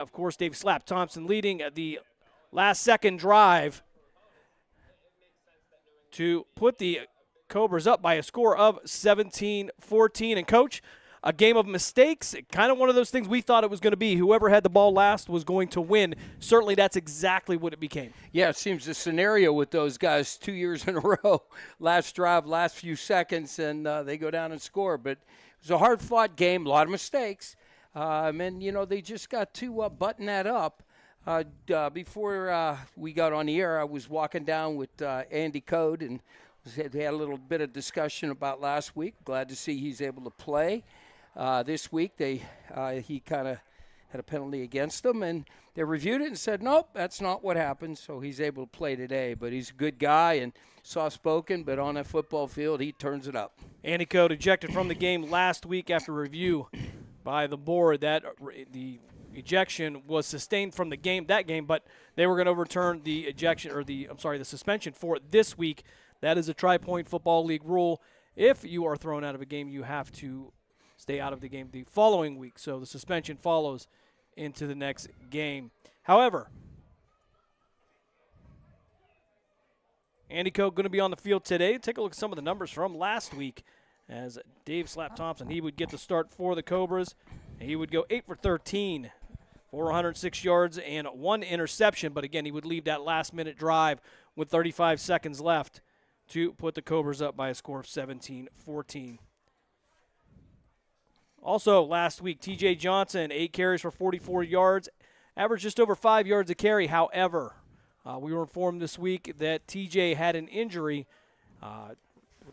Of course, Dave Slap Thompson leading the last second drive to put the Cobras up by a score of 17-14. And, Coach, a game of mistakes, kind of one of those things we thought it was going to be. Whoever had the ball last was going to win. Certainly that's exactly what it became. Yeah, it seems the scenario with those guys 2 years in a row. Last drive, last few seconds, and they go down and score. But it was a hard-fought game, a lot of mistakes. And, you know, they just got to button that up. Before we got on the air, I was walking down with Andy Code, and we had a little bit of discussion about last week. Glad to see he's able to play. This week, he kind of had a penalty against him, and they reviewed it and said, nope, that's not what happened, so he's able to play today. But he's a good guy and soft-spoken, but on that football field, he turns it up. Andy Code ejected from the game last week after review by the board. That the ejection was sustained from that game, but they were going to overturn the ejection, or the suspension for this week. That is a Tri-Point Football League rule. If you are thrown out of a game, you have to stay out of the game the following week. So the suspension follows into the next game. However, Andy Koch going to be on the field today. Take a look at some of the numbers from last week as Dave Slap Thompson, he would get the start for the Cobras. He would go 8 for 13, 406 yards and 1 interception. But again, he would leave that last-minute drive with 35 seconds left to put the Cobras up by a score of 17-14. Also, last week, T.J. Johnson, 8 carries for 44 yards, averaged just over 5 yards a carry. However, we were informed this week that T.J. had an injury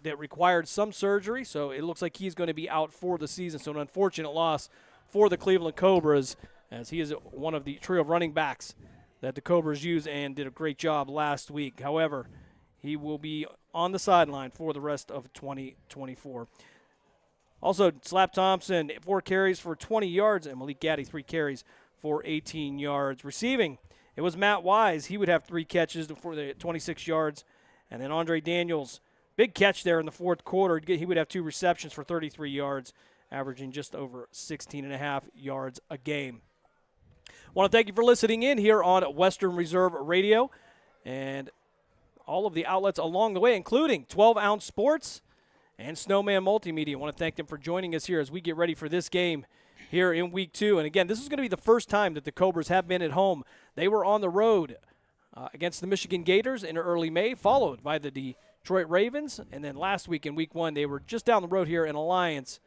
that required some surgery, so it looks like he's going to be out for the season. So an unfortunate loss for the Cleveland Cobras, as he is one of the trio of running backs that the Cobras use and did a great job last week. However, he will be on the sideline for the rest of 2024. Also, Slap Thompson, 4 carries for 20 yards, and Malik Gaddy, 3 carries for 18 yards. Receiving, it was Matt Wise. He would have 3 catches for the 26 yards. And then Andre Daniels, big catch there in the fourth quarter. He would have 2 receptions for 33 yards, averaging just over 16.5 yards a game. I want to thank you for listening in here on Western Reserve Radio and all of the outlets along the way, including 12-Ounce Sports and Snowman Multimedia. I want to thank them for joining us here as we get ready for this game here in Week 2. And again, this is going to be the first time that the Cobras have been at home. They were on the road against the Michigan Gators in early May, followed by the Detroit Ravens. And then last week in Week 1, they were just down the road here in Alliance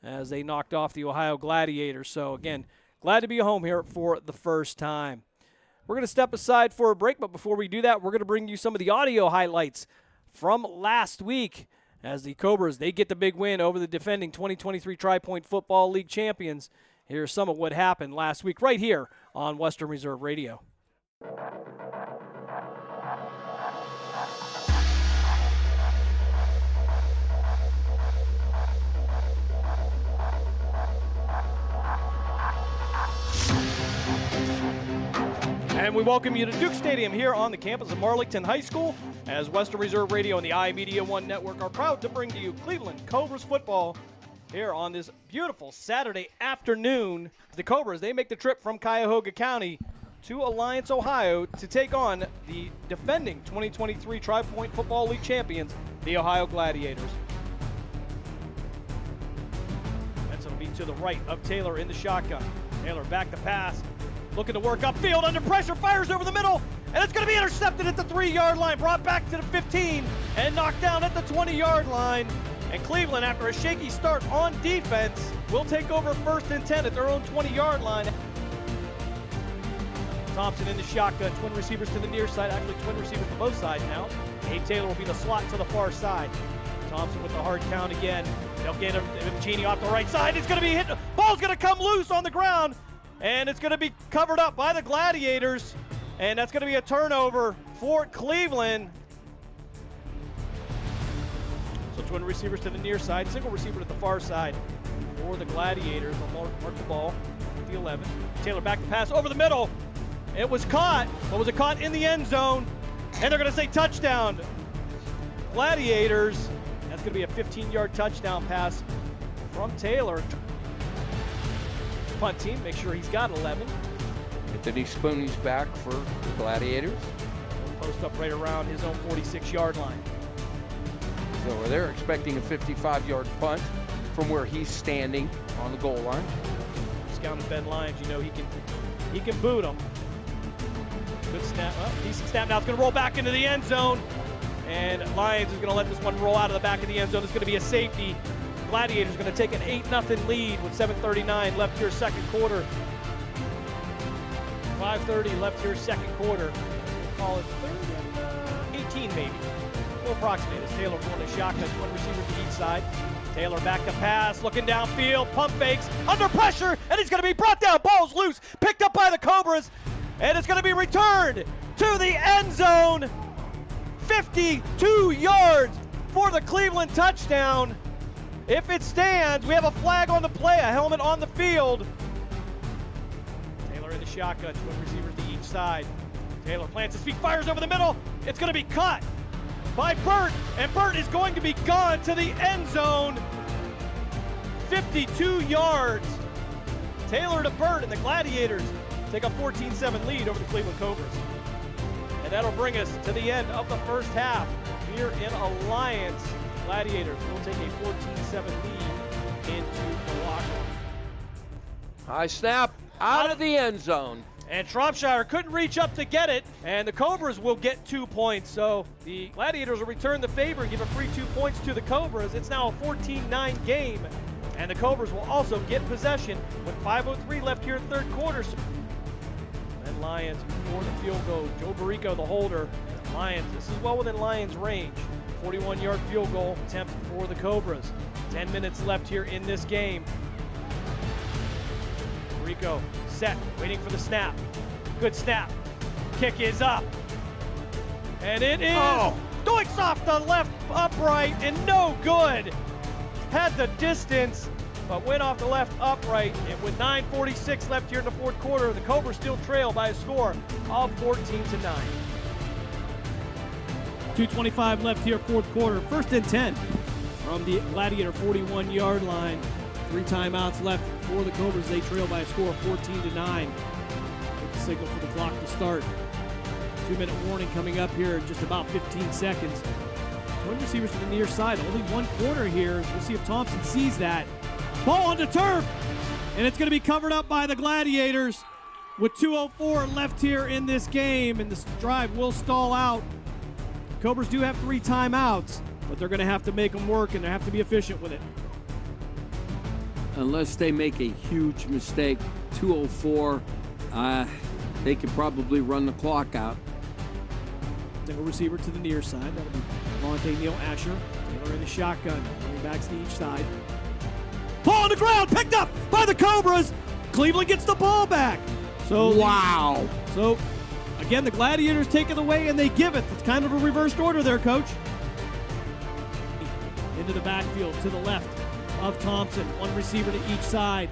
as they knocked off the Ohio Gladiators. So again, glad to be home here for the first time. We're going to step aside for a break, but before we do that, we're going to bring you some of the audio highlights from last week as the Cobras, they get the big win over the defending 2023 Tri-Point Football League champions. Here's some of what happened last week right here on Western Reserve Radio. And we welcome you to Duke Stadium here on the campus of Marlington High School as Western Reserve Radio and the iMedia One Network are proud to bring to you Cleveland Cobras football here on this beautiful Saturday afternoon. The Cobras, they make the trip from Cuyahoga County to Alliance, Ohio to take on the defending 2023 Tri-Point Football League champions, the Ohio Gladiators. Benson will be to the right of Taylor in the shotgun. Taylor back to pass. Looking to work upfield under pressure, fires over the middle, and it's going to be intercepted at the 3-yard line, brought back to the 15, and knocked down at the 20-yard line. And Cleveland, after a shaky start on defense, will take over 1st and 10 at their own 20-yard line. Thompson in the shotgun, twin receivers to the near side, actually twin receivers to both sides now. Abe Taylor will be the slot to the far side. Thompson with the hard count again. They'll get him, Genie off the right side. He's going to be hit. Ball's going to come loose on the ground. And it's going to be covered up by the Gladiators. And that's going to be a turnover for Cleveland. So twin receivers to the near side, single receiver to the far side for the Gladiators. They'll mark the ball with the 11. Taylor back to pass over the middle. It was caught, but was it caught in the end zone? And they're going to say touchdown. Gladiators. That's going to be a 15-yard touchdown pass from Taylor. Punt team, make sure he's got 11. Anthony Spooney's back for the Gladiators. Post up right around his own 46-yard line. So they're expecting a 55-yard punt from where he's standing on the goal line. Scouting Ben Lyons, you know he can boot him. Good snap. Decent snap. Now it's going to roll back into the end zone. And Lyons is going to let this one roll out of the back of the end zone. It's going to be a safety. Gladiators going to take an 8-0 lead with 7:39 left here, second quarter. 5:30 left here, second quarter. Call it 18 maybe. We'll approximate as Taylor pulling a shotgun, one receiver to each side. Taylor back to pass, looking downfield, pump fakes, under pressure, and he's going to be brought down. Ball's loose, picked up by the Cobras, and it's going to be returned to the end zone. 52 yards for the Cleveland touchdown. If it stands, we have a flag on the play, a helmet on the field. Taylor in the shotgun, twin receivers to each side. Taylor plants his feet, fires over the middle. It's going to be caught by Burt, and Burt is going to be gone to the end zone. 52 yards. Taylor to Burt, and the Gladiators take a 14-7 lead over the Cleveland Cobras. And that'll bring us to the end of the first half here in Alliance. Gladiators will take a 14-7 lead into the locker. High snap out of the end zone. And Shropshire couldn't reach up to get it, and the Cobras will get 2 points. So the Gladiators will return the favor and give a free 2 points to the Cobras. It's now a 14-9 game, and the Cobras will also get possession with 5:03 left here in third quarter. And Lions before the field goal. Joe Barrico, the holder. Lions, this is well within Lions' range. 41-yard field goal attempt for the Cobras. 10 minutes left here in this game. Barrico set, waiting for the snap. Good snap. Kick is up. And it is doinks off the left upright and no good. Had the distance, but went off the left upright. And with 9:46 left here in the fourth quarter, the Cobras still trail by a score of 14-9. 2:25 left here, fourth quarter. First and 10 from the Gladiator 41-yard line. 3 timeouts left for the Cobras. They trail by a score of 14-9. With the signal for the clock to start. 2-minute warning coming up here in just about 15 seconds. Twin receivers to the near side. Only one corner here. We'll see if Thompson sees that. Ball onto turf. And it's going to be covered up by the Gladiators with 2:04 left here in this game. And this drive will stall out. Cobras do have 3 timeouts, but they're going to have to make them work, and they have to be efficient with it. Unless they make a huge mistake, 2:04, they could probably run the clock out. Single receiver to the near side. That'll be Monte Neal Asher. Taylor in the shotgun. Running backs to each side. Ball on the ground, picked up by the Cobras. Cleveland gets the ball back. Wow. So, again, the Gladiators take it away and they give it. It's kind of a reversed order there, Coach. Into the backfield to the left of Thompson. One receiver to each side.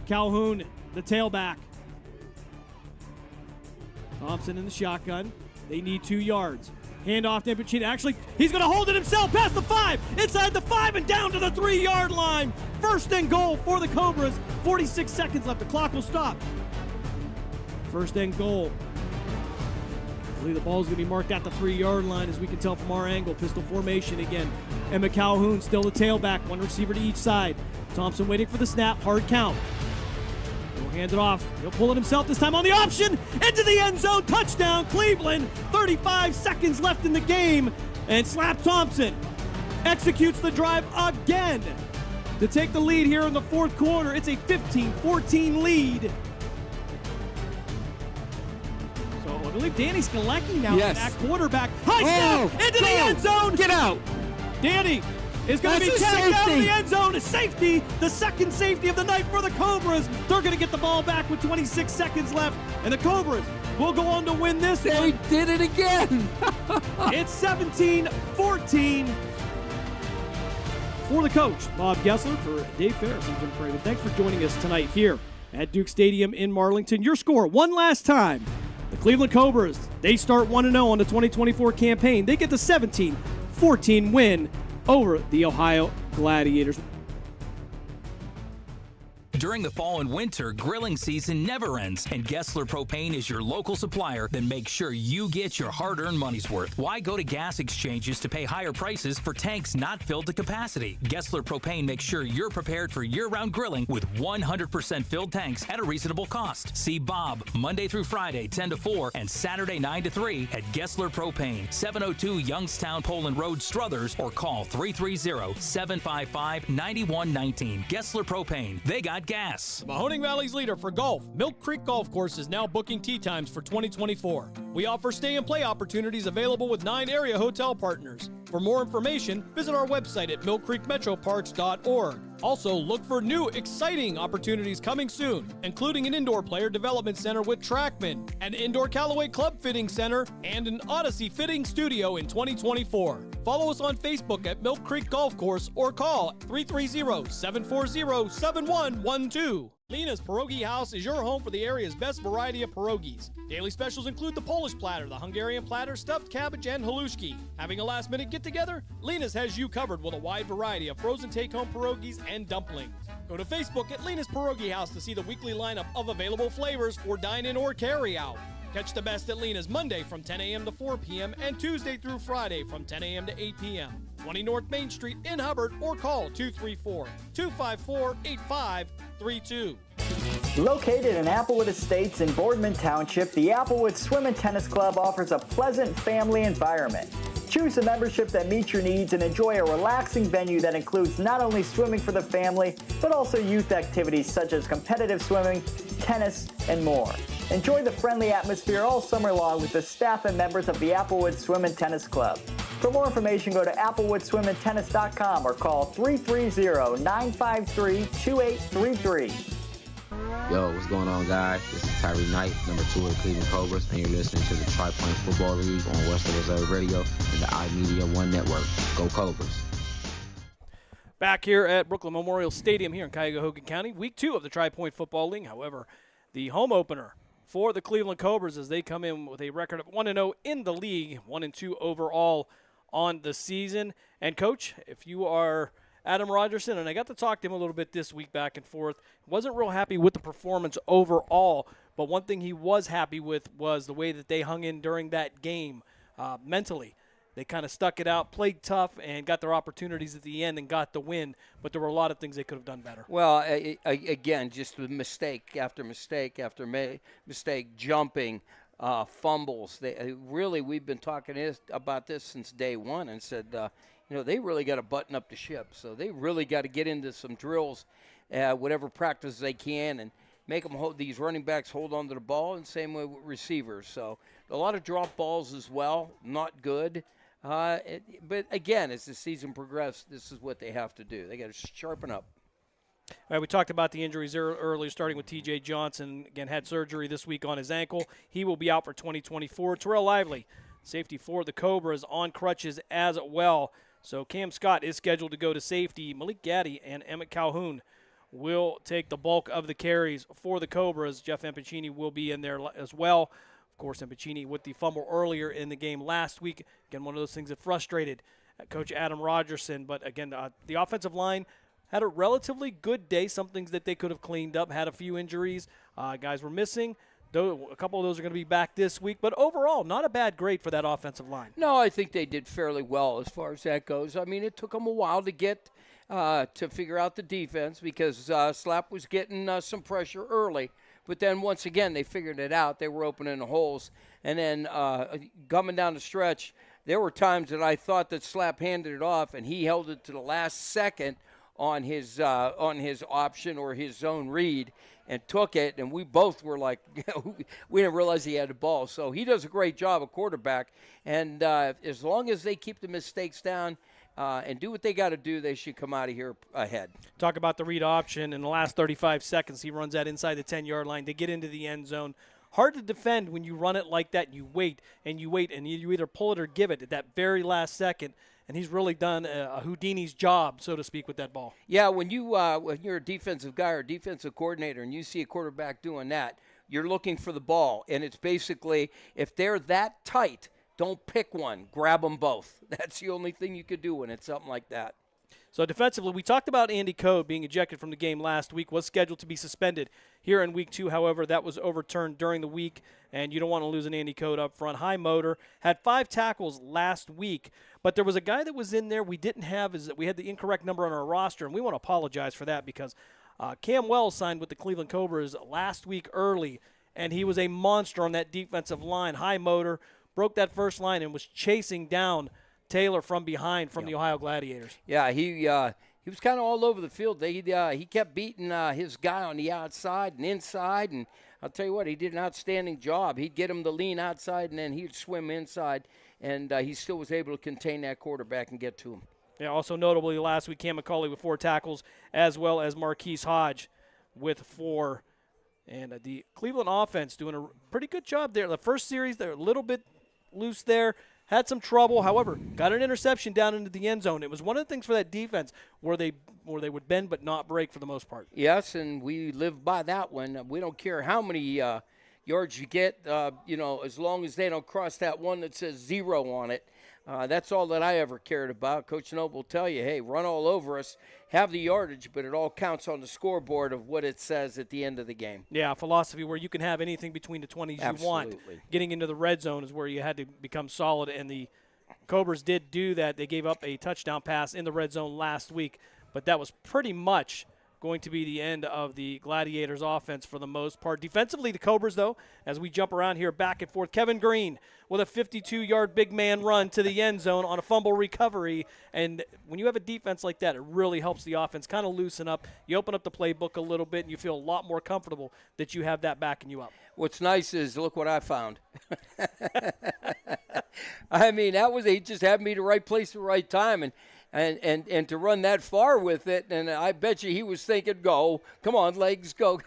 Calhoun, the tailback. Thompson in the shotgun. They need 2 yards. Handoff to Impachino. Actually, he's going to hold it himself past the 5, inside the 5, and down to the 3-yard line. First and goal for the Cobras. 46 seconds left. The clock will stop. First and goal. I believe the ball is going to be marked at the 3-yard line, as we can tell from our angle. Pistol formation again. Emma Calhoun still the tailback. One receiver to each side. Thompson waiting for the snap. Hard count. He'll hand it off. He'll pull it himself this time on the option. Into the end zone. Touchdown, Cleveland. 35 seconds left in the game. And Slap Thompson executes the drive again to take the lead here in the fourth quarter. It's a 15-14 lead. So I believe Danny's collecting now. Yes. Back quarterback. High snap into the end zone. Get out. Danny is going to be That's a tagged out of safety. the end zone. A safety, the second safety of the night for the Cobras. They're going to get the ball back with 26 seconds left, and the Cobras will go on to win this They one. did it again. It's 17-14 for the coach, Bob Gessler. For Dave Ferris and Jim Craven, thanks for joining us tonight here at Duke Stadium in Marlington. Your score one last time. The Cleveland Cobras, they start 1-0 on the 2024 campaign. They get the 17-14 win over the Ohio Gladiators. During the fall and winter, grilling season never ends, and Gessler Propane is your local supplier that makes sure you get your hard-earned money's worth. Why go to gas exchanges to pay higher prices for tanks not filled to capacity? Gessler Propane makes sure you're prepared for year-round grilling with 100% filled tanks at a reasonable cost. See Bob Monday through Friday, 10 to 4, and Saturday, 9 to 3 at Gessler Propane, 702 Youngstown Poland Road, Struthers, or call 330-755-9119. Gessler Propane. They got gas. Mahoning Valley's leader for golf, Milk Creek Golf Course, is now booking tee times for 2024. We offer stay and play opportunities available with 9 area hotel partners. For more information, visit our website at millcreekmetroparks.org. Also, look for new, exciting opportunities coming soon, including an indoor player development center with Trackman, an indoor Callaway Club fitting center, and an Odyssey fitting studio in 2024. Follow us on Facebook at Milk Creek Golf Course or call 330-740-7112. Lena's Pierogi House is your home for the area's best variety of pierogies. Daily specials include the Polish platter, the Hungarian platter, stuffed cabbage, and halushki. Having a last-minute get-together? Lena's has you covered with a wide variety of frozen take-home pierogies and dumplings. Go to Facebook at Lena's Pierogi House to see the weekly lineup of available flavors for dine-in or carry-out. Catch the best at Lena's Monday from 10 a.m. to 4 p.m. and Tuesday through Friday from 10 a.m. to 8 p.m. 20 North Main Street in Hubbard, or call 234-254-8532. Located in Applewood Estates in Boardman Township, the Applewood Swim and Tennis Club offers a pleasant family environment. Choose a membership that meets your needs and enjoy a relaxing venue that includes not only swimming for the family, but also youth activities such as competitive swimming, tennis, and more. Enjoy the friendly atmosphere all summer long with the staff and members of the Applewood Swim and Tennis Club. For more information, go to applewoodswimandtennis.com or call 330-953-2833. Yo, what's going on, guys? This is Tyree Knight, number 2 of the Cleveland Cobras, and you're listening to the Tri-Point Football League on Western Reserve Radio and the iMedia One Network. Go Cobras. Back here at Brooklyn Memorial Stadium here in Cuyahoga County, week 2 of the Tri-Point Football League. However, the home opener for the Cleveland Cobras as they come in with a record of 1-0 in the league, 1-2 overall on the season. And, Coach, if you are Adam Rogerson, and I got to talk to him a little bit this week back and forth, wasn't real happy with the performance overall, but one thing he was happy with was the way that they hung in during that game mentally. They kind of stuck it out, played tough, and got their opportunities at the end and got the win, but there were a lot of things they could have done better. Well, again, just mistake after mistake after mistake, jumping, fumbles. Really, we've been talking about this since day one and said, they really got to button up the ship. So they really got to get into some drills, whatever practice they can, and make them these running backs hold on to the ball, and same way with receivers. So a lot of drop balls as well, not good. But, again, as the season progresses, this is what they have to do. They got to sharpen up. All right, we talked about the injuries earlier, starting with T.J. Johnson. Again, had surgery this week on his ankle. He will be out for 2024. Terrell Lively, safety for the Cobras, on crutches as well. So Cam Scott is scheduled to go to safety. Malik Gaddy and Emmett Calhoun will take the bulk of the carries for the Cobras. Jeff Empaccini will be in there as well. Of course, Empaccini with the fumble earlier in the game last week. Again, one of those things that frustrated Coach Adam Rogerson. But, again, the offensive line had a relatively good day. Some things that they could have cleaned up, had a few injuries. Guys were missing. Though a couple of those are going to be back this week. But overall, not a bad grade for that offensive line. No, I think they did fairly well as far as that goes. I mean, it took them a while to get to figure out the defense because Slap was getting some pressure early. But then once again, they figured it out. They were opening the holes. And then coming down the stretch, there were times that I thought that Slap handed it off, and he held it to the last second on his option or his zone read and took it. And we both were like, we didn't realize he had the ball. So he does a great job at quarterback. And as long as they keep the mistakes down, and do what they got to do, they should come out of here ahead. Talk about the read option. In the last 35 seconds, he runs that inside the 10-yard line. They get into the end zone. Hard to defend when you run it like that. You wait, and you either pull it or give it at that very last second. And he's really done a Houdini's job, so to speak, with that ball. Yeah, when you're a defensive guy or defensive coordinator and you see a quarterback doing that, you're looking for the ball. And it's basically, if they're that tight, don't pick one. Grab them both. That's the only thing you could do when it's something like that. So defensively, we talked about Andy Code being ejected from the game last week, was scheduled to be suspended here in week 2. However, that was overturned during the week, and you don't want to lose an Andy Code up front. High motor, had 5 tackles last week, but there was a guy that was in there we didn't have. Is that we had the incorrect number on our roster, and we want to apologize for that because Cam Wells signed with the Cleveland Cobras last week early, and he was a monster on that defensive line. High motor, broke that first line and was chasing down Taylor from behind from the Ohio Gladiators. Yeah, he was kind of all over the field. He kept beating his guy on the outside and inside, and I'll tell you what, he did an outstanding job. He'd get him to lean outside, and then he'd swim inside, and he still was able to contain that quarterback and get to him. Yeah, also notably last week, Cam McCauley with 4 tackles, as well as Marquise Hodge with 4. And the Cleveland offense doing a pretty good job there. The first series, they're a little bit loose there. Had some trouble, however, got an interception down into the end zone. It was one of the things for that defense where they would bend but not break for the most part. Yes, and we live by that one. We don't care how many yards you get, as long as they don't cross that one that says 0 on it. That's all that I ever cared about. Coach Noble will tell you, hey, run all over us, have the yardage, but it all counts on the scoreboard of what it says at the end of the game. Yeah, philosophy where you can have anything between the 20s you want. Getting into the red zone is where you had to become solid, and the Cobras did do that. They gave up a touchdown pass in the red zone last week, but that was pretty much going to be the end of the Gladiators offense for the most part. Defensively, the Cobras, though, as we jump around here back and forth, Kevin Green with a 52-yard big man run to the end zone on a fumble recovery. And when you have a defense like that, it really helps the offense kind of loosen up. You open up the playbook a little bit, and you feel a lot more comfortable that you have that backing you up. What's nice is, look what I found. I mean, he just had me the right place at the right time. And to run that far with it, and I bet you he was thinking, go, come on, legs, go.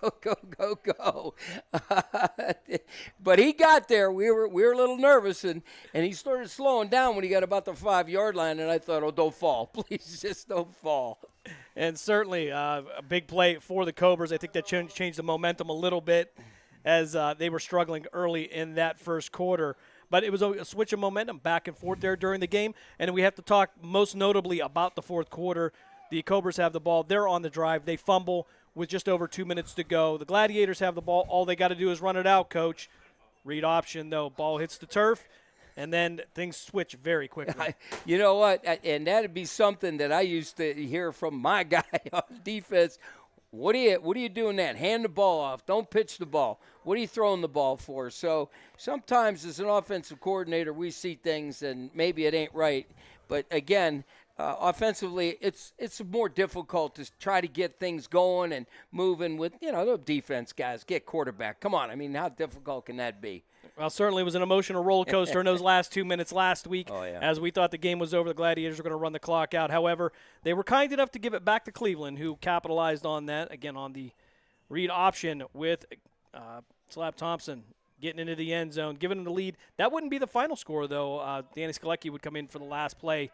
But he got there. We were a little nervous, and he started slowing down when he got about the 5-yard line, and I thought, oh, don't fall. Please, just don't fall. And certainly a big play for the Cobras. I think that changed the momentum a little bit as they were struggling early in that first quarter. But it was a switch of momentum back and forth there during the game. And we have to talk most notably about the fourth quarter. The Cobras have the ball. They're on the drive. They fumble with just over 2 minutes to go. The Gladiators have the ball. All they got to do is run it out, Coach. Read option, though. Ball hits the turf, and then things switch very quickly. You know what? And that would be something that I used to hear from my guy on defense. What are you doing that? Hand the ball off. Don't pitch the ball. What are you throwing the ball for? So sometimes as an offensive coordinator, we see things and maybe it ain't right. But again, offensively, it's more difficult to try to get things going and moving with, the defense guys. Get quarterback. Come on. I mean, how difficult can that be? Well, certainly it was an emotional roller coaster in those last 2 minutes last week. Oh, yeah. As we thought the game was over, the Gladiators were going to run the clock out. However, they were kind enough to give it back to Cleveland, who capitalized on that, again, on the read option with Slap Thompson getting into the end zone, giving them the lead. That wouldn't be the final score, though. Danny Skalecki would come in for the last play,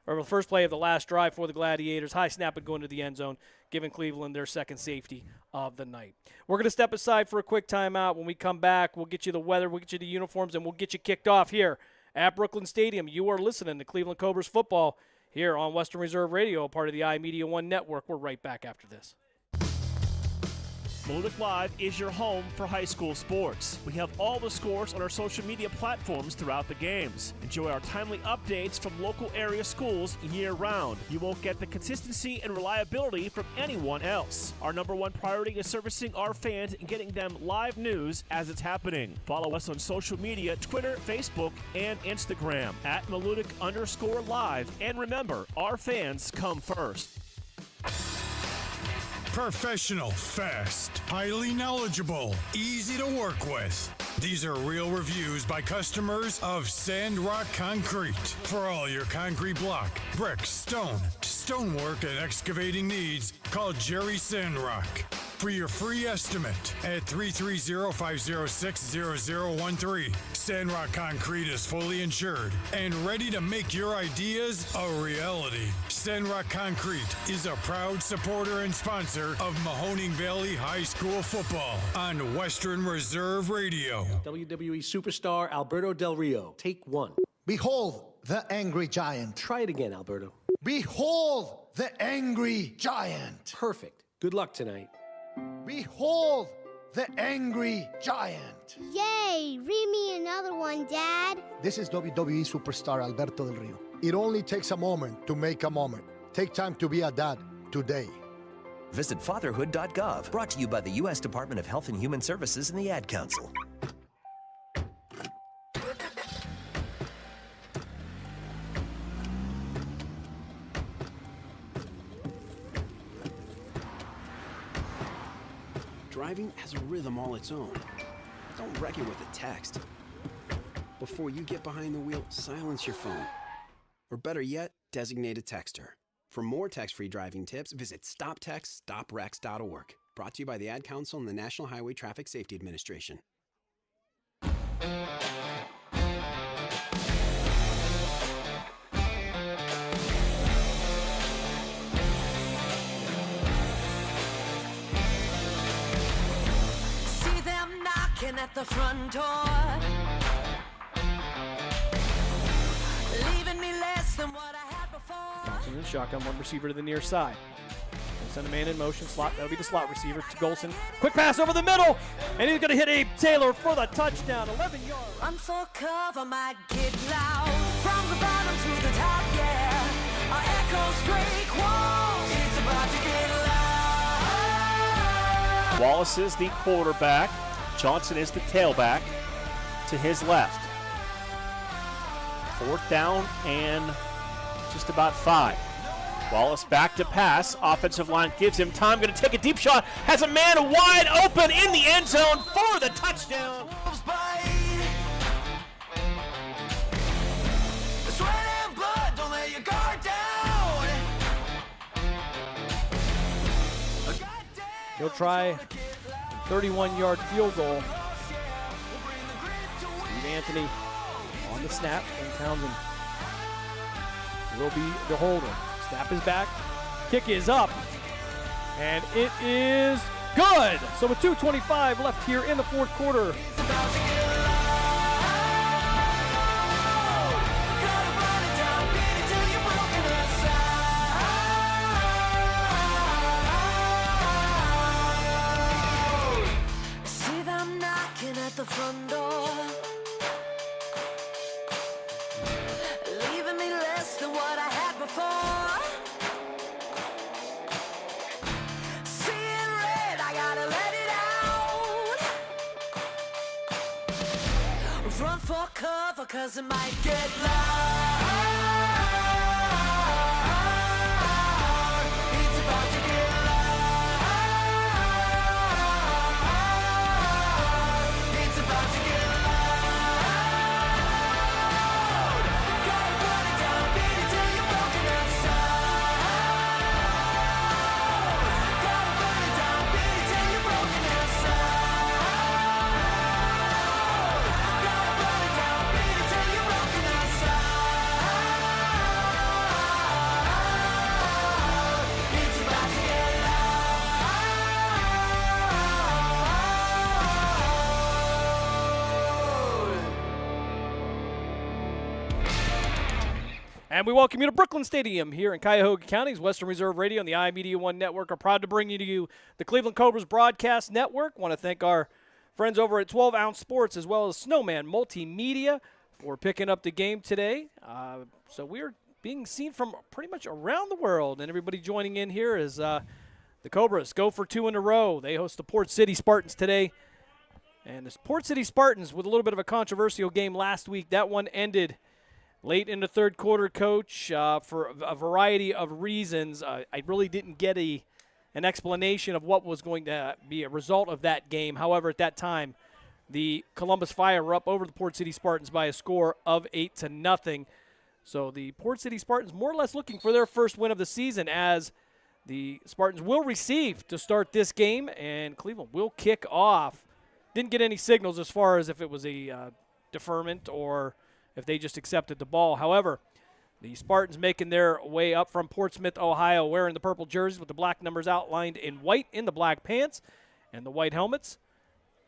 or the first play of the last drive for the Gladiators. High snap would go into the end zone, giving Cleveland their second safety of the night. We're going to step aside for a quick timeout. When we come back, we'll get you the weather, we'll get you the uniforms, and we'll get you kicked off here at Brooklyn Stadium. You are listening to Cleveland Cobras football here on Western Reserve Radio, part of the iMedia One Network. We're right back after this. Malutic Live is your home for high school sports. We have all the scores on our social media platforms throughout the games. Enjoy our timely updates from local area schools year-round. You won't get the consistency and reliability from anyone else. Our number one priority is servicing our fans and getting them live news as it's happening. Follow us on social media, Twitter, Facebook, and Instagram at Malutic_live. And remember, our fans come first. Professional, fast, highly knowledgeable, easy to work with. These are real reviews by customers of Sandrock Concrete. For all your concrete block, brick, stone, stonework, and excavating needs, call Jerry Sandrock. For your free estimate at 330-506-0013. Sandrock Concrete is fully insured and ready to make your ideas a reality. Sandrock Concrete is a proud supporter and sponsor of Mahoning Valley High School football on Western Reserve Radio. WWE superstar Alberto Del Rio, take one. Behold the angry giant. Try it again, Alberto. Behold the angry giant. Perfect. Good luck tonight. Behold the angry giant. Yay! Read me another one, Dad. This is WWE superstar Alberto Del Rio. It only takes a moment to make a moment. Take time to be a dad today. Visit fatherhood.gov, brought to you by the U.S. Department of Health and Human Services and the Ad Council. Driving has a rhythm all its own. Don't wreck it with a text. Before you get behind the wheel, silence your phone. Or better yet, designate a texter. For more text-free driving tips, visit stoptextstoprex.org. Brought to you by the Ad Council and the National Highway Traffic Safety Administration. See them knocking at the front door, leaving me less than what I had before. Johnson in the shotgun, one receiver to the near side. They'll send a man in motion, slot. That'll be the slot receiver to Golson. Quick pass over the middle, and he's going to hit Abe Taylor for the touchdown, 11 yards. Run for cover, might get loud. From the bottom to the top, yeah. Our echoes break walls. It's about to get loud. Wallace is the quarterback. Johnson is the tailback to his left. 4th down and just about 5. Wallace back to pass. Offensive line gives him time. Going to take a deep shot. Has a man wide open in the end zone for the touchdown. Sweat and blood, don't let your guard down. He'll try a 31-yard field goal. Steve Anthony on the snap, and Townsend will be the holder. Snap is back, kick is up, and it is good. So with 2:25 left here in the fourth quarter. See them knocking at the front door, leaving me less than what I had before. Seeing red, I gotta let it out. Run for cover, cause it might get loud. It's about to get loud. It's about to get loud. Gotta put it down, beat it till you're broken inside. Gotta put it down, beat it till you're broken inside. Gotta put it down, beat it till you're broken inside. It's about to get And we welcome you to Brooklyn Stadium here in Cuyahoga County's Western Reserve Radio and the iMedia One Network are proud to bring you to you the Cleveland Cobras Broadcast Network. Want to thank our friends over at 12 Ounce Sports as well as Snowman Multimedia for picking up the game today. So we're being seen from pretty much around the world, and everybody joining in here is the Cobras go for 2 in a row. They host the Port City Spartans today. And the Port City Spartans with a little bit of a controversial game last week. That one ended late in the third quarter, Coach, for a variety of reasons. I really didn't get an explanation of what was going to be a result of that game. However, at that time, the Columbus Fire were up over the Port City Spartans by a score of 8-0. So the Port City Spartans more or less looking for their first win of the season, as the Spartans will receive to start this game, and Cleveland will kick off. Didn't get any signals as far as if it was a deferment or if they just accepted the ball. However, the Spartans making their way up from Portsmouth, Ohio, wearing the purple jerseys with the black numbers outlined in white in the black pants and the white helmets.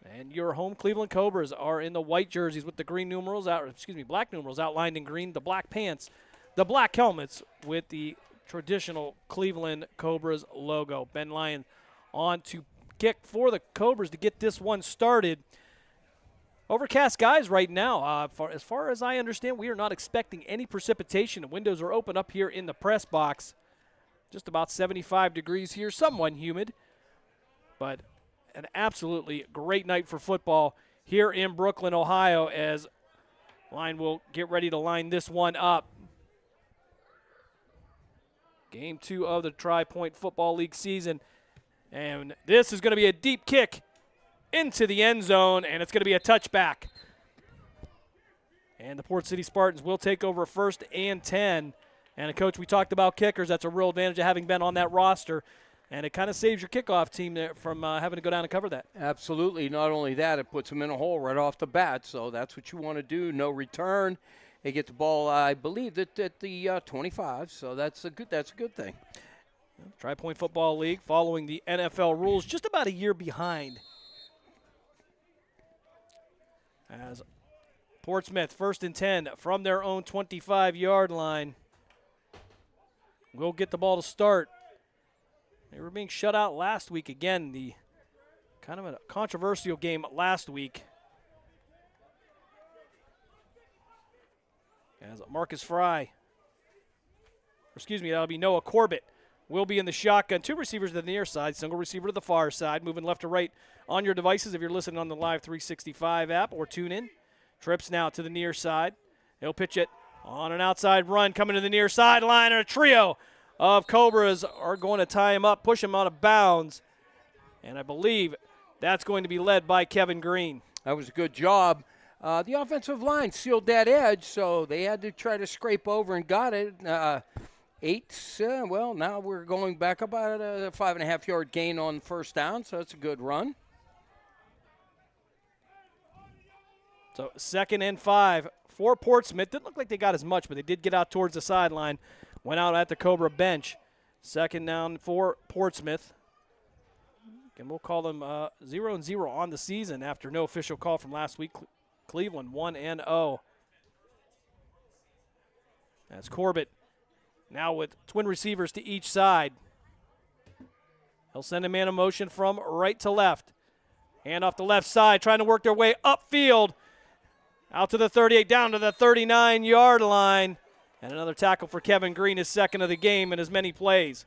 And your home Cleveland Cobras are in the white jerseys with the green numerals black numerals outlined in green, the black pants, the black helmets with the traditional Cleveland Cobras logo. Ben Lyon on to kick for the Cobras to get this one started. Overcast skies right now. As far as I understand, we are not expecting any precipitation. The windows are open up here in the press box. Just about 75 degrees here, somewhat humid. But an absolutely great night for football here in Brooklyn, Ohio, as Line will get ready to line this one up. Game 2 of the Tri-Point Football League season. And this is going to be a deep kick into the end zone, and it's going to be a touchback. And the Port City Spartans will take over 1st and 10. And, Coach, we talked about kickers. That's a real advantage of having been on that roster. And it kind of saves your kickoff team there from having to go down and cover that. Absolutely. Not only that, it puts them in a hole right off the bat. So that's what you want to do. No return. They get the ball, I believe, at the 25. So that's a good thing. Tri-Point Football League following the NFL rules, just about a year behind. As Portsmouth, 1st and 10 from their own 25-yard line. Will get the ball to start. They were being shut out last week. Again, the kind of a controversial game last week. As Marcus Fry, that'll be Noah Corbett, will be in the shotgun. 2 receivers to the near side, single receiver to the far side, moving left to right on your devices if you're listening on the Live 365 app or Tunein. Trips now to the near side. He'll pitch it on an outside run, coming to the near sideline, and a trio of Cobras are going to tie him up, push him out of bounds, and I believe that's going to be led by Kevin Green. That was a good job. The offensive line sealed that edge, so they had to try to scrape over and got it. Now we're going back about a 5.5-yard gain on 1st down, so that's a good run. So 2nd and 5 for Portsmouth. Didn't look like they got as much, but they did get out towards the sideline. Went out at the Cobra bench. 2nd down for Portsmouth. And we'll call them 0-0 on the season after no official call from last week. Cleveland 1-0. That's Corbett now with twin receivers to each side. He'll send a man in motion from right to left. Hand off the left side, trying to work their way upfield. Out to the 38, down to the 39-yard line. And another tackle for Kevin Green, his 2nd of the game in as many plays.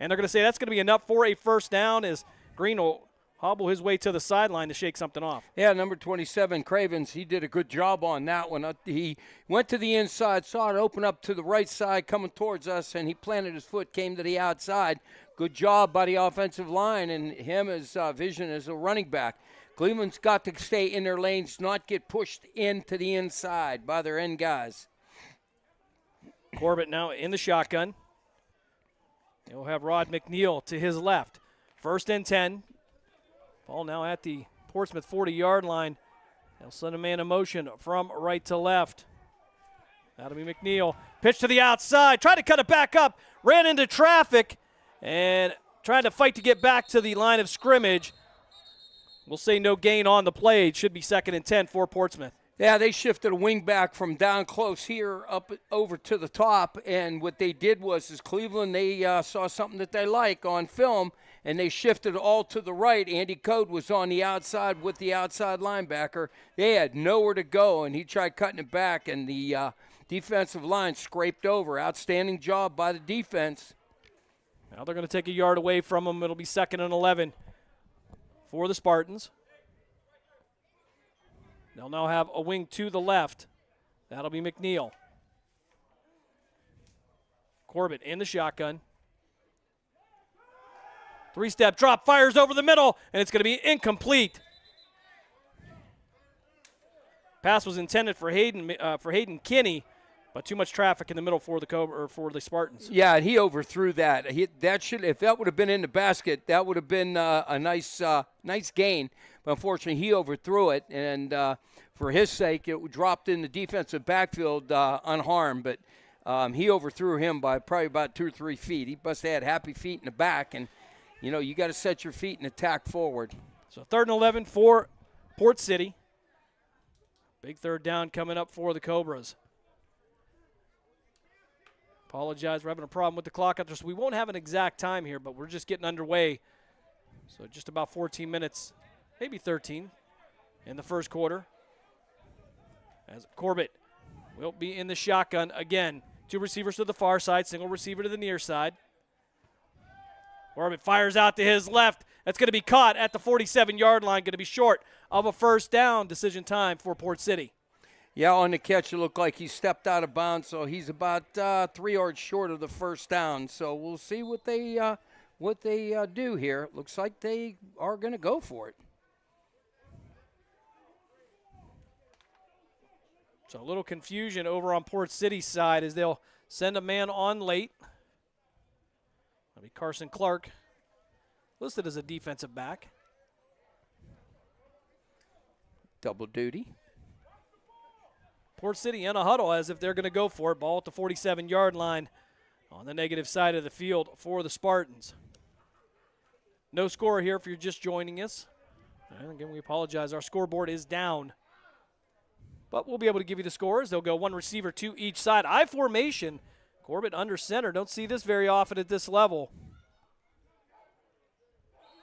And they're going to say that's going to be enough for a 1st down as Green will hobble his way to the sideline to shake something off. Yeah, number 27, Cravens, he did a good job on that one. He went to the inside, saw it open up to the right side coming towards us, and he planted his foot, came to the outside. Good job by the offensive line and him as vision as a running back. Cleveland's got to stay in their lanes, not get pushed into the inside by their end guys. Corbett now in the shotgun. He'll have Rod McNeil to his left. 1st and 10. Ball now at the Portsmouth 40-yard line. They'll send a man in motion from right to left. That'll be McNeil. Pitch to the outside. Tried to cut it back up. Ran into traffic and tried to fight to get back to the line of scrimmage. We'll say no gain on the play. It should be 2nd and 10 for Portsmouth. Yeah, they shifted a wing back from down close here up over to the top, and what they did was Cleveland, they saw something that they like on film, and they shifted all to the right. Andy Code was on the outside with the outside linebacker. They had nowhere to go, and he tried cutting it back, and the defensive line scraped over. Outstanding job by the defense. Now they're going to take a yard away from him. It'll be 2nd and 11 for the Spartans. They'll now have a wing to the left. That'll be McNeil. Corbett in the shotgun. 3-step drop, fires over the middle, and it's going to be incomplete. Pass was intended for Hayden Kinney, but too much traffic in the middle for the Spartans. Yeah, and he overthrew that. If that would have been in the basket, that would have been a nice gain. But unfortunately, he overthrew it, and for his sake, it dropped in the defensive backfield unharmed. But he overthrew him by probably about 2 or 3 feet. He must have had happy feet in the back, and you got to set your feet and attack forward. So 3rd and 11 for Port City. Big 3rd down coming up for the Cobras. Apologize, we're having a problem with the clock out there, so we won't have an exact time here, but we're just getting underway. So just about 14 minutes, maybe 13 in the first quarter. As Corbett will be in the shotgun again. 2 receivers to the far side, single receiver to the near side. Corbett fires out to his left. That's going to be caught at the 47-yard line, going to be short of a first down. Decision time for Port City. Yeah, on the catch, it looked like he stepped out of bounds, so he's about 3 yards short of the first down. So we'll see what they do here. Looks like they are going to go for it. So a little confusion over on Port City's side as they'll send a man on late. That'll be Carson Clark, listed as a defensive back. Double duty. Port City in a huddle as if they're going to go for it. Ball at the 47-yard line on the negative side of the field for the Spartans. No score here if you're just joining us. And again, we apologize. Our scoreboard is down. But we'll be able to give you the scores. They'll go 1 receiver to each side. I formation. Corbett under center. Don't see this very often at this level.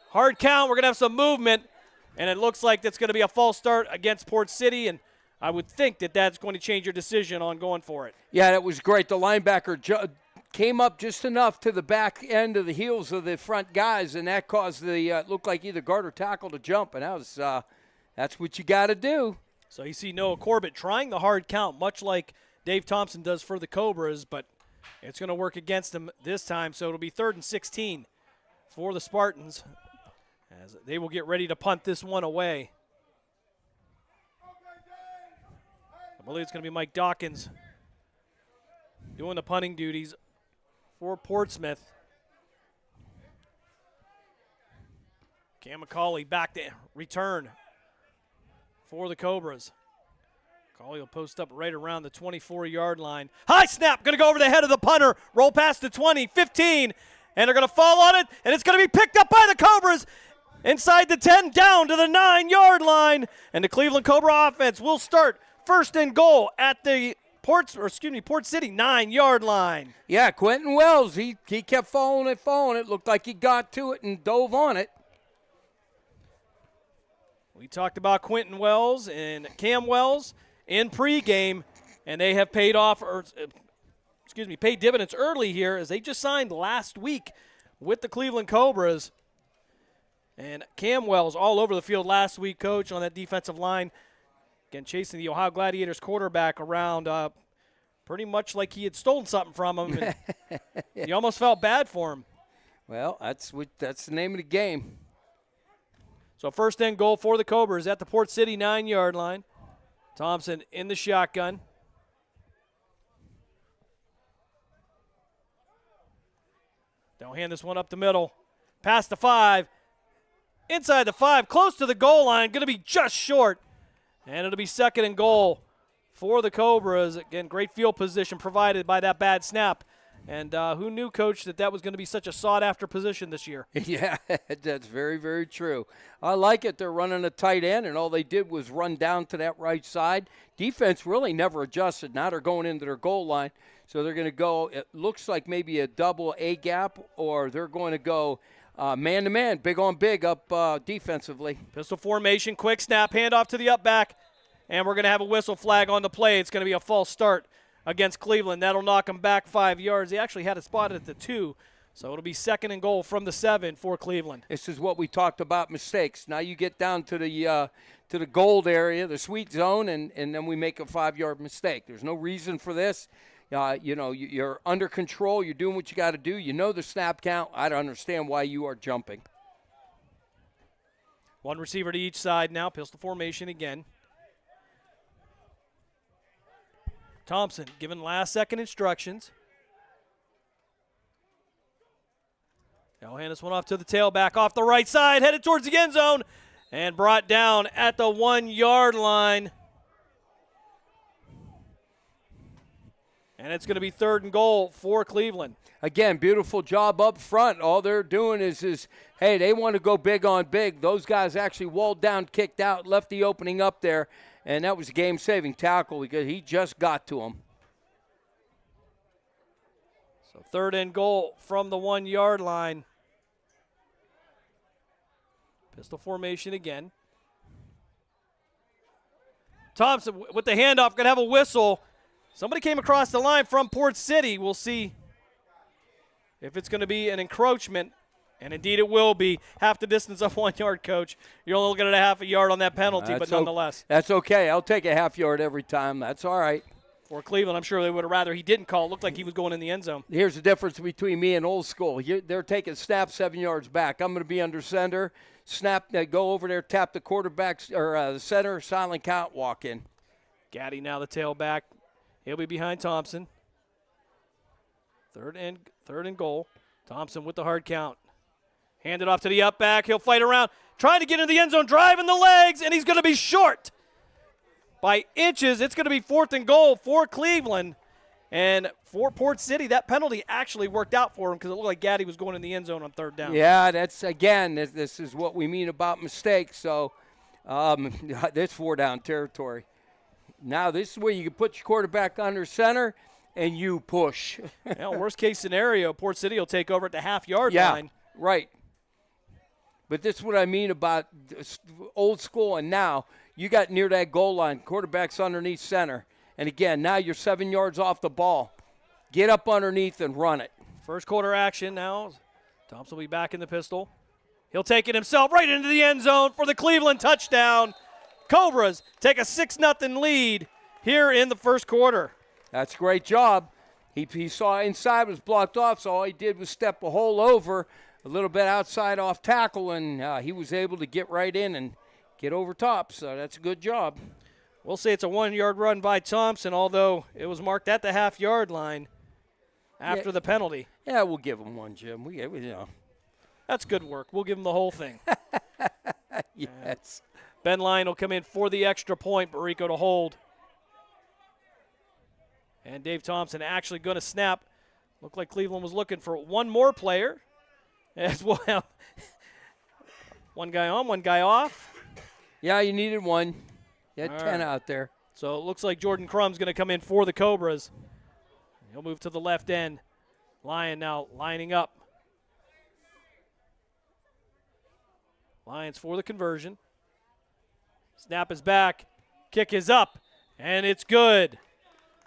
Hard count. We're going to have some movement. And it looks like that's going to be a false start against Port City. And I would think that that's going to change your decision on going for it. Yeah, that was great. The linebacker came up just enough to the back end of the heels of the front guys, and that caused the looked like either guard or tackle to jump, and that's what you got to do. So you see Noah Corbett trying the hard count, much like Dave Thompson does for the Cobras, but it's going to work against them this time, so it'll be 3rd and 16 for the Spartans as they will get ready to punt this one away. I believe it's going to be Mike Dawkins doing the punting duties for Portsmouth. Cam McCauley back to return for the Cobras. McCauley will post up right around the 24-yard line. High snap, going to go over the head of the punter. Roll past the 20, 15, and they're going to fall on it, and it's going to be picked up by the Cobras inside the 10, down to the 9-yard line, and the Cleveland Cobra offense will start 1st and goal at the Port City 9-yard line. Yeah, Quentin Wells, he kept following it. Looked like he got to it and dove on it. We talked about Quentin Wells and Cam Wells in pregame, and they have paid dividends early here as they just signed last week with the Cleveland Cobras. And Cam Wells all over the field last week, coach, on that defensive line. Again, chasing the Ohio Gladiators quarterback around pretty much like he had stolen something from him. And you almost felt bad for him. Well, that's the name of the game. So 1st and goal for the Cobras at the Port City 9-yard line. Thompson in the shotgun. They'll hand this one up the middle. Past the 5. Inside the 5. Close to the goal line. Going to be just short. And it'll be 2nd and goal for the Cobras. Again, great field position provided by that bad snap. And who knew, Coach, that was going to be such a sought-after position this year? Yeah, that's very, very true. I like it. They're running a tight end, and all they did was run down to that right side. Defense really never adjusted. Now they're going into their goal line. So they're going to go, it looks like maybe a double A gap, or they're going to go man-to-man, big on big up defensively. Pistol formation, quick snap, handoff to the up back. And we're going to have a whistle flag on the play. It's going to be a false start against Cleveland. That'll knock them back 5 yards. They actually had it spotted at the 2, so it'll be 2nd and goal from the 7 for Cleveland. This is what we talked about, mistakes. Now you get down to the gold area, the sweet zone, and then we make a 5-yard mistake. There's no reason for this. You're under control. You're doing what you got to do. You know the snap count. I don't understand why you are jumping. 1 receiver to each side now. Pistol formation again. Thompson given last-second instructions. They'll hand this one off to the tailback off the right side, headed towards the end zone, and brought down at the 1-yard line. And it's going to be 3rd and goal for Cleveland. Again, beautiful job up front. All they're doing is hey, they want to go big on big. Those guys actually walled down, kicked out, left the opening up there. And that was a game-saving tackle because he just got to him. So 3rd and goal from the 1-yard line. Pistol formation again. Thompson with the handoff, going to have a whistle. Somebody came across the line from Port City. We'll see if it's going to be an encroachment. And indeed it will be. Half the distance of 1 yard, Coach. You're only looking at a half a yard on that penalty, but nonetheless. That's okay. I'll take a half yard every time. That's all right. For Cleveland, I'm sure they would have rather he didn't call. It looked like he was going in the end zone. Here's the difference between me and old school. They're taking snap 7 yards back. I'm going to be under center. Snap, go over there, tap the quarterback or the center, silent count, walk in. Gaddy now the tailback. He'll be behind Thompson. Third and goal. Thompson with the hard count. Hand it off to the up back. He'll fight around, trying to get into the end zone, driving the legs, and he's going to be short by inches. It's going to be 4th and goal for Cleveland. And for Port City, that penalty actually worked out for him because it looked like Gaddy was going in the end zone on 3rd down. Yeah, that's, again, this is what we mean about mistakes. So this 4-down territory. Now this is where you can put your quarterback under center and you push. Worst case scenario, Port City will take over at the half-yard line. Right. But this is what I mean about old school and now. You got near that goal line, quarterback's underneath center. And again, now you're 7 yards off the ball. Get up underneath and run it. First quarter action now. Thompson will be back in the pistol. He'll take it himself right into the end zone for the Cleveland touchdown. Cobras take a 6-0 lead here in the first quarter. That's a great job. He saw inside was blocked off, so all he did was step a hole over, a little bit outside off tackle, and he was able to get right in and get over top. So that's a good job. We'll say it's a 1-yard run by Thompson, although it was marked at the half-yard line after the penalty. Yeah, we'll give him one, Jim. That's good work. We'll give him the whole thing. Yes. Ben Lyon will come in for the extra point, Barico to hold. And Dave Thompson actually going to snap. Looked like Cleveland was looking for one more player as well. One guy on, one guy off. Yeah, you needed one. You had 10 out there. So it looks like Jordan Crum's going to come in for the Cobras. He'll move to the left end. Lyon now lining up. Lions for the conversion. Snap is back. Kick is up. And it's good.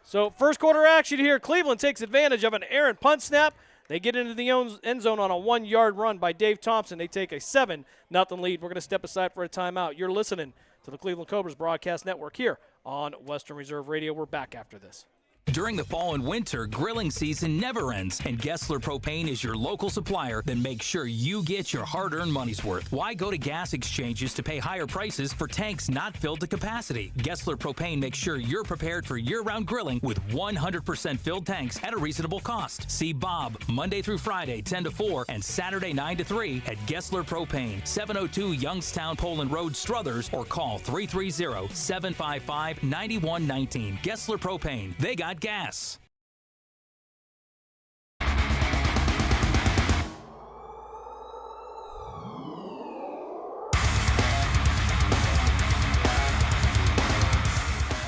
So first quarter action here. Cleveland takes advantage of an errant punt snap. They get into the end zone on a 1-yard run by Dave Thompson. They take a 7-0 lead. We're going to step aside for a timeout. You're listening to the Cleveland Cobras Broadcast Network here on Western Reserve Radio. We're back after this. During the fall and winter, grilling season never ends, and Gessler Propane is your local supplier that makes sure you get your hard-earned money's worth. Why go to gas exchanges to pay higher prices for tanks not filled to capacity? Gessler Propane makes sure you're prepared for year-round grilling with 100% filled tanks at a reasonable cost. See Bob Monday through Friday, 10 to 4, and Saturday, 9 to 3 at Gessler Propane, 702 Youngstown Poland Road, Struthers, or call 330-755-9119. Gessler Propane. They got gas.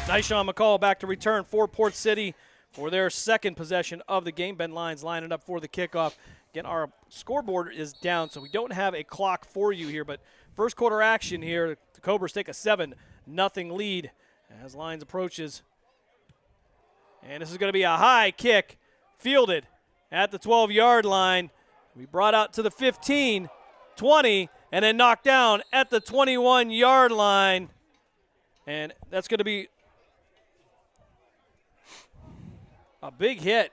Nyshawn McCall back to return for Port City for their second possession of the game. Ben Lyons lining up for the kickoff. Again, our scoreboard is down, so we don't have a clock for you here, but first quarter action here. The Cobras take a 7-0 lead as Lyons approaches. And this is going to be a high kick, fielded at the 12-yard line. We brought out to the 15, 20, and then knocked down at the 21-yard line. And that's going to be a big hit.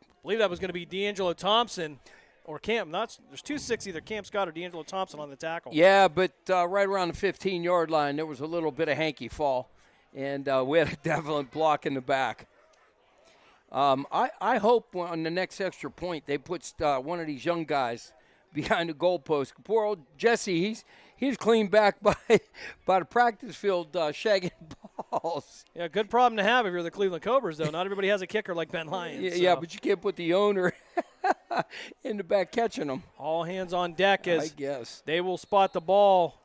I believe that was going to be D'Angelo Thompson or Cam. There's 2-6, either Cam Scott or D'Angelo Thompson on the tackle. Yeah, but right around the 15-yard line, there was a little bit of hanky fall. And we had a definite block in the back. I hope on the next extra point they put one of these young guys behind the goalpost. Poor old Jesse, he's clean back by the practice field shagging balls. Yeah, good problem to have if you're the Cleveland Cobras, though. Not everybody has a kicker like Ben Lyons. Yeah, but you can't put the owner in the back catching them. All hands on deck as I guess they will spot the ball.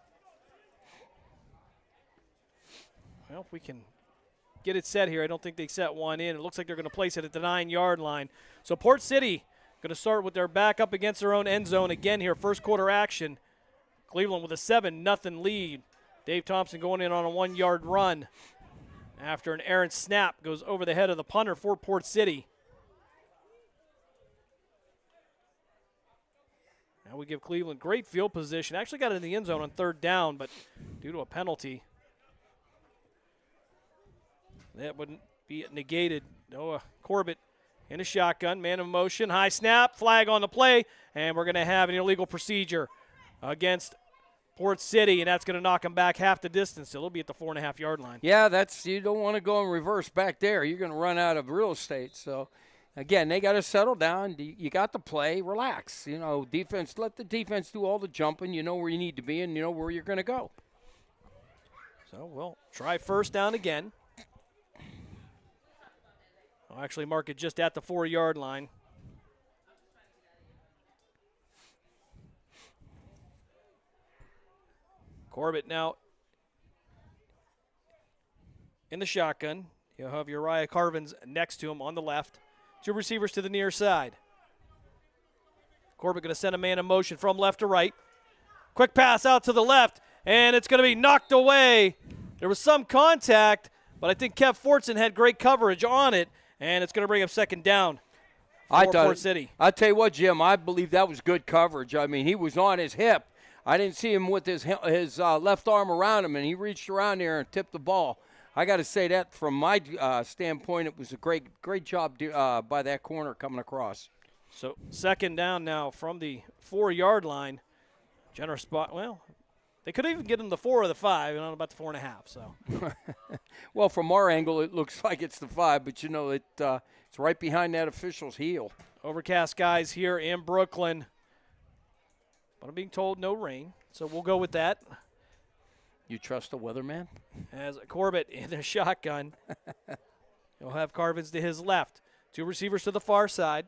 Well, if we can get it set here. I don't think they set one in. It looks like they're going to place it at the 9-yard line. So Port City going to start with their back up against their own end zone again here. First quarter action. Cleveland with a 7-0 lead. Dave Thompson going in on a 1-yard run after an errant snap goes over the head of the punter for Port City. Now we give Cleveland great field position. Actually got it in the end zone on 3rd down, but due to a penalty, that wouldn't be negated. Noah Corbett in a shotgun, man in motion, high snap, flag on the play, and we're going to have an illegal procedure against Port City, and that's going to knock them back half the distance. So they'll be at the 4.5-yard line. Yeah, you don't want to go in reverse back there. You're going to run out of real estate. So, again, they got to settle down. You got to play. Relax. Defense, let the defense do all the jumping. You know where you need to be, and you know where you're going to go. So we'll try 1st down again. I'll actually mark it just at the 4-yard line. Corbett now in the shotgun. You'll have Uriah Carvins next to him on the left. 2 receivers to the near side. Corbett going to send a man in motion from left to right. Quick pass out to the left, and it's going to be knocked away. There was some contact, but I think Kev Fortson had great coverage on it, and it's going to bring up 2nd down for Port City. I tell you what, Jim, I believe that was good coverage. I mean, he was on his hip. I didn't see him with his left arm around him, and he reached around there and tipped the ball. I got to say that from my standpoint, it was a great job by that corner coming across. So 2nd down now from the 4-yard line. Generous spot. Well, they could even get him the 4 or the 5, and not about the 4.5. So, well, from our angle, it looks like it's the 5, but it's right behind that official's heel. Overcast skies here in Brooklyn. But I'm being told no rain, so we'll go with that. You trust the weatherman? As Corbett in the shotgun. He'll have Carvins to his left. 2 receivers to the far side.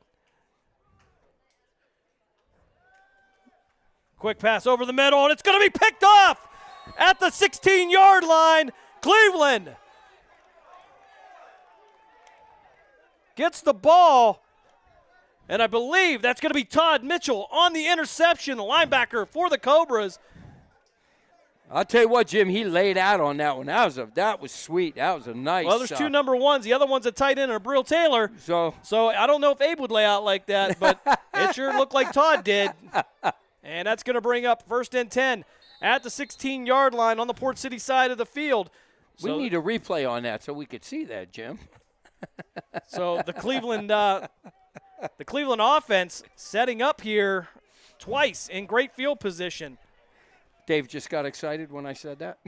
Quick pass over the middle, and it's going to be picked off at the 16-yard line. Cleveland gets the ball. And I believe that's going to be Todd Mitchell on the interception, the linebacker for the Cobras. I'll tell you what, Jim, he laid out on that one. That was sweet. That was a nice. Well, there's 2 number 1s. The other one's a tight end and a Brill Taylor. So I don't know if Abe would lay out like that, but it sure looked like Todd did. And that's going to bring up 1st and 10 at the 16-yard line on the Port City side of the field. We need a replay on that so we could see that, Jim. So the Cleveland offense setting up here twice in great field position. Dave just got excited when I said that.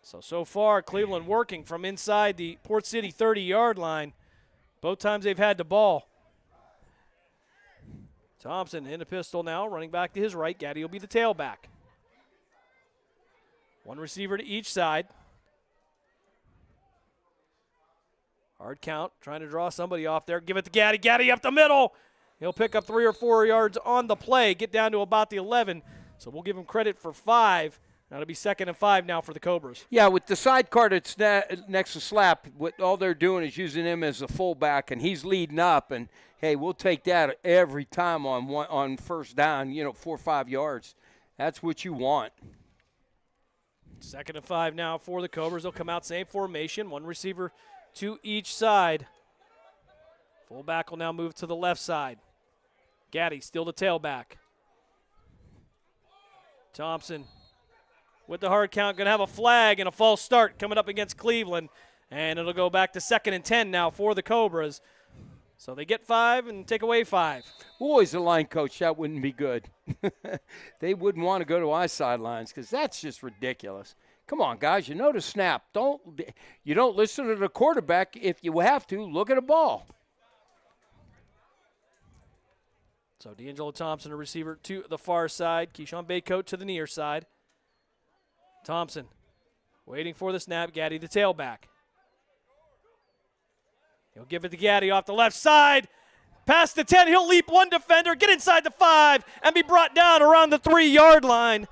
So far, Cleveland working from inside the Port City 30-yard line. Both times they've had the ball. Thompson in the pistol now, running back to his right. Gaddy will be the tailback. 1 receiver to each side. Hard count, trying to draw somebody off there. Give it to Gaddy. Gaddy up the middle. He'll pick up 3 or 4 yards on the play, get down to about the 11. So we'll give him credit for 5. That'll be 2nd and 5 now for the Cobras. Yeah, with the sidecar that's next to Slap, what all they're doing is using him as a fullback, and he's leading up. And, hey, we'll take that every time on 1st down, 4 or 5 yards. That's what you want. 2nd and 5 now for the Cobras. They'll come out same formation, 1 receiver to each side. Fullback will now move to the left side. Gaddy still the tailback. Thompson with the hard count, going to have a flag and a false start coming up against Cleveland. And it'll go back to 2nd and 10 now for the Cobras. So they get 5 and take away 5. Boy, as a line coach, that wouldn't be good. They wouldn't want to go to our sidelines because that's just ridiculous. Come on, guys, you know the snap. You don't listen to the quarterback. If you have to, look at the ball. So D'Angelo Thompson, a receiver to the far side. Keyshawn Baycoat to the near side. Thompson waiting for the snap. Gaddy the tailback. He'll give it to Gaddy off the left side. Past the 10, he'll leap 1 defender, get inside the 5, and be brought down around the 3-yard line.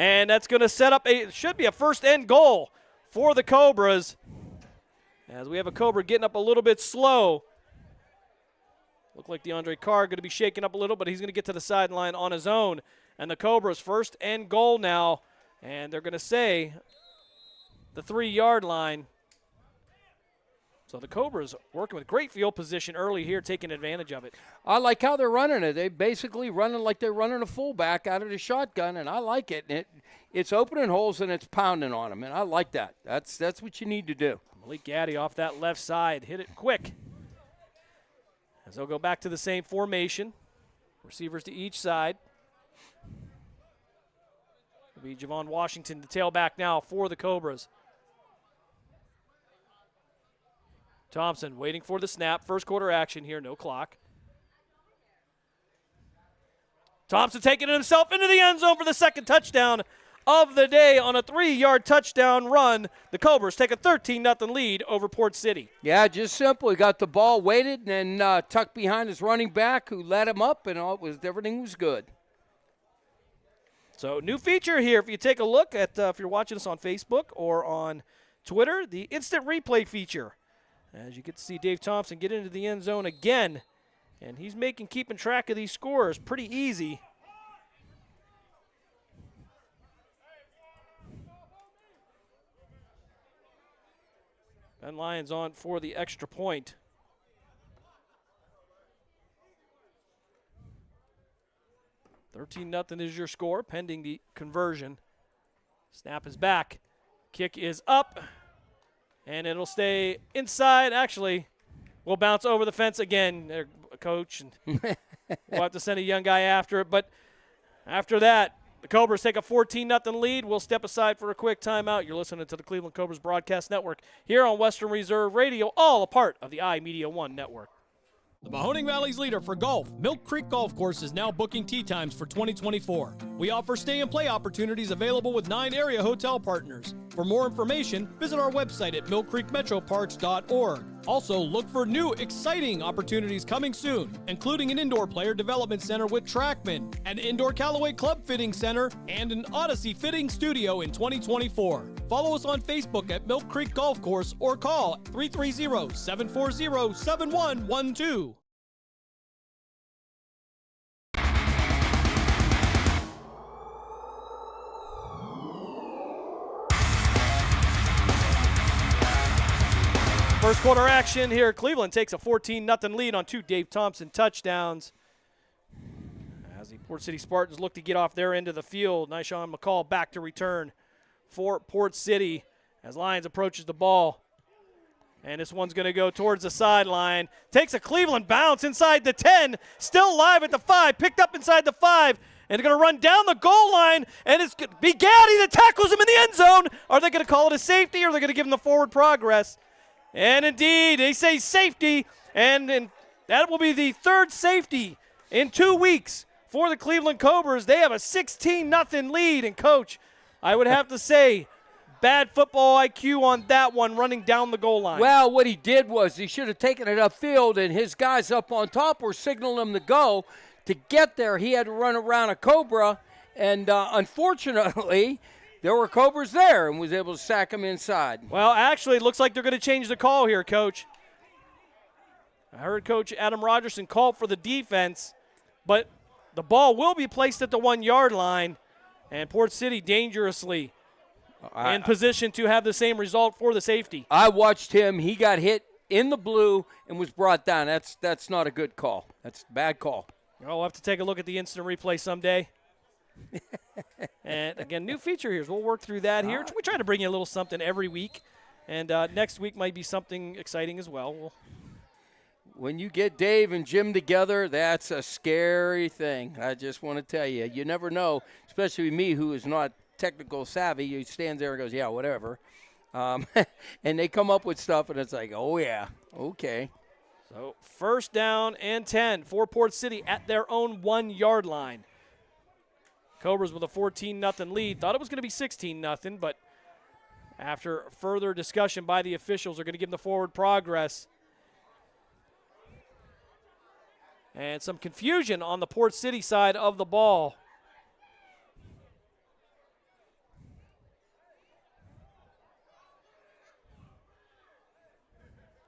And that's going to set up should be a first and goal for the Cobras. As we have a Cobra getting up a little bit slow. Look like DeAndre Carr going to be shaking up a little, but he's going to get to the sideline on his own. And the Cobras first and goal now. And they're going to say the 3-yard line. So the Cobras working with great field position early here, taking advantage of it. I like how they're running it. They basically running like they're running a fullback out of the shotgun, and I like it. And it's opening holes and it's pounding on them, and I like that. That's what you need to do. Malik Gaddy off that left side, hit it quick. As they'll go back to the same formation. Receivers to each side. It'll be Javon Washington, the tailback now for the Cobras. Thompson waiting for the snap. First quarter action here, no clock. Thompson taking it himself into the end zone for the second touchdown of the day on a 3-yard touchdown run. The Cobras take a 13-0 lead over Port City. Yeah, just simple. He got the ball weighted and tucked behind his running back who led him up, and everything was good. So new feature here. If you take a look at, if you're watching us on Facebook or on Twitter, the instant replay feature. As you get to see Dave Thompson get into the end zone again, and he's keeping track of these scores pretty easy. Ben Lyons on for the extra point. $13-0 is your score, pending the conversion. Snap is back. Kick is up. And it'll stay inside. Actually, we'll bounce over the fence again, Coach. And we'll have to send a young guy after it. But after that, the Cobras take a 14-0 lead. We'll step aside for a quick timeout. You're listening to the Cleveland Cobras Broadcast Network here on Western Reserve Radio, all a part of the iMedia One Network. The Mahoning Valley's leader for golf, Milk Creek Golf Course, is now booking tee times for 2024. We offer stay and play opportunities available with 9 area hotel partners. For more information, visit our website at millcreekmetroparks.org. Also, look for new, exciting opportunities coming soon, including an indoor player development center with Trackman, an indoor Callaway Club Fitting Center, and an Odyssey Fitting Studio in 2024. Follow us on Facebook at Milk Creek Golf Course or call 330-740-7112. First quarter action here. Cleveland takes a 14-0 lead on 2 Dave Thompson touchdowns. As the Port City Spartans look to get off their end of the field, Nyshawn McCall back to return for Port City as Lyons approaches the ball. And this one's going to go towards the sideline. Takes a Cleveland bounce inside the 10. Still live at the 5. Picked up inside the 5. And they're going to run down the goal line. And it's going to be Gaddy that tackles him in the end zone. Are they going to call it a safety or are they going to give him the forward progress? And indeed, they say safety, and that will be the 3rd safety in 2 weeks for the Cleveland Cobras. They have a 16-0 lead, and Coach, I would have to say, bad football IQ on that one, running down the goal line. Well, what he did was he should have taken it upfield, and his guys up on top were signaling him to go. To get there, he had to run around a Cobra, and unfortunately, there were Cobras there and was able to sack him inside. Well, actually, it looks like they're going to change the call here, Coach. I heard Coach Adam Rogerson call for the defense, but the ball will be placed at the 1-yard line, and Port City dangerously in position to have the same result for the safety. I watched him. He got hit in the blue and was brought down. That's not a good call. That's a bad call. Oh, we'll have to take a look at the instant replay someday. And, again, new feature here. So we'll work through that here. We try to bring you a little something every week. And next week might be something exciting as well. When you get Dave and Jim together, that's a scary thing. I just want to tell you. You never know, especially me who is not technical savvy. He stands there and goes, yeah, whatever. And they come up with stuff, and it's like, oh, yeah, okay. So first down and 10 for Port City at their own 1-yard line. Cobras with a 14-0 lead. Thought it was going to be 16-0, but after further discussion by the officials, they're going to give them the forward progress. And some confusion on the Port City side of the ball.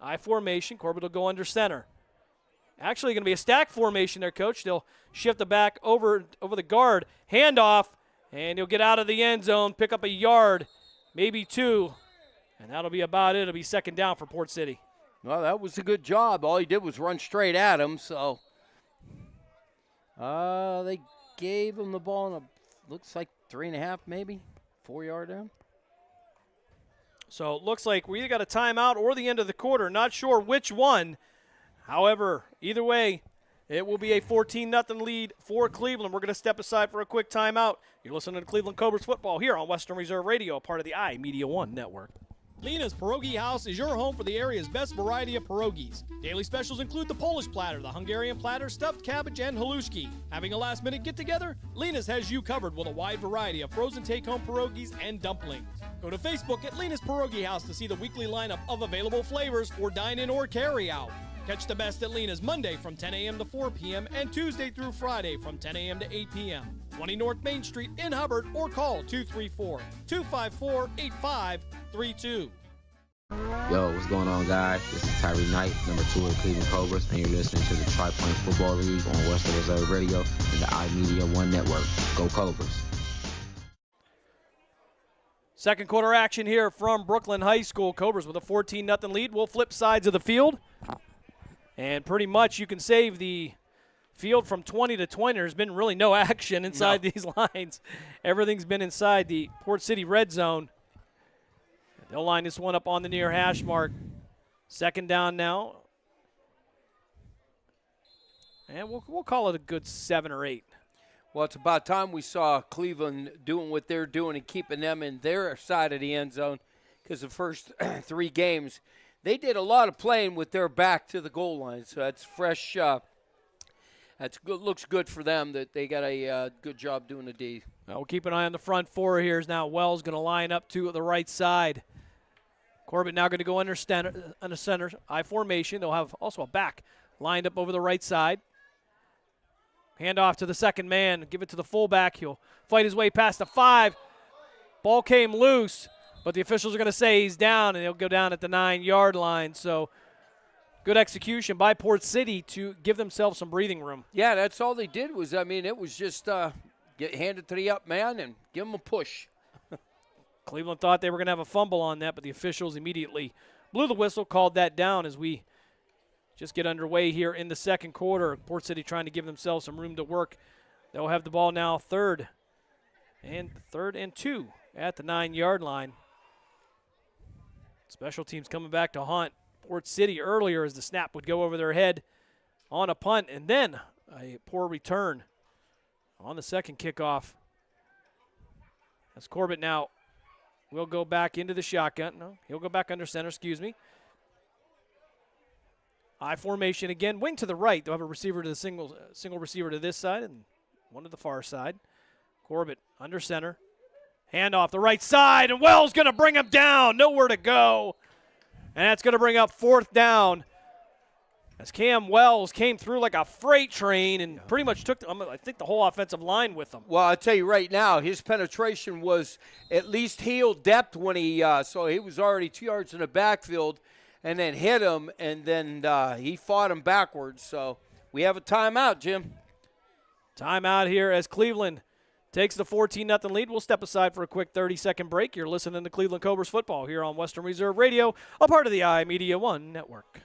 I formation. Corbett will go under center. Actually going to be a stack formation there, Coach. They'll shift the back over the guard. Handoff, and he'll get out of the end zone, pick up a yard, maybe 2, and that'll be about it. It'll be second down for Port City. Well, that was a good job. All he did was run straight at him, so they gave him the ball in looks like 3.5, maybe 4-yard down. So it looks like we either got a timeout or the end of the quarter. Not sure which one. However, either way, it will be a 14-0 lead for Cleveland. We're going to step aside for a quick timeout. You're listening to Cleveland Cobras football here on Western Reserve Radio, part of the iMedia One network. Lena's Pierogi House is your home for the area's best variety of pierogies. Daily specials include the Polish platter, the Hungarian platter, stuffed cabbage, and halushki. Having a last-minute get-together? Lena's has you covered with a wide variety of frozen take-home pierogies and dumplings. Go to Facebook at Lena's Pierogi House to see the weekly lineup of available flavors for dine-in or carry-out. Catch the best at Lena's Monday from 10 a.m. to 4 p.m. and Tuesday through Friday from 10 a.m. to 8 p.m. 20 North Main Street in Hubbard, or call 234-254-8532. Yo, what's going on, guys? This is Tyree Knight, number 2 of the Cleveland Cobras, and you're listening to the Tri-Point Football League on Western Reserve Radio and the iMedia One network. Go Cobras. Second quarter action here from Brooklyn High School. Cobras with a 14-0 lead. We'll flip sides of the field. And pretty much you can save the field from 20 to 20. There's been really no action inside these lines. Everything's been inside the Port City red zone. They'll line this one up on the near hash mark. Second down now. And we'll call it a good 7 or 8. Well, it's about time we saw Cleveland doing what they're doing and keeping them in their side of the end zone, because the first 3 games, they did a lot of playing with their back to the goal line. So that's fresh. That's good. Looks good for them that they got a good job doing the D. We'll keep an eye on the front 4 here. Is now Wells going to line up to the right side. Corbett now going to go under center, I formation. They'll have also a back lined up over the right side. Hand off to the second man. Give it to the fullback. He'll fight his way past the 5. Ball came loose, but the officials are going to say he's down, and he'll go down at the 9-yard line. So good execution by Port City to give themselves some breathing room. Yeah, that's all they did was, it was just get handed to the up man and give him a push. Cleveland thought they were going to have a fumble on that, but the officials immediately blew the whistle, called that down as we just get underway here in the second quarter. Port City trying to give themselves some room to work. They'll have the ball now third and 2 at the 9-yard line. Special teams coming back to haunt Port City earlier as the snap would go over their head on a punt, and then a poor return on the second kickoff. As Corbett now will go back into the shotgun. No, he'll go back under center, I formation again, wing to the right. They'll have a receiver to the single receiver to this side and one to the far side. Corbett under center. Hand off the right side, and Wells going to bring him down. Nowhere to go. And that's going to bring up 4th down as Cam Wells came through like a freight train and pretty much took, I think, the whole offensive line with him. Well, I'll tell you right now, his penetration was at least heel depth when so he was already 2 yards in the backfield and then hit him, and then he fought him backwards. So we have a timeout, Jim. Timeout here as Cleveland takes the 14-0 lead. We'll step aside for a quick 30-second break. You're listening to Cleveland Cobras football here on Western Reserve Radio, a part of the iMedia One network.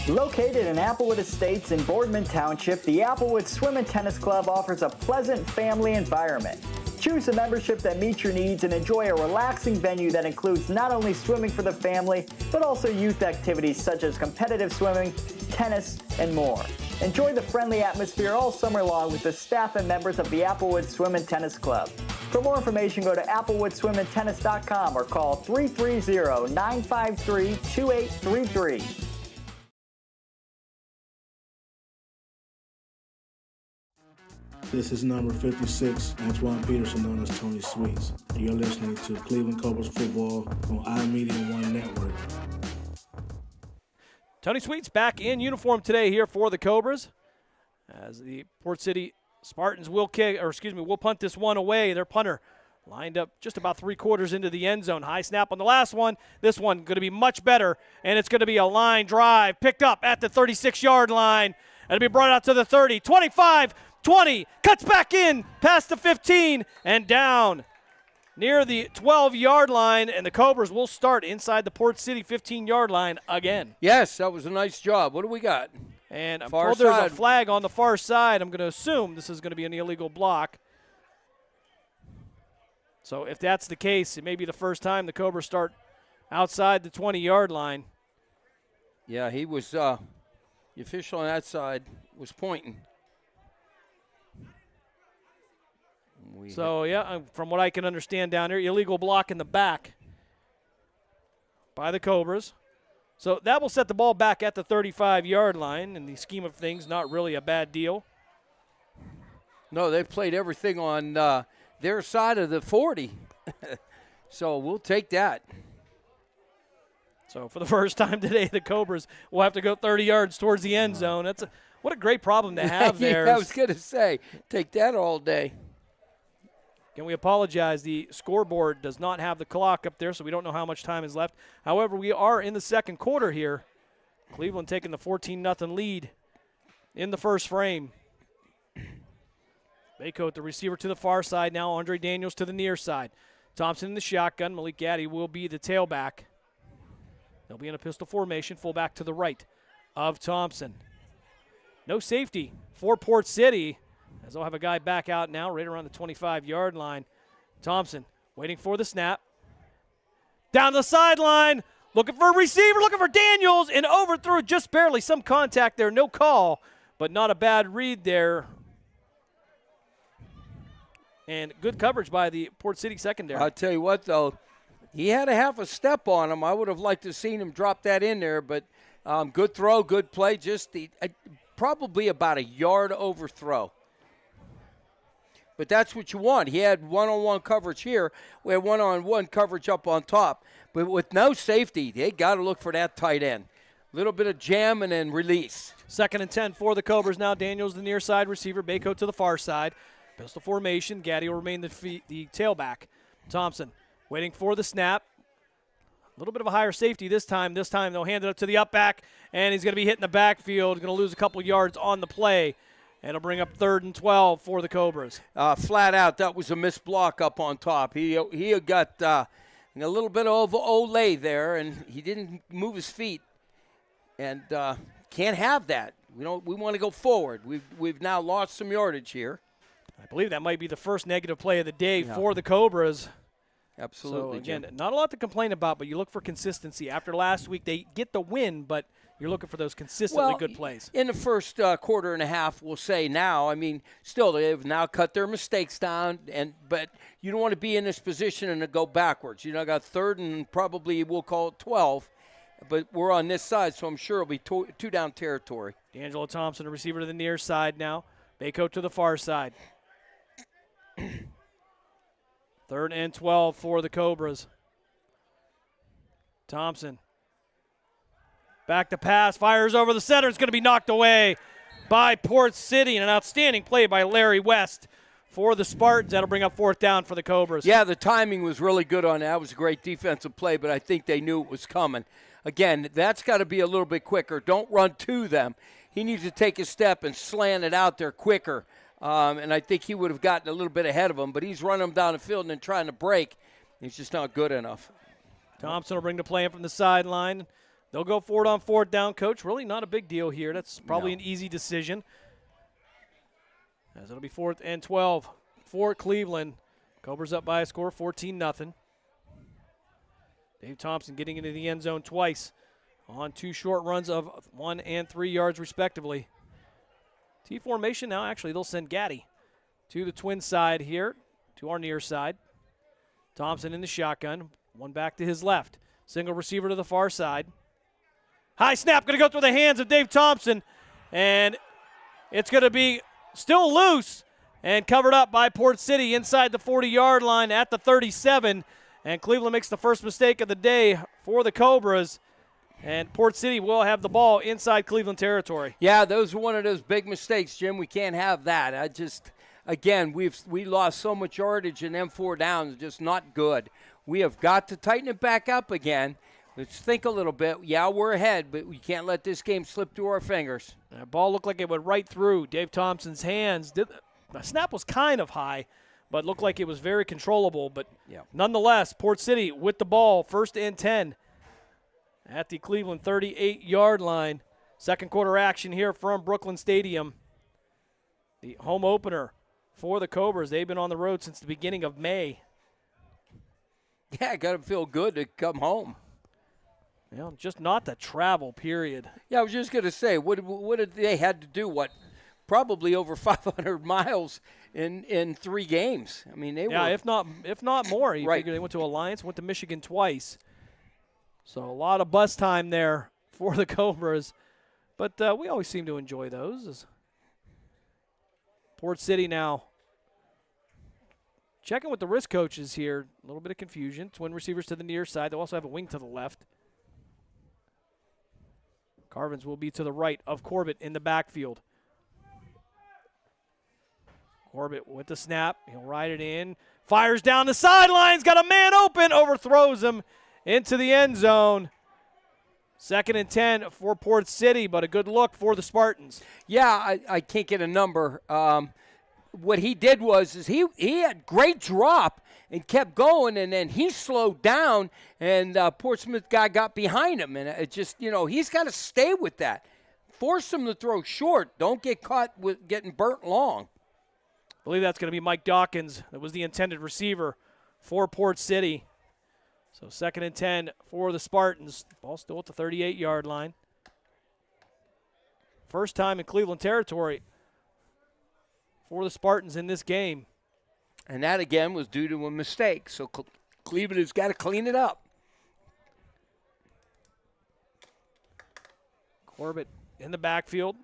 Located in Applewood Estates in Boardman Township, the Applewood Swim and Tennis Club offers a pleasant family environment. Choose a membership that meets your needs and enjoy a relaxing venue that includes not only swimming for the family, but also youth activities such as competitive swimming, tennis, and more. Enjoy the friendly atmosphere all summer long with the staff and members of the Applewood Swim and Tennis Club. For more information, go to applewoodswimandtennis.com or call 330-953-2833. This is number 56, Antoine Peterson, known as Tony Sweets. You're listening to Cleveland Cobras football on iMedia One Network. Tony Sweets back in uniform today here for the Cobras, as the Port City Spartans will punt this one away. Their punter Lined up just about 3/4 into the end zone. High snap on the last one. This one going to be much better, and it's going to be a line drive picked up at the 36-yard line. It'll be brought out to the 30, 25, 20, cuts back in past the 15 and down near the 12-yard line, and the Cobras will start inside the Port City 15-yard line again. Yes, that was a nice job. What do we got? And I'm Far told there's side. a flag on the far side. I'm going to assume this is going to be an illegal block. So if that's the case, it may be the first time the Cobras start outside the 20-yard line. Yeah, he was the official on that side was pointing. From what I can understand down here, illegal block in the back by the Cobras. So that will set the ball back at the 35-yard line. In the scheme of things, not really a bad deal. No, they've played everything on their side of the 40. So we'll take that. So for the first time today, the Cobras will have to go 30 yards towards the end zone. What a great problem to have there. Yeah, I was going to say, take that all day. Again, we apologize. The scoreboard does not have the clock up there, so we don't know how much time is left. However, we are in the second quarter here. Cleveland taking the 14-0 lead in the first frame. Baycoat, the receiver, to the far side now. Andre Daniels to the near side. Thompson in the shotgun. Malik Gaddy will be the tailback. They'll be in a pistol formation, fullback to the right of Thompson. No safety for Port City, as they'll have a guy back out now right around the 25-yard line. Thompson waiting for the snap. Down the sideline, looking for a receiver, looking for Daniels, and overthrew just barely. Some contact there, no call, but not a bad read there. And good coverage by the Port City secondary. I'll tell you what, though, he had a half a step on him. I would have liked to have seen him drop that in there, but good throw, good play, just probably about a yard overthrow. But that's what you want. He had one-on-one coverage here. We had one-on-one coverage up on top. But with no safety, they got to look for that tight end. A little bit of jam and then release. 2nd and 10 for the Cobras now. Daniels, the near side receiver. Baycoat to the far side. Pistol formation. Gaddy will remain the tailback. Thompson waiting for the snap. A little bit of a higher safety this time. This time they'll hand it up to the up back, and he's going to be hitting the backfield. Going to lose a couple yards on the play. And it'll bring up 3rd and 12 for the Cobras. Flat out, that was a missed block up on top. He got a little bit of Olay there, and he didn't move his feet. And can't have that. We want to go forward. We've now lost some yardage here. I believe that might be the first negative play of the day for the Cobras. Absolutely. So, again, not a lot to complain about, but you look for consistency. After last week, they get the win, but you're looking for those consistently good plays. In the first quarter and a half, we'll say now. I mean, still, they've now cut their mistakes down, but you don't want to be in this position and to go backwards. Got 3rd and probably we'll call it 12, but we're on this side, so I'm sure it'll be two down territory. D'Angelo Thompson, a receiver to the near side now. Baycoat to the far side. 3rd and 12 for the Cobras. Thompson. Back to pass, fires over the center. It's going to be knocked away by Port City. And an outstanding play by Larry West for the Spartans. That'll bring up 4th down for the Cobras. Yeah, the timing was really good on that. It was a great defensive play, but I think they knew it was coming. Again, that's got to be a little bit quicker. Don't run to them. He needs to take a step and slant it out there quicker. And I think he would have gotten a little bit ahead of him, but he's running him down the field and then trying to break. He's just not good enough. Thompson will bring the play in from the sideline. They'll go forward on 4th down, Coach. Really not a big deal here. That's probably an easy decision. As it'll be 4th and 12 for Cleveland. Cobras up by a score, 14-0. Dave Thompson getting into the end zone twice on 2 short runs of 1 and 3 yards respectively. T formation now. Actually, they'll send Gaddy to the twin side here, to our near side. Thompson in the shotgun. One back to his left. Single receiver to the far side. High snap, going to go through the hands of Dave Thompson, and it's going to be still loose and covered up by Port City inside the 40-yard line at the 37, and Cleveland makes the first mistake of the day for the Cobras, and Port City will have the ball inside Cleveland territory. Yeah, those were one of those big mistakes, Jim. We can't have that. again, we lost so much yardage in them 4 downs, just not good. We have got to tighten it back up again. Let's think a little bit. Yeah, we're ahead, but we can't let this game slip through our fingers. That ball looked like it went right through Dave Thompson's hands. The snap was kind of high, but looked like it was very controllable. But nonetheless, Port City with the ball, 1st and 10 at the Cleveland 38-yard line. Second quarter action here from Brooklyn Stadium. The home opener for the Cobras. They've been on the road since the beginning of May. Yeah, got to feel good to come home. Just not the travel period. Yeah, I was just going to say, what did they had to do? Probably over 500 miles in 3 games. I mean, they were. Yeah, if not more. You Right. figure they went to Alliance, went to Michigan twice. So a lot of bus time there for the Cobras. But we always seem to enjoy those. Port City now checking with the risk coaches here. A little bit of confusion. Twin receivers to the near side. They'll also have a wing to the left. Carvins will be to the right of Corbett in the backfield. Corbett with the snap. He'll ride it in. Fires down the sidelines. Got a man open. Overthrows him into the end zone. 2nd and 10 for Port City, but a good look for the Spartans. Yeah, I can't get a number. What he did was he had great drop and kept going, and then he slowed down, and Portsmouth guy got behind him. And it just, he's got to stay with that. Force him to throw short. Don't get caught with getting burnt long. I believe that's going to be Mike Dawkins. That was the intended receiver for Port City. So 2nd and 10 for the Spartans. Ball still at the 38-yard line. First time in Cleveland territory for the Spartans in this game. And that, again, was due to a mistake. So Cleveland has got to clean it up. Corbett in the backfield.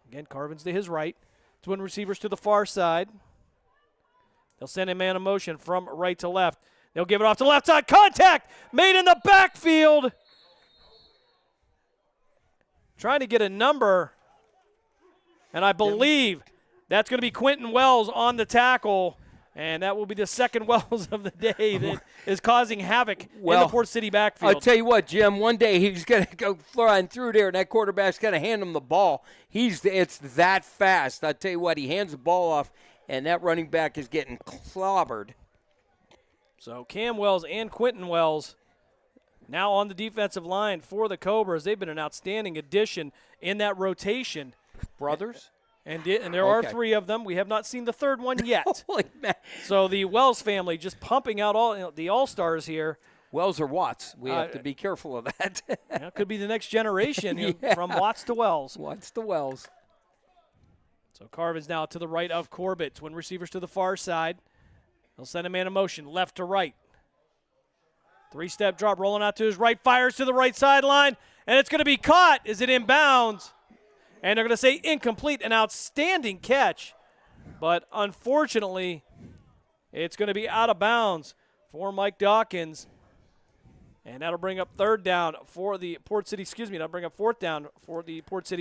Again, Carvin's to his right. Twin receivers to the far side. They'll send a man in motion from right to left. They'll give it off to left side. Contact made in the backfield. Trying to get a number. And I believe that's going to be Quentin Wells on the tackle. And that will be the second Wells of the day that is causing havoc in the Port City backfield. I'll tell you what, Jim, one day he's going to go flying through there, and that quarterback's going to hand him the ball. It's that fast. I'll tell you what, he hands the ball off, and that running back is getting clobbered. So Cam Wells and Quentin Wells now on the defensive line for the Cobras. They've been an outstanding addition in that rotation. Brothers? And there are 3 of them. We have not seen the third one yet. Holy man. So the Wells family just pumping out the All-Stars here. Wells or Watts. We have to be careful of that. That could be the next generation from Watts to Wells. Watts to Wells. So Carvin's now to the right of Corbett. Twin receivers to the far side. He'll send a man in motion, left to right. 3-step drop, rolling out to his right, fires to the right sideline, and it's going to be caught. Is it inbounds? And they're going to say incomplete, an outstanding catch. But unfortunately, it's going to be out of bounds for Mike Dawkins. And that'll bring up 4th down for the Port City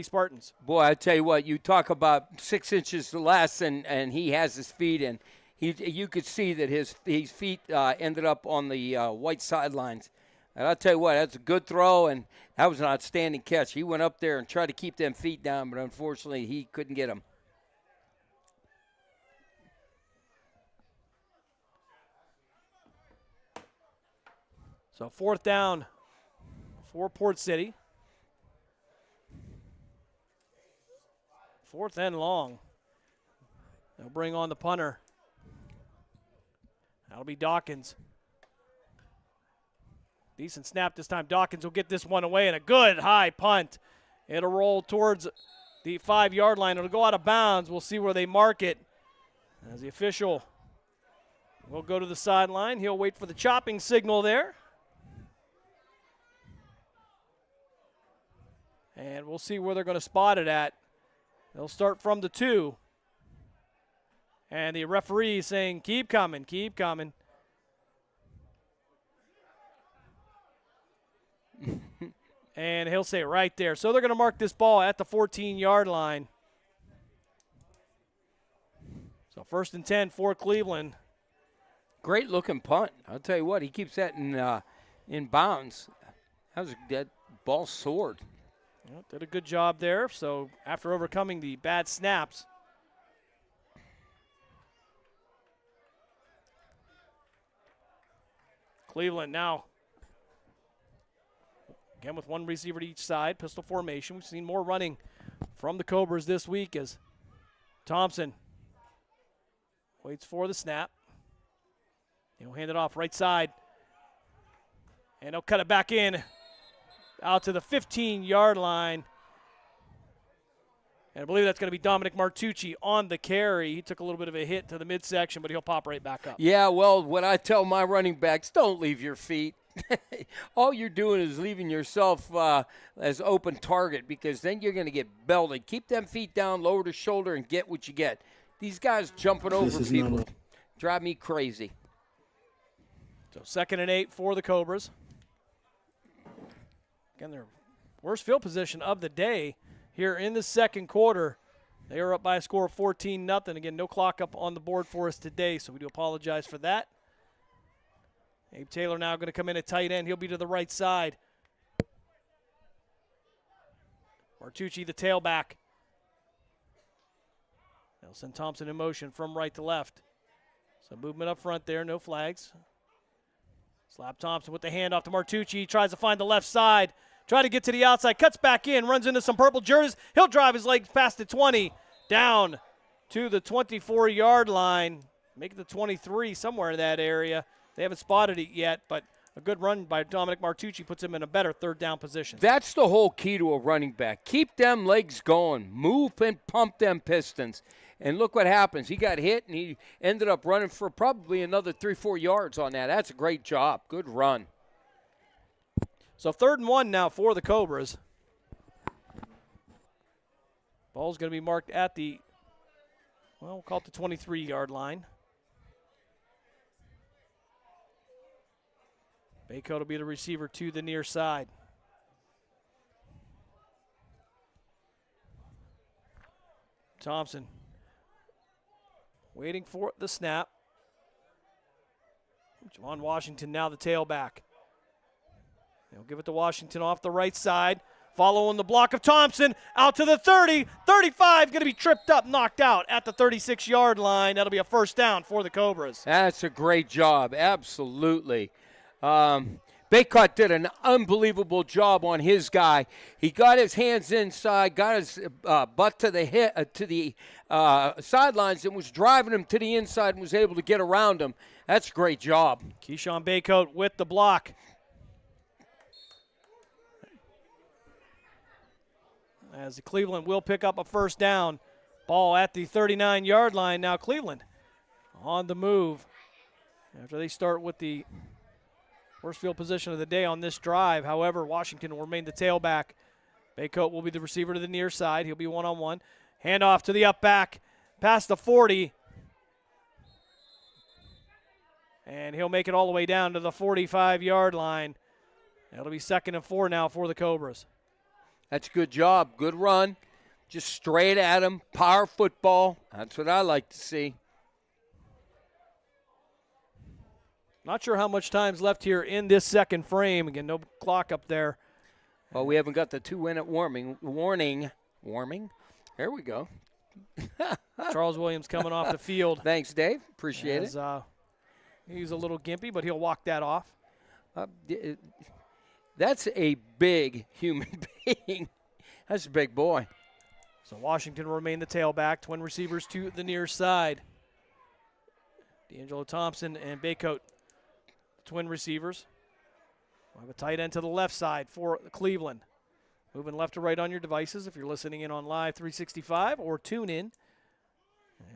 Spartans. Boy, I tell you what, you talk about 6 inches less, and he has his feet in. You could see that his feet ended up on the white sidelines. And I'll tell you what, that's a good throw, and that was an outstanding catch. He went up there and tried to keep them feet down, but unfortunately he couldn't get them. So 4th down for Port City. 4th and long. They'll bring on the punter. That'll be Dawkins. Decent snap this time. Dawkins will get this one away, and a good high punt. It'll roll towards the 5-yard line. It'll go out of bounds. We'll see where they mark it. As the official will go to the sideline. He'll wait for the chopping signal there. And we'll see where they're going to spot it at. They'll start from the 2. And the referee is saying, keep coming, keep coming. And he'll say right there. So they're going to mark this ball at the 14-yard line. So 1st and 10 for Cleveland. Great looking punt. I'll tell you what, he keeps that in bounds. That ball soared. Well, did a good job there. So after overcoming the bad snaps, Cleveland now, again with one receiver to each side, pistol formation. We've seen more running from the Cobras this week as Thompson waits for the snap. He'll hand it off right side, and he'll cut it back in out to the 15-yard line. And I believe that's going to be Dominic Martucci on the carry. He took a little bit of a hit to the midsection, but he'll pop right back up. Yeah, well, what I tell my running backs, don't leave your feet. All you're doing is leaving yourself as open target, because then you're going to get belted. Keep them feet down, lower the shoulder, and get what you get. These guys jumping over people drive me crazy. So 2nd and 8 for the Cobras. Again, their worst field position of the day here in the second quarter. They are up by a score of 14-0. Again, no clock up on the board for us today, so we do apologize for that. Abe Taylor now going to come in at tight end. He'll be to the right side. Martucci, the tailback. They'll send Thompson in motion from right to left. So movement up front there, no flags. Slap Thompson with the handoff to Martucci. Tries to find the left side. Try to get to the outside. Cuts back in. Runs into some purple jerseys. He'll drive his legs past the 20. Down to the 24-yard line. Make it the 23, somewhere in that area. They haven't spotted it yet, but a good run by Dominic Martucci puts him in a better third down position. That's the whole key to a running back. Keep them legs going. Move and pump them pistons. And look what happens. He got hit, and he ended up running for probably another 3-4 yards on that. That's a great job. Good run. So 3rd and 1 now for the Cobras. Ball's going to be marked at the, well, we'll call it the 23-yard line. Baycoat will be the receiver to the near side. Thompson waiting for the snap. Javon Washington now the tailback. They'll give it to Washington off the right side. Following the block of Thompson, out to the 30, 35, going to be tripped up, knocked out at the 36-yard line. That'll be a first down for the Cobras. That's a great job, absolutely. Baycott did an unbelievable job on his guy. He got his hands inside, got his butt to the sidelines, and was driving him to the inside and was able to get around him. That's a great job. Keyshawn Baycoat with the block. As the Cleveland will pick up a first down. Ball at the 39-yard line. Now Cleveland on the move after they start with the worst field position of the day on this drive. However, Washington will remain the tailback. Baycoat will be the receiver to the near side. He'll be one-on-one. Handoff to the up back, past the 40. And he'll make it all the way down to the 45-yard line. That'll be 2nd and 4 now for the Cobras. That's a good job. Good run. Just straight at him. Power football. That's what I like to see. Not sure how much time's left here in this second frame. Again, no clock up there. Well, we haven't got the 2-minute warning. Warming? There we go. Charles Williams coming off the field. Thanks, Dave. Appreciate it. He's a little gimpy, but he'll walk that off. That's a big human being. That's a big boy. So Washington will remain the tailback. Twin receivers to the near side. D'Angelo Thompson and Baycoat, twin receivers. We'll have a tight end to the left side for Cleveland. Moving left to right on your devices if you're listening in on Live 365 or Tunein.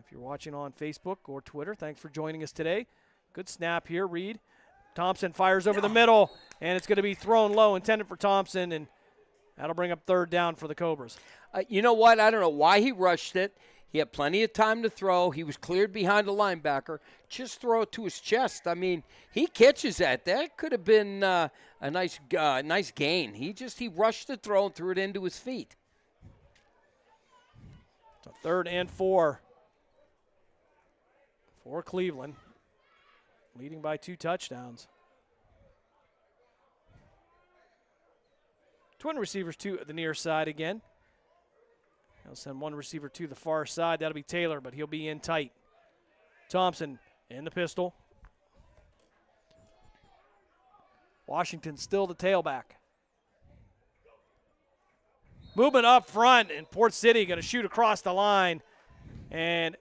If you're watching on Facebook or Twitter, thanks for joining us today. Good snap here, Reed. Thompson fires over the middle, and it's going to be thrown low, intended for Thompson, and that'll bring up 3rd down for the Cobras. You know what? I don't know why he rushed it. He had plenty of time to throw. He was cleared behind the linebacker. Just throw it to his chest. I mean, he catches that. That could have been a nice gain. He rushed the throw and threw it into his feet. So 3rd and 4. for Cleveland, leading by 2 touchdowns. Twin receivers to the near side again. They'll send one receiver to the far side. That'll be Taylor, but he'll be in tight. Thompson in the pistol. Washington still the tailback. Movement up front, and Port City going to shoot across the line. And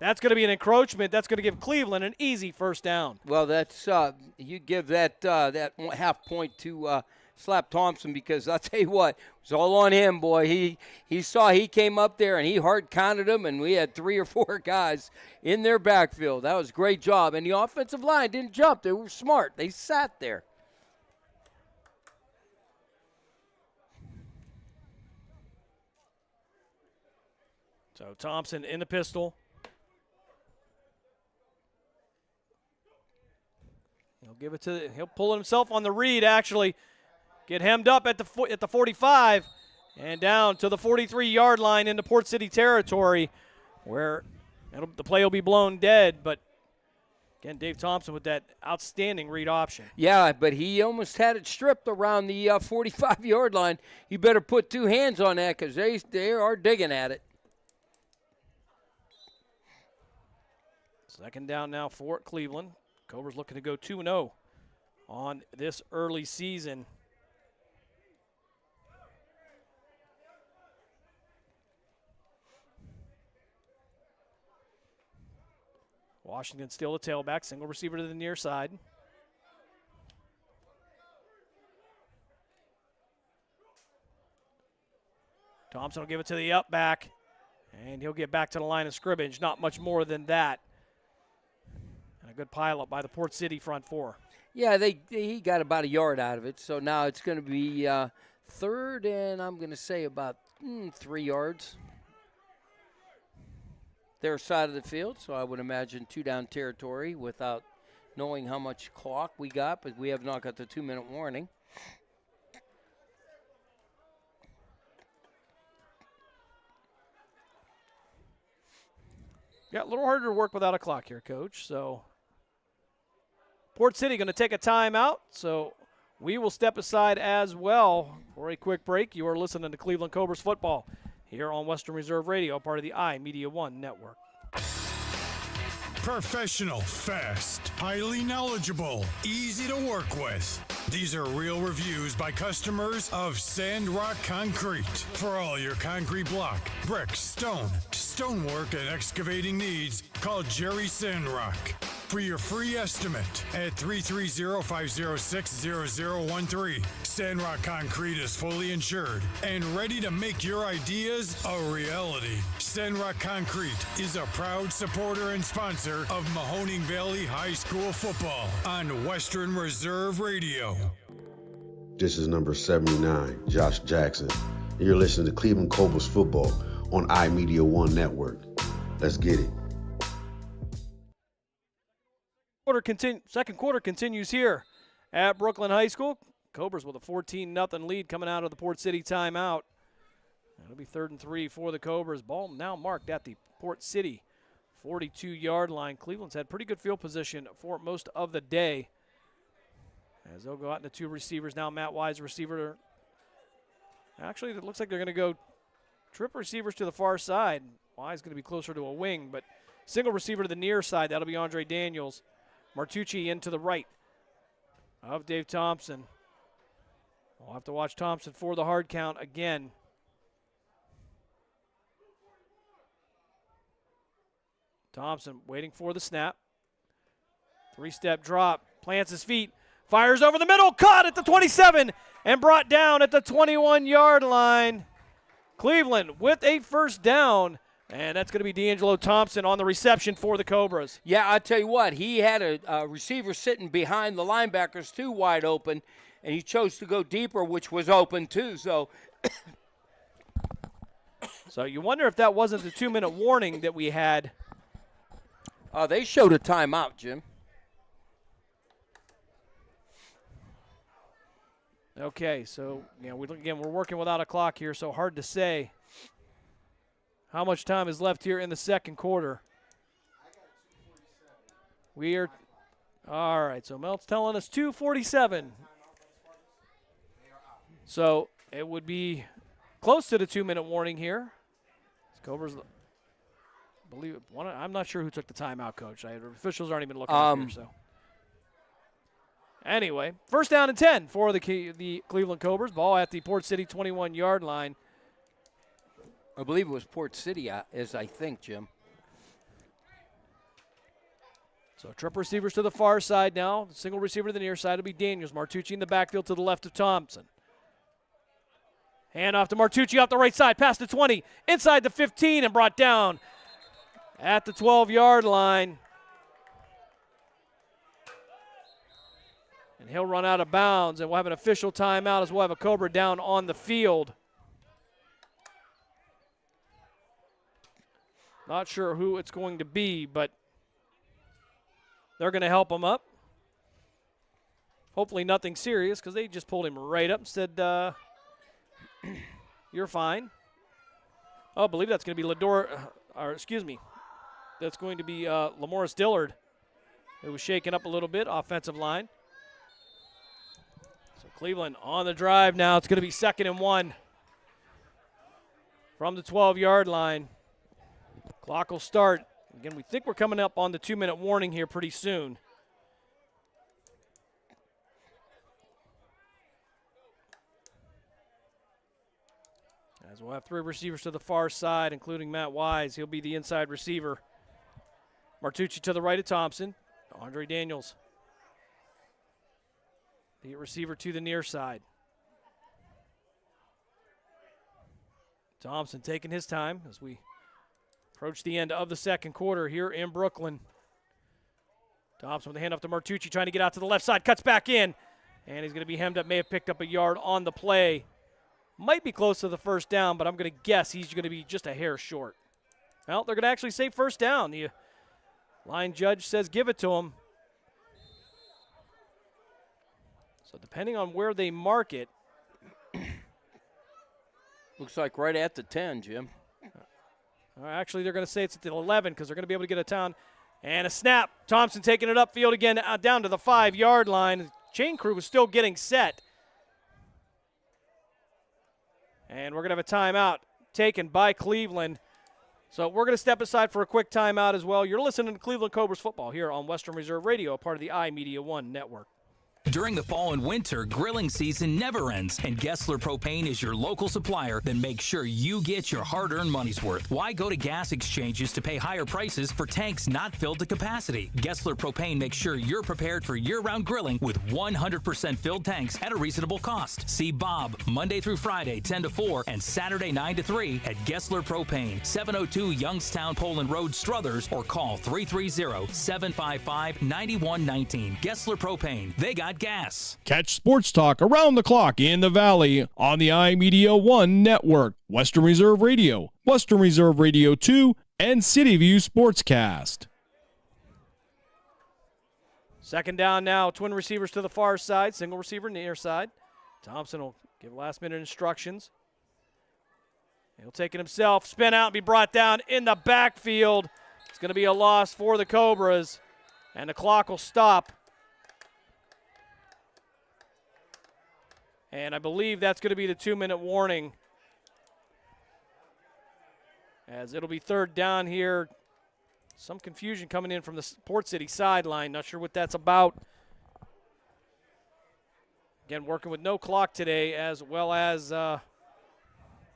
that's going to be an encroachment. That's going to give Cleveland an easy first down. Well, that's you give that that half point to Slap Thompson, because I'll tell you what, it was all on him, boy. He saw he came up there and he hard counted them, and we had 3 or 4 guys in their backfield. That was a great job. And the offensive line didn't jump. They were smart. They sat there. So Thompson in the pistol. He'll pull it himself on the read, actually. Get hemmed up at the 45 and down to the 43-yard line into Port City territory, where the play will be blown dead. But again, Dave Thompson with that outstanding read option. Yeah, but he almost had it stripped around the 45-yard line. You better put 2 hands on that, because they are digging at it. Second down now for Cleveland. Cobras looking to go 2-0 on this early season. Washington still a tailback, single receiver to the near side. Thompson will give it to the up back, and he'll get back to the line of scrimmage. Not much more than that. And a good pileup by the Port City front 4. Yeah, he got about a yard out of it, so now it's going to be third, and I'm going to say about 3 yards. Their side of the field, so I would imagine 2 down territory without knowing how much clock we got, but we have not got the 2-minute warning. Yeah, a little harder to work without a clock here, Coach. So Port City going to take a timeout, so we will step aside as well for a quick break. You are listening to Cleveland Cobras football here on Western Reserve Radio, part of the iMedia One network. Professional, fast, highly knowledgeable, easy to work with. These are real reviews by customers of Sandrock Concrete. For all your concrete block, brick, stonework, and excavating needs, call Jerry Sandrock. For your free estimate at 330-506-0013. Sandrock Concrete is fully insured and ready to make your ideas a reality. Sandrock Concrete is a proud supporter and sponsor of Mahoning Valley High School football on Western Reserve Radio. This is number 79, Josh Jackson. And you're listening to Cleveland Cobras football on iMedia One network. Let's get it. Second quarter continues here at Brooklyn High School. Cobras with a 14-0 lead coming out of the Port City timeout. It'll be 3rd and 3 for the Cobras. Ball now marked at the Port City 42-yard line. Cleveland's had pretty good field position for most of the day, as they'll go out into 2 receivers. Now Matt Wise, receiver. Actually, it looks like they're going to go trip receivers to the far side. Wise going to be closer to a wing, but single receiver to the near side. That'll be Andre Daniels. Martucci into the right of Dave Thompson. We'll have to watch Thompson for the hard count again. Thompson waiting for the snap. 3-step drop, plants his feet, fires over the middle, caught at the 27 and brought down at the 21-yard line. Cleveland with a first down. And that's going to be D'Angelo Thompson on the reception for the Cobras. Yeah, I tell you what, he had a receiver sitting behind the linebackers too, wide open, and he chose to go deeper, which was open too. So you wonder if that wasn't the 2-minute warning that we had. They showed a timeout, Jim. Okay, so we're working without a clock here, so hard to say how much time is left here in the second quarter. We are all right. So Melt's telling us 2:47. So it would be close to the 2-minute warning here. Cobras, believe it. I'm not sure who took the timeout, Coach. Officials aren't even looking up here. So anyway, first down and 10 for the Cleveland Cobras. Ball at the Port City 21-yard line. I believe it was Port City, as I think, Jim. So triple receivers to the far side now. The single receiver to the near side will be Daniels. Martucci in the backfield to the left of Thompson. Hand off to Martucci off the right side, past the 20, inside the 15, and brought down at the 12-yard line. And he'll run out of bounds, and we'll have an official timeout as we'll have a Cobra down on the field. Not sure who it's going to be, but they're going to help him up. Hopefully nothing serious, because they just pulled him right up and said, you're fine. Oh, I believe that's going to be that's going to be Lamoris Dillard, who was shaken up a little bit, offensive line. So Cleveland on the drive now. It's going to be 2nd and 1 from the 12-yard line. Clock will start. Again, we think we're coming up on the 2-minute warning here pretty soon. As we'll have 3 receivers to the far side, including Matt Wise. He'll be the inside receiver. Martucci to the right of Thompson. Andre Daniels, the receiver to the near side. Thompson taking his time as we approach the end of the second quarter here in Brooklyn. Thompson with the handoff to Martucci, trying to get out to the left side, cuts back in, and he's going to be hemmed up. May have picked up a yard on the play. Might be close to the first down, but I'm going to guess he's going to be just a hair short. Well, they're going to actually say first down. The line judge says give it to him. So depending on where they mark it. Looks like right at the 10, Jim. Actually, they're going to say it's at the 11 because they're going to be able to get a down. And a snap. Thompson taking it upfield again down to the 5-yard line. Chain crew was still getting set. And we're going to have a timeout taken by Cleveland. So we're going to step aside for a quick timeout as well. You're listening to Cleveland Cobras football here on Western Reserve Radio, a part of the iMedia One network. During the fall and winter, grilling season never ends, and Gessler Propane is your local supplier. Then make sure you get your hard-earned money's worth. Why go to gas exchanges to pay higher prices for tanks not filled to capacity? Gessler Propane makes sure you're prepared for year-round grilling with 100% filled tanks at a reasonable cost. See Bob Monday through Friday, 10 to 4, and Saturday, 9 to 3 at Gessler Propane, 702 Youngstown Poland Road, Struthers, or call 330-755-9119. Gessler Propane. They got gas. Catch sports talk around the clock in the Valley on the iMedia One network, Western Reserve Radio, Western Reserve Radio 2, and City View Sportscast. Second down now, twin receivers to the far side, single receiver near side. Thompson will give last-minute instructions. He'll take it himself, spin out, and be brought down in the backfield. It's going to be a loss for the Cobras, and the clock will stop. And I believe that's going to be the 2-minute warning, as it'll be third down here. Some confusion coming in from the Port City sideline. Not sure what that's about. Again, working with no clock today, as well as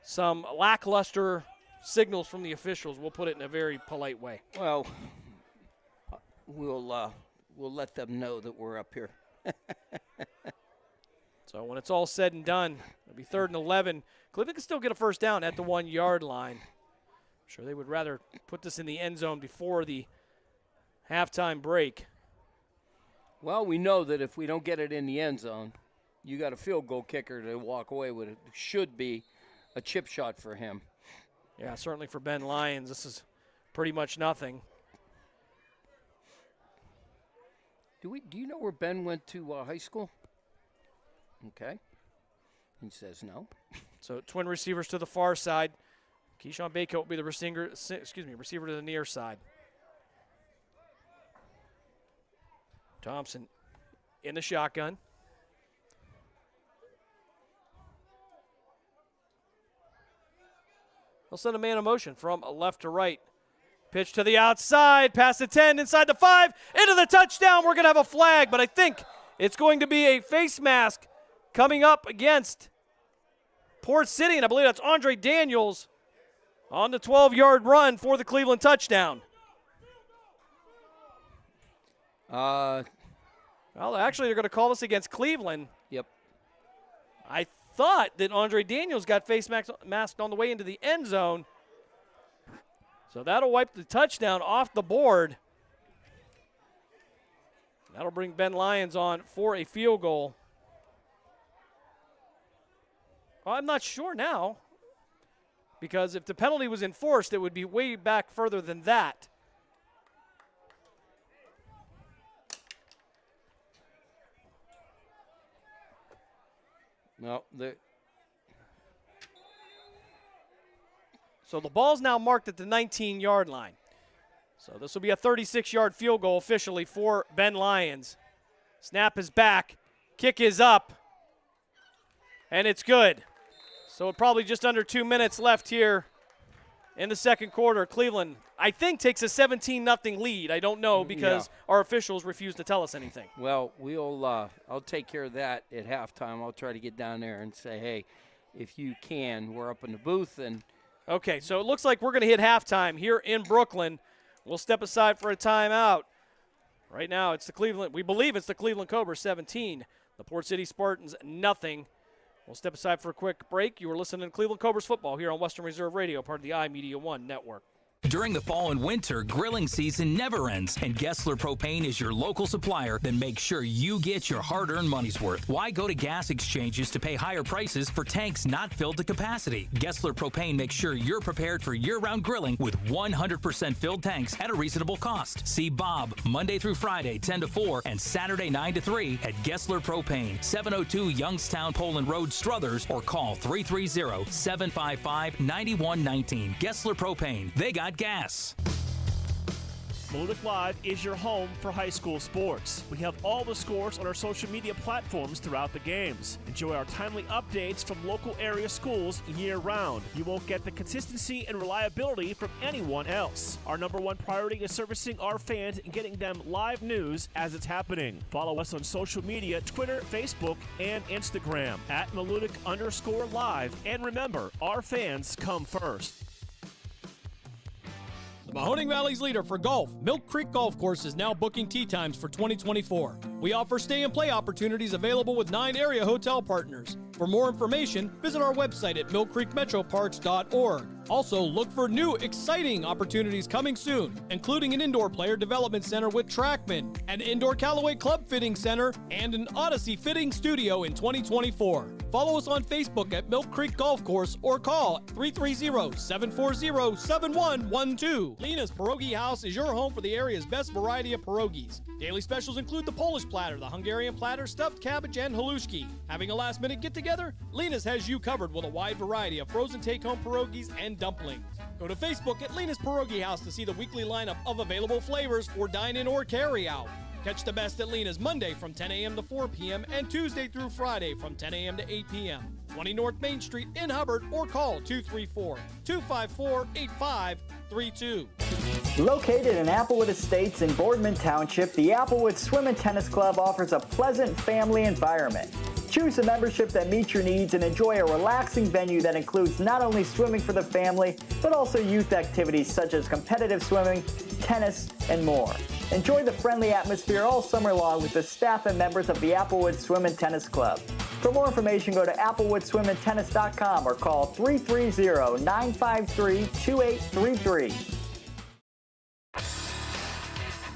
some lackluster signals from the officials. We'll put it in a very polite way. Well, we'll let them know that we're up here. So when it's all said and done, it'll be 3rd and 11. Cleveland can still get a first down at the 1-yard line. I'm sure they would rather put this in the end zone before the halftime break. Well, we know that if we don't get it in the end zone, you got a field goal kicker to walk away with it. It should be a chip shot for him. Yeah, certainly for Ben Lyons, this is pretty much nothing. Do you know where Ben went to high school? Okay. He says no. So twin receivers to the far side. Keyshawn Baycoat will be the receiver to the near side. Thompson in the shotgun. They'll send a man in motion from left to right. Pitch to the outside, past the 10, inside the 5, into the touchdown. We're going to have a flag, but I think it's going to be a face mask coming up against Port City, and I believe that's Andre Daniels on the 12-yard run for the Cleveland touchdown. Well, actually, they're going to call this against Cleveland. Yep. I thought that Andre Daniels got face masked on the way into the end zone. So that'll wipe the touchdown off the board. That'll bring Ben Lyons on for a field goal. Well, I'm not sure now, because if the penalty was enforced, it would be way back further than that. No, So the ball's now marked at the 19-yard line. So this will be a 36-yard field goal officially for Ben Lyons. Snap is back. Kick is up. And it's good. So probably just under 2 minutes left here in the second quarter. Cleveland, I think, takes a 17-0 lead. I don't know because our officials refuse to tell us anything. Well, I'll take care of that at halftime. I'll try to get down there and say, hey, if you can, we're up in the booth. And okay, so it looks like we're going to hit halftime here in Brooklyn. We'll step aside for a timeout. Right now, we believe it's the Cleveland Cobras 17, the Port City Spartans nothing. We'll step aside for a quick break. You are listening to Cleveland Cobras football here on Western Reserve Radio, part of the iMedia One network. During the fall and winter, grilling season never ends, and Gessler Propane is your local supplier that makes sure you get your hard-earned money's worth. Why go to gas exchanges to pay higher prices for tanks not filled to capacity? Gessler Propane makes sure you're prepared for year-round grilling with 100% filled tanks at a reasonable cost. See Bob Monday through Friday, 10 to 4, and Saturday, 9 to 3 at Gessler Propane, 702 Youngstown Poland Road, Struthers, or call 330-755-9119. Gessler Propane. They got gas. Malutic Live is your home for high school sports. We have all the scores on our social media platforms throughout the games. Enjoy our timely updates from local area schools year-round. You won't get the consistency and reliability from anyone else. Our number one priority is servicing our fans and getting them live news as it's happening. Follow us on social media, Twitter, Facebook, and Instagram at Malutic_live. And remember, our fans come first. The Mahoning Valley's leader for golf, Milk Creek Golf Course, is now booking tee times for 2024. We offer stay and play opportunities available with 9 area hotel partners. For more information, visit our website at millcreekmetroparks.org. Also, look for new, exciting opportunities coming soon, including an indoor player development center with Trackman, an indoor Callaway Club Fitting Center, and an Odyssey Fitting Studio in 2024. Follow us on Facebook at Milk Creek Golf Course or call 330-740-7112. Lena's Pierogi House is your home for the area's best variety of pierogies. Daily specials include the Polish platter, the Hungarian platter, stuffed cabbage, and halushki. Having a last-minute get-together? Lena's has you covered with a wide variety of frozen take-home pierogies and dumplings. Go to Facebook at Lena's Pierogi House to see the weekly lineup of available flavors for dine-in or carry-out. Catch the best at Lena's Monday from 10 a.m. to 4 p.m. and Tuesday through Friday from 10 a.m. to 8 p.m. 20 North Main Street in Hubbard, or call 234-254-8532. Located in Applewood Estates in Boardman Township, the Applewood Swim and Tennis Club offers a pleasant family environment. Choose a membership that meets your needs and enjoy a relaxing venue that includes not only swimming for the family, but also youth activities such as competitive swimming, tennis, and more. Enjoy the friendly atmosphere all summer long with the staff and members of the Applewood Swim and Tennis Club. For more information, go to applewoodswimandtennis.com or call 330-953-2833.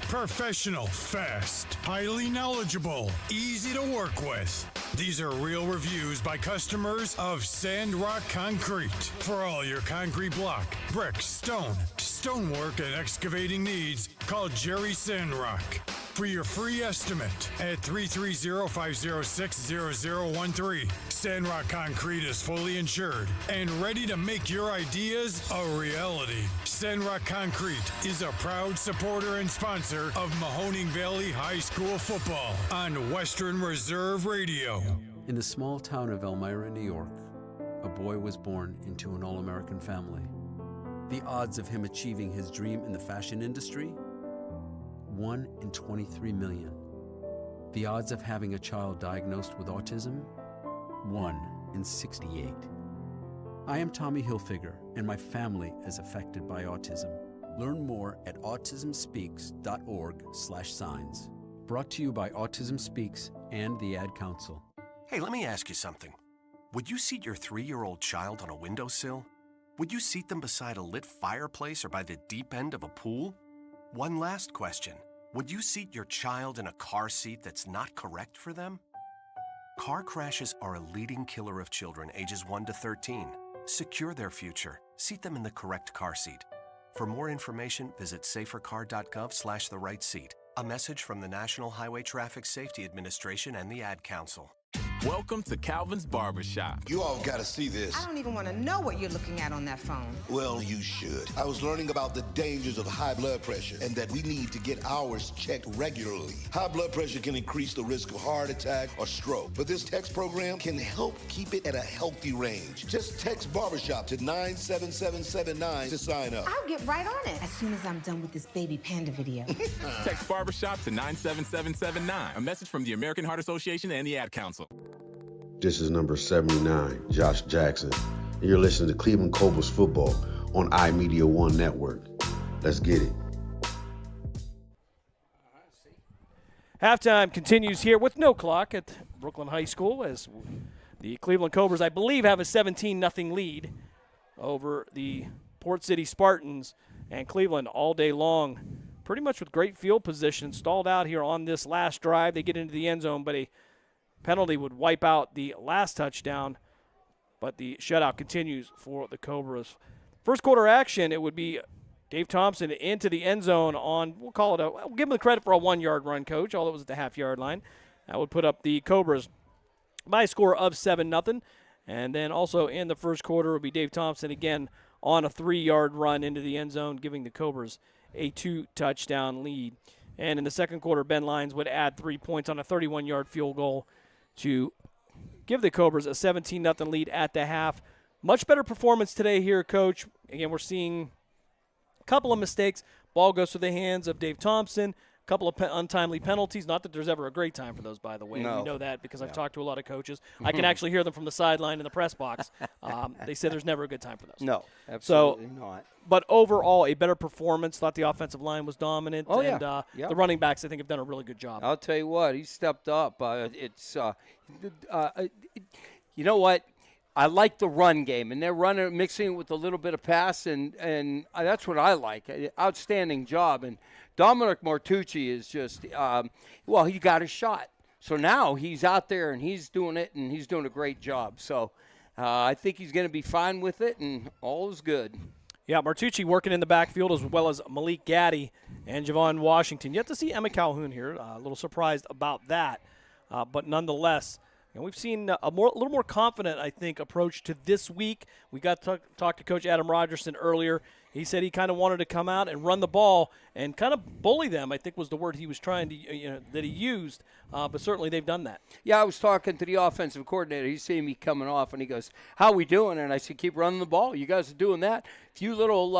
Professional, fast, highly knowledgeable, easy to work with. These are real reviews by customers of Sandrock Concrete. For all your concrete block, brick, stone, stonework, and excavating needs, call Jerry Sandrock. for your free estimate at 330-506-0013. Sandrock Concrete is fully insured and ready to make your ideas a reality. Sandrock Concrete is a proud supporter and sponsor of Mahoning Valley High School football on Western Reserve Radio. In the small town of Elmira, New York, a boy was born into an all-American family. The odds of him achieving his dream in the fashion industry? 1 in 23 million. The odds of having a child diagnosed with autism? 1 in 68. I am Tommy Hilfiger, and my family is affected by autism. Learn more at autismspeaks.org/signs. Brought to you by Autism Speaks and the Ad Council. Hey, let me ask you something. Would you seat your 3-year-old child on a windowsill? Would you seat them beside a lit fireplace or by the deep end of a pool? One last question. Would you seat your child in a car seat that's not correct for them? Car crashes are a leading killer of children ages 1 to 13. Secure their future. Seat them in the correct car seat. For more information, visit safercar.gov/the right seat. A message from the National Highway Traffic Safety Administration and the Ad Council. Welcome to Calvin's Barbershop. You all gotta see this. I don't even want to know what you're looking at on that phone. Well, you should. I was learning about the dangers of high blood pressure and that we need to get ours checked regularly. High blood pressure can increase the risk of heart attack or stroke, but this text program can help keep it at a healthy range. Just text Barbershop to 97779 to sign up. I'll get right on it as soon as I'm done with this baby panda video. Text Barbershop to 97779. A message from the American Heart Association and the Ad Council. This is number 79, Josh Jackson, and you're listening to Cleveland Cobras football on iMedia One Network. Let's get it. Halftime continues here with no clock at Brooklyn High School as the Cleveland Cobras, I believe, have a 17-0 lead over the Port City Spartans, and Cleveland all day long, pretty much with great field position, stalled out here on this last drive. They get into the end zone, but a penalty would wipe out the last touchdown, but the shutout continues for the Cobras. First quarter action, it would be Dave Thompson into the end zone on, we'll give him the credit for a 1-yard run, Coach, although it was at the half-yard line. That would put up the Cobras by a score of 7-0. And then also in the first quarter would be Dave Thompson again on a 3-yard run into the end zone, giving the Cobras a 2-touchdown lead. And in the second quarter, Ben Lyons would add 3 points on a 31-yard field goal to give the Cobras a 17-0 lead at the half. Much better performance today here, Coach. Again, we're seeing a couple of mistakes. Ball goes through the hands of Dave Thompson. A couple of untimely penalties. Not that there's ever a great time for those, by the way. No. We know that because I've talked to a lot of coaches. I can actually hear them from the sideline in the press box. They say there's never a good time for those. No, absolutely not. But overall, a better performance. Thought the offensive line was dominant. Oh, and yeah. The running backs, I think, have done a really good job. I'll tell you what, he stepped up. You know what? I like the run game, and they're mixing it with a little bit of pass, and that's what I like. Outstanding job. And Dominic Martucci is just, he got a shot. So now he's out there, and he's doing it, and he's doing a great job. So I think he's going to be fine with it, and all is good. Yeah, Martucci working in the backfield as well as Malik Gaddy and Javon Washington. Yet to see Emma Calhoun here. A little surprised about that. But nonetheless, we've seen a little more confident, I think, approach to this week. We got to talk to Coach Adam Rogerson earlier. He said he kind of wanted to come out and run the ball and kind of bully them, I think was the word he was trying to, that he used. But certainly they've done that. Yeah, I was talking to the offensive coordinator. He's seeing me coming off, and he goes, "How we doing?" And I said, "Keep running the ball. You guys are doing that. Few little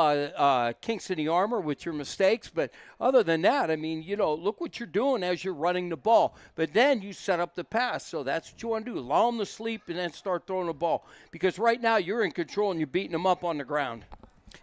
kinks in the armor with your mistakes, but other than that, I mean, look what you're doing as you're running the ball. But then you set up the pass, so that's what you want to do. Allow them to sleep and then start throwing the ball. Because right now you're in control and you're beating them up on the ground."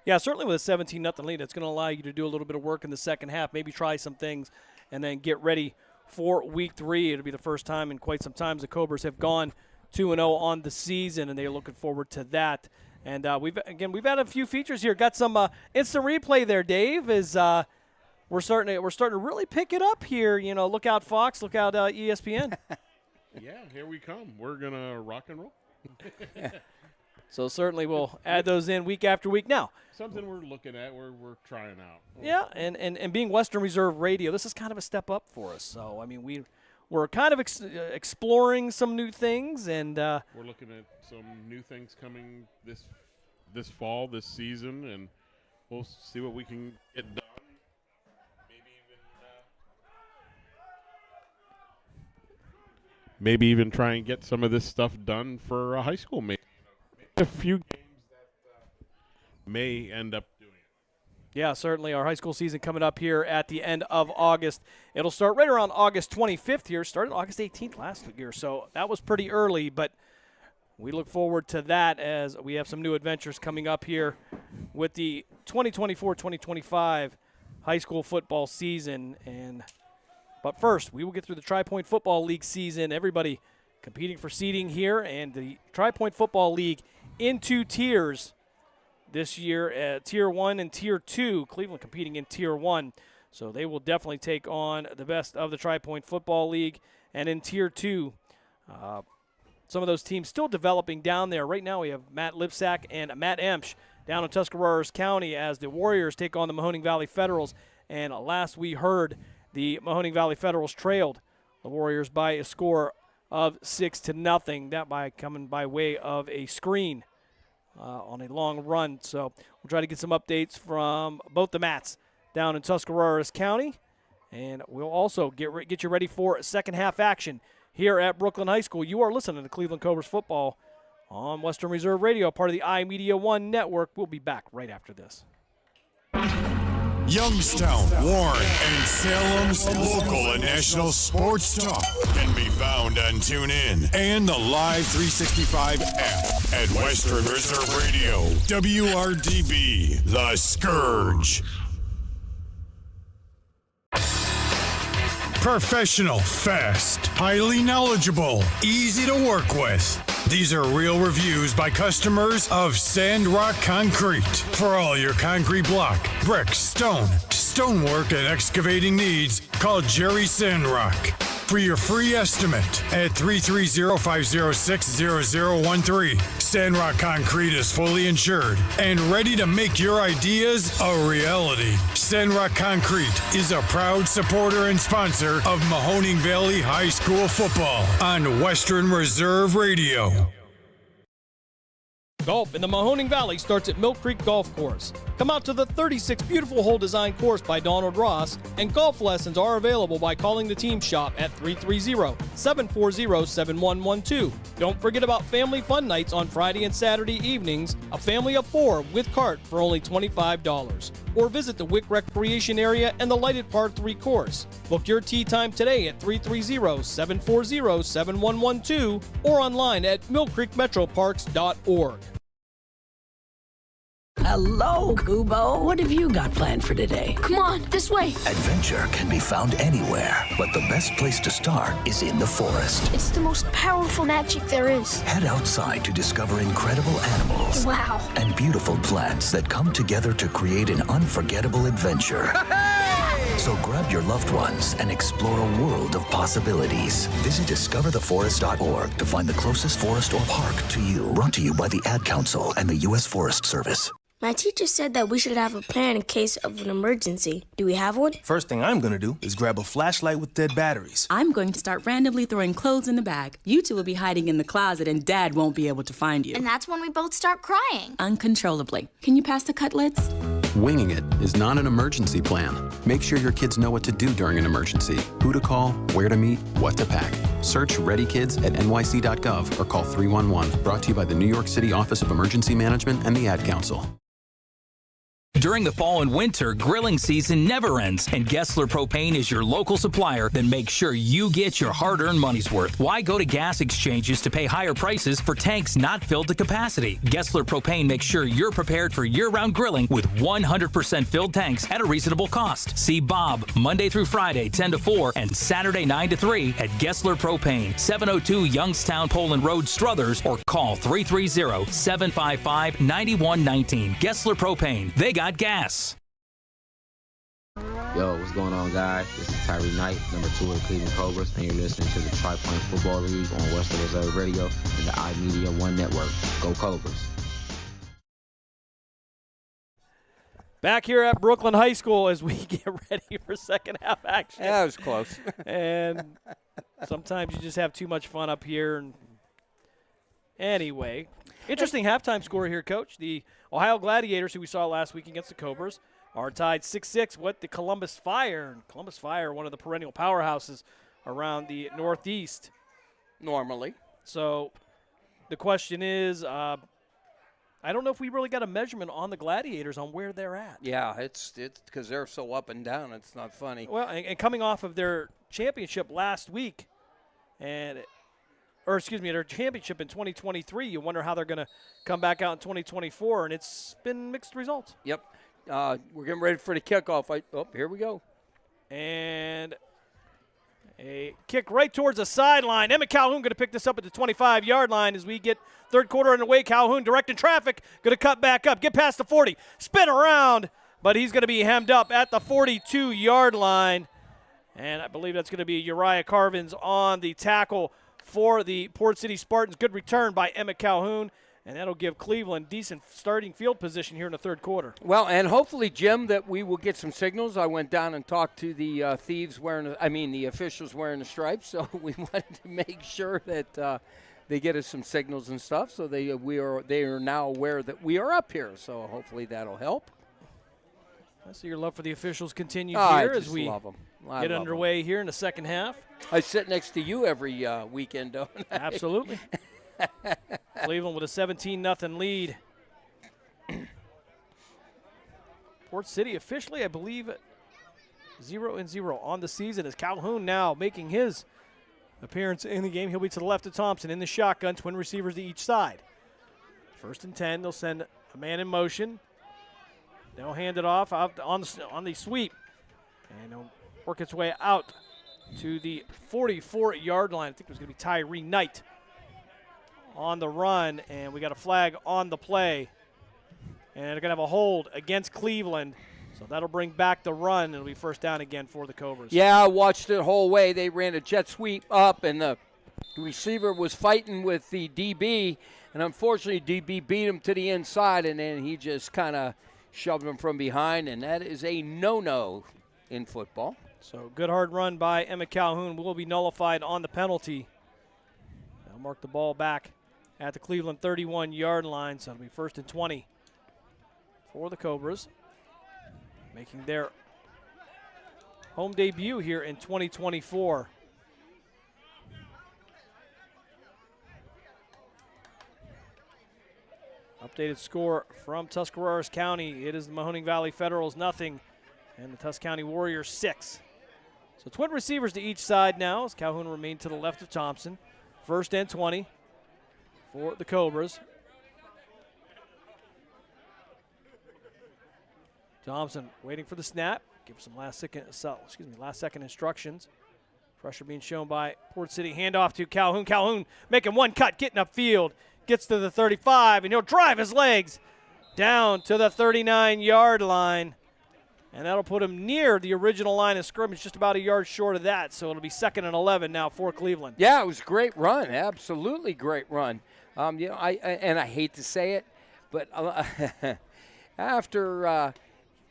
Yeah, certainly with a 17-0 lead, it's going to allow you to do a little bit of work in the second half, maybe try some things, and then get ready for Week 3. It'll be the first time in quite some time the Cobras have gone 2-0 on the season, and they're looking forward to that. And we've had a few features here. Got some instant replay there, Dave. We're starting to really pick it up here. Look out Fox, look out ESPN. Yeah, here we come. We're gonna rock and roll. So certainly we'll add those in week after week. Now, something we're looking at, we're trying out. Yeah, and being Western Reserve Radio, this is kind of a step up for us. So, I mean, we're kind of exploring some new things, and we're looking at some new things coming this fall, this season, and we'll see what we can get done. Maybe even try and get some of this stuff done for high school. Maybe a few games that may end up doing it. Yeah, certainly. Our high school season coming up here at the end of August. It'll start right around August 25th here. Started August 18th last year, so that was pretty early, but we look forward to that as we have some new adventures coming up here with the 2024-2025 high school football season. But first, we will get through the Tri-Point Football League season. Everybody competing for seeding here, and the Tri-Point Football League in 2 tiers this year, Tier 1 and Tier 2. Cleveland competing in Tier 1, so they will definitely take on the best of the Tri-Point Football League. And in Tier 2, some of those teams still developing down there. Right now we have Matt Lipsack and Matt Emsch down in Tuscarawas County as the Warriors take on the Mahoning Valley Federals. And last we heard, the Mahoning Valley Federals trailed the Warriors by a score of 6-0. That coming by way of a screen on a long run. So we'll try to get some updates from both the Mats down in Tuscarawas County, and we'll also get you ready for second half action here at Brooklyn High School. You are listening to Cleveland Cobras football on Western Reserve Radio, part of the iMedia One Network. We'll be back right after this. Youngstown, Warren, and Salem's local and national sports talk can be found on TuneIn and the Live 365 app at Western Reserve Radio. WRDB, The Scourge. Professional, fast, highly knowledgeable, easy to work with. These are real reviews by customers of Sandrock Concrete. For all your concrete block, brick, stone, stonework, and excavating needs, call Jerry Sandrock. For your free estimate at 330-506-0013. Sandrock Concrete is fully insured and ready to make your ideas a reality. Sandrock Concrete is a proud supporter and sponsor of Mahoning Valley High School football on Western Reserve Radio. Golf in the Mahoning Valley starts at Mill Creek Golf Course. Come out to the 36 beautiful hole design course by Donald Ross, and golf lessons are available by calling the team shop at 330-740-7112. Don't forget about family fun nights on Friday and Saturday evenings, a family of 4 with cart for only $25. Or visit the Wick Recreation Area and the lighted Par 3 course. Book your tee time today at 330-740-7112 or online at millcreekmetroparks.org. Hello, Kubo. What have you got planned for today? Come on, this way. Adventure can be found anywhere, but the best place to start is in the forest. It's the most powerful magic there is. Head outside to discover incredible animals. Wow. And beautiful plants that come together to create an unforgettable adventure. So grab your loved ones and explore a world of possibilities. Visit discovertheforest.org to find the closest forest or park to you. Brought to you by the Ad Council and the U.S. Forest Service. My teacher said that we should have a plan in case of an emergency. Do we have one? First thing I'm gonna do is grab a flashlight with dead batteries. I'm going to start randomly throwing clothes in the bag. You two will be hiding in the closet and Dad won't be able to find you. And that's when we both start crying. Uncontrollably. Can you pass the cutlets? Winging it is not an emergency plan. Make sure your kids know what to do during an emergency, who to call, where to meet, what to pack. Search Ready Kids at nyc.gov or call 311. Brought to you by the New York City Office of Emergency Management and the Ad Council. During the fall and winter, grilling season never ends, and Gessler Propane is your local supplier that makes sure you get your hard-earned money's worth. Why go to gas exchanges to pay higher prices for tanks not filled to capacity? Gessler Propane makes sure you're prepared for year-round grilling with 100% filled tanks at a reasonable cost. See Bob Monday through Friday, 10 to 4, and Saturday, 9 to 3 at Gessler Propane, 702 Youngstown Poland Road, Struthers, or call 330-755-9119. Gessler Propane. They got gas. Yo, what's going on, guys? This is Tyree Knight, number 2 of the Cleveland Cobras, and you're listening to the Tri-Point Football League on Western Reserve Radio and the iMedia One Network. Go Cobras. Back here at Brooklyn High School as we get ready for second half action. Yeah, that was close. And sometimes you just have too much fun up here. And anyway, interesting halftime score here, Coach. The Ohio Gladiators, who we saw last week against the Cobras, are tied 6-6 with the Columbus Fire. And Columbus Fire, one of the perennial powerhouses around the Northeast. Normally. So the question is, I don't know if we really got a measurement on the Gladiators on where they're at. Yeah, it's because they're so up and down. It's not funny. Well, and coming off of their championship last week, their championship in 2023, you wonder how they're going to come back out in 2024, and it's been mixed results. Yep. We're getting ready for the kickoff. Here we go. And a kick right towards the sideline. Emmett Calhoun going to pick this up at the 25-yard line as we get third quarter underway. Calhoun directing traffic, going to cut back up, get past the 40, spin around, but he's going to be hemmed up at the 42-yard line. And I believe that's going to be Uriah Carvins on the tackle for the Port City Spartans. Good return by Emmett Calhoun, and that'll give Cleveland decent starting field position here in the third quarter. Well, and hopefully, Jim, that we will get some signals. I went down and talked to the the officials wearing the stripes, so we wanted to make sure that they get us some signals and stuff, so they are now aware that we are up here. So hopefully that'll help. I see your love for the officials continue here as we get underway here in the second half. I sit next to you every weekend, don't I? Absolutely. Cleveland with a 17-0 lead. Port City officially, I believe, 0-0 on the season as Calhoun now making his appearance in the game. He'll be to the left of Thompson in the shotgun, twin receivers to each side. 1st and 10, they'll send a man in motion. They'll hand it off out on the sweep, and it'll work its way out to the 44-yard line. I think it was going to be Tyree Knight on the run, and we got a flag on the play. And they're going to have a hold against Cleveland, so that'll bring back the run, and it'll be first down again for the Cobras. Yeah, I watched it the whole way. They ran a jet sweep up, and the receiver was fighting with the DB, and unfortunately DB beat him to the inside, and then he just kind of shoved him from behind, and that is a no-no in football. So good hard run by Emmett Calhoun will be nullified on the penalty. They'll mark the ball back at the Cleveland 31-yard line, so it'll be 1st and 20 for the Cobras, making their home debut here in 2024. Updated score from Tuscarawas County. It is the Mahoning Valley Federals 0 and the Tusc County Warriors 6. So twin receivers to each side now as Calhoun remained to the left of Thompson. 1st and 20 for the Cobras. Thompson waiting for the snap. Give some last second instructions. Pressure being shown by Port City. Handoff to Calhoun. Calhoun making one cut, getting upfield. Gets to the 35, and he'll drive his legs down to the 39-yard line. And that'll put him near the original line of scrimmage, just about a yard short of that. So it'll be 2nd and 11 now for Cleveland. Yeah, it was a great run. Absolutely great run. I hate to say it, but after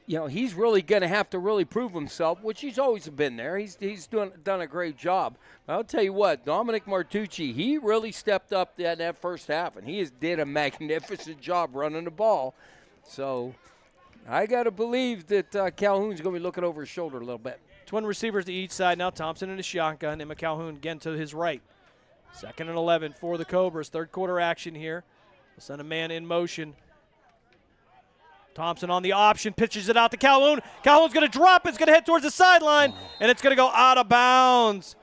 he's really going to have to really prove himself, which he's always been there. He's done a great job. But I'll tell you what, Dominic Martucci, he really stepped up that first half, and he did a magnificent job running the ball. So I got to believe that Calhoun's going to be looking over his shoulder a little bit. Twin receivers to each side now. Thompson in the shotgun. Emma Calhoun again to his right. 2nd and 11 for the Cobras. Third quarter action here. We'll send a man in motion. Thompson on the option, pitches it out to Calhoun. Calhoun's going to drop it. It's going to head towards the sideline, and it's going to go out of bounds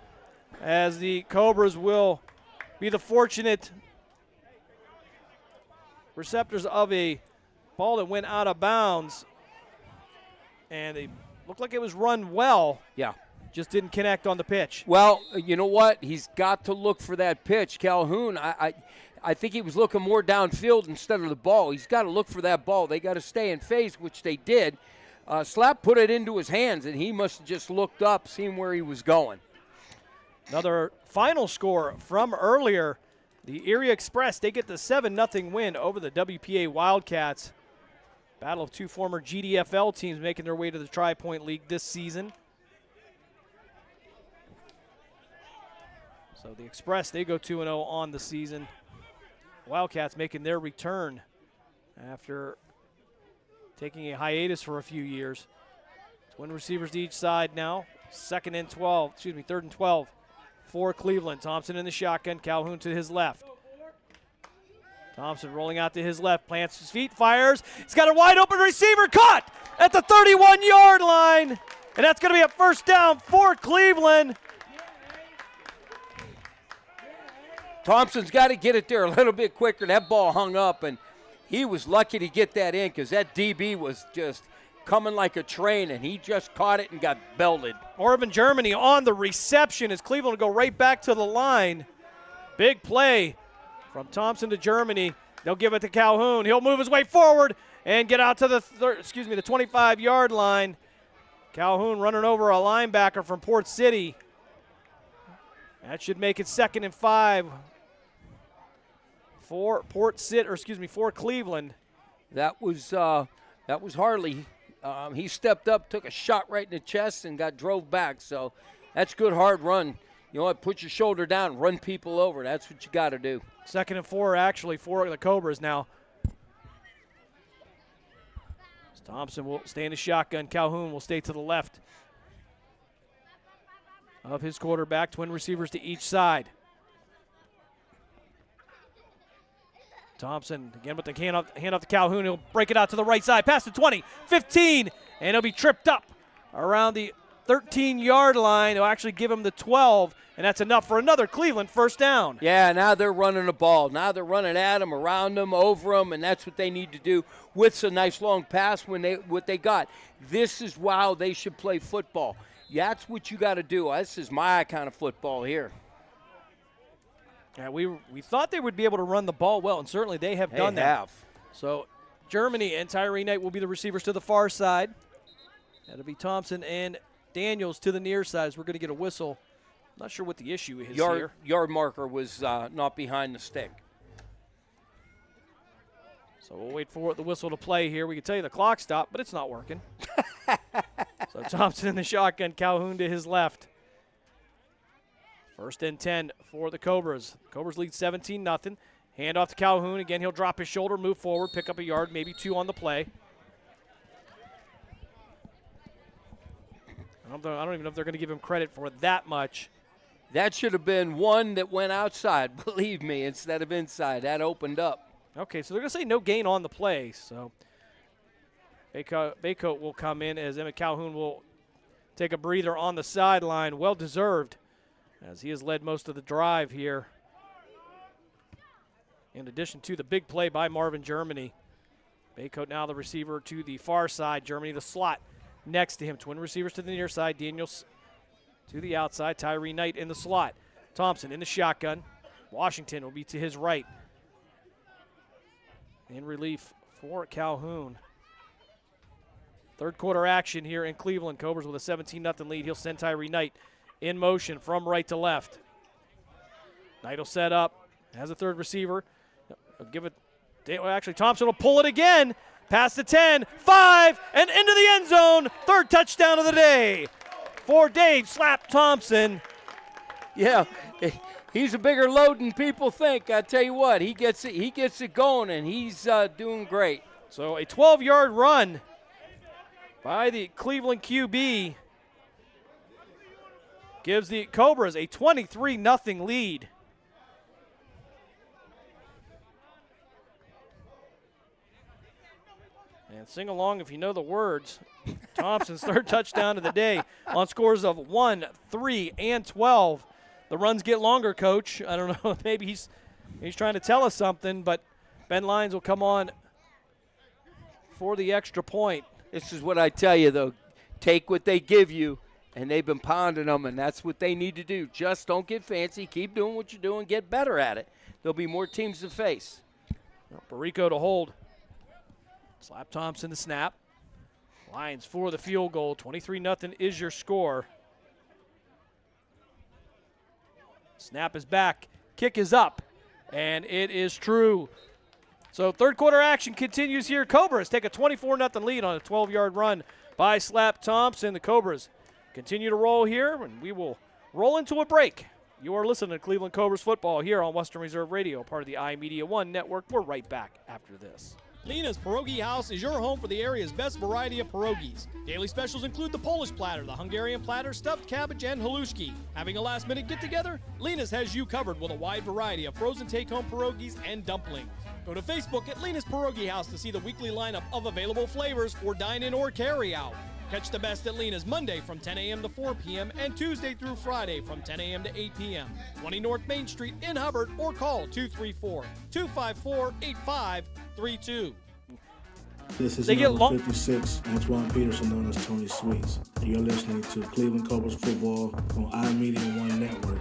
as the Cobras will be the fortunate receptors of a ball that went out of bounds. And they looked like it was run well. Yeah. Just didn't connect on the pitch. Well, you know what? He's got to look for that pitch. Calhoun, I think he was looking more downfield instead of the ball. He's got to look for that ball. They got to stay in phase, which they did. Slap put it into his hands, and he must have just looked up, seeing where he was going. Another final score from earlier. The Erie Express, they get the 7-0 win over the WPA Wildcats Battle of two former GDFL teams making their way to the Tri-Point League this season. So the Express, they go 2-0 on the season. Wildcats making their return after taking a hiatus for a few years. Twin receivers to each side now. Third and 12 for Cleveland. Thompson in the shotgun, Calhoun to his left. Thompson rolling out to his left, plants his feet, fires. He's got a wide open receiver, caught at the 31-yard line. And that's going to be a first down for Cleveland. Thompson's got to get it there a little bit quicker. That ball hung up, and he was lucky to get that in because that DB was just coming like a train, and he just caught it and got belted. Marvin Germany on the reception as Cleveland will go right back to the line. Big play from Thompson to Germany. They'll give it to Calhoun. He'll move his way forward and get out to the 25-yard line. Calhoun running over a linebacker from Port City. That should make it 2nd and 5 for for Cleveland. That was Harley. He stepped up, took a shot right in the chest, and drove back. So that's good hard run. You know what? Put your shoulder down, run people over. That's what you got to do. 2nd and 4 actually for the Cobras now. Thompson will stay in the shotgun. Calhoun will stay to the left of his quarterback. Twin receivers to each side. Thompson again with the hand off to Calhoun. He'll break it out to the right side. Past the 20, 15, and he'll be tripped up around the 13-yard line. He'll actually give him the 12, and that's enough for another Cleveland first down. Yeah, now they're running the ball. Now they're running at him, around him, over him, and that's what they need to do with a nice long pass what they got. This is how they should play football. That's what you got to do. This is my kind of football here. Yeah, we thought they would be able to run the ball well, and certainly they have done that. So Germany and Tyree Knight will be the receivers to the far side. That'll be Thompson and Daniels to the near side as we're going to get a whistle. Not sure what the issue is here. Yard marker was not behind the stick. So we'll wait for the whistle to play here. We can tell you the clock stopped, but it's not working. So Thompson in the shotgun, Calhoun to his left. 1st and 10 for the Cobras. Cobras lead 17-0. Hand off to Calhoun. Again, he'll drop his shoulder, move forward, pick up a yard, maybe 2 on the play. I don't even know if they're going to give him credit for that much. That should have been one that went outside, believe me, instead of inside. That opened up. Okay, so they're going to say no gain on the play. So Baycoat will come in as Emmett Calhoun will take a breather on the sideline. Well-deserved, as he has led most of the drive here. In addition to the big play by Marvin Germany. Baycoat now the receiver to the far side. Germany the slot next to him. Twin receivers to the near side. Daniels to the outside. Tyree Knight in the slot. Thompson in the shotgun. Washington will be to his right. In relief for Calhoun. Third quarter action here in Cleveland. Cobras with a 17-0 lead. He'll send Tyree Knight in motion from right to left. Knight will set up. Has a third receiver. He'll give it. Actually, Thompson will pull it again. Past the 10, 5, and into the end zone. Third touchdown of the day for Dave Slap Thompson. Yeah, he's a bigger load than people think. I tell you what, he gets it going, and he's doing great. So a 12-yard run by the Cleveland QB gives the Cobras a 23-0 lead. And sing along if you know the words. Thompson's third touchdown of the day on scores of 1, 3, and 12. The runs get longer, Coach. I don't know. Maybe he's trying to tell us something, but Ben Lyons will come on for the extra point. This is what I tell you, though. Take what they give you, and they've been pounding them, and that's what they need to do. Just don't get fancy. Keep doing what you're doing. Get better at it. There'll be more teams to face. Barrico to hold. Slap Thompson the snap. Lions for the field goal. 23-0 is your score. Snap is back. Kick is up. And it is true. So third quarter action continues here. Cobras take a 24-0 lead on a 12-yard run by Slap Thompson. The Cobras continue to roll here, and we will roll into a break. You are listening to Cleveland Cobras football here on Western Reserve Radio, part of the iMedia One network. We're right back after this. Lena's Pierogi House is your home for the area's best variety of pierogies. Daily specials include the Polish platter, the Hungarian platter, stuffed cabbage, and halushki. Having a last-minute get-together? Lena's has you covered with a wide variety of frozen take-home pierogies and dumplings. Go to Facebook at Lena's Pierogi House to see the weekly lineup of available flavors for dine-in or carry-out. Catch the best at Lena's Monday from 10 a.m. to 4 p.m. and Tuesday through Friday from 10 a.m. to 8 p.m. 20 North Main Street in Hubbard, or call 234-254-8532. This is number 56, Antoine Peterson, known as Tony Sweets. You're listening to Cleveland Cobras football on iMedia One Network.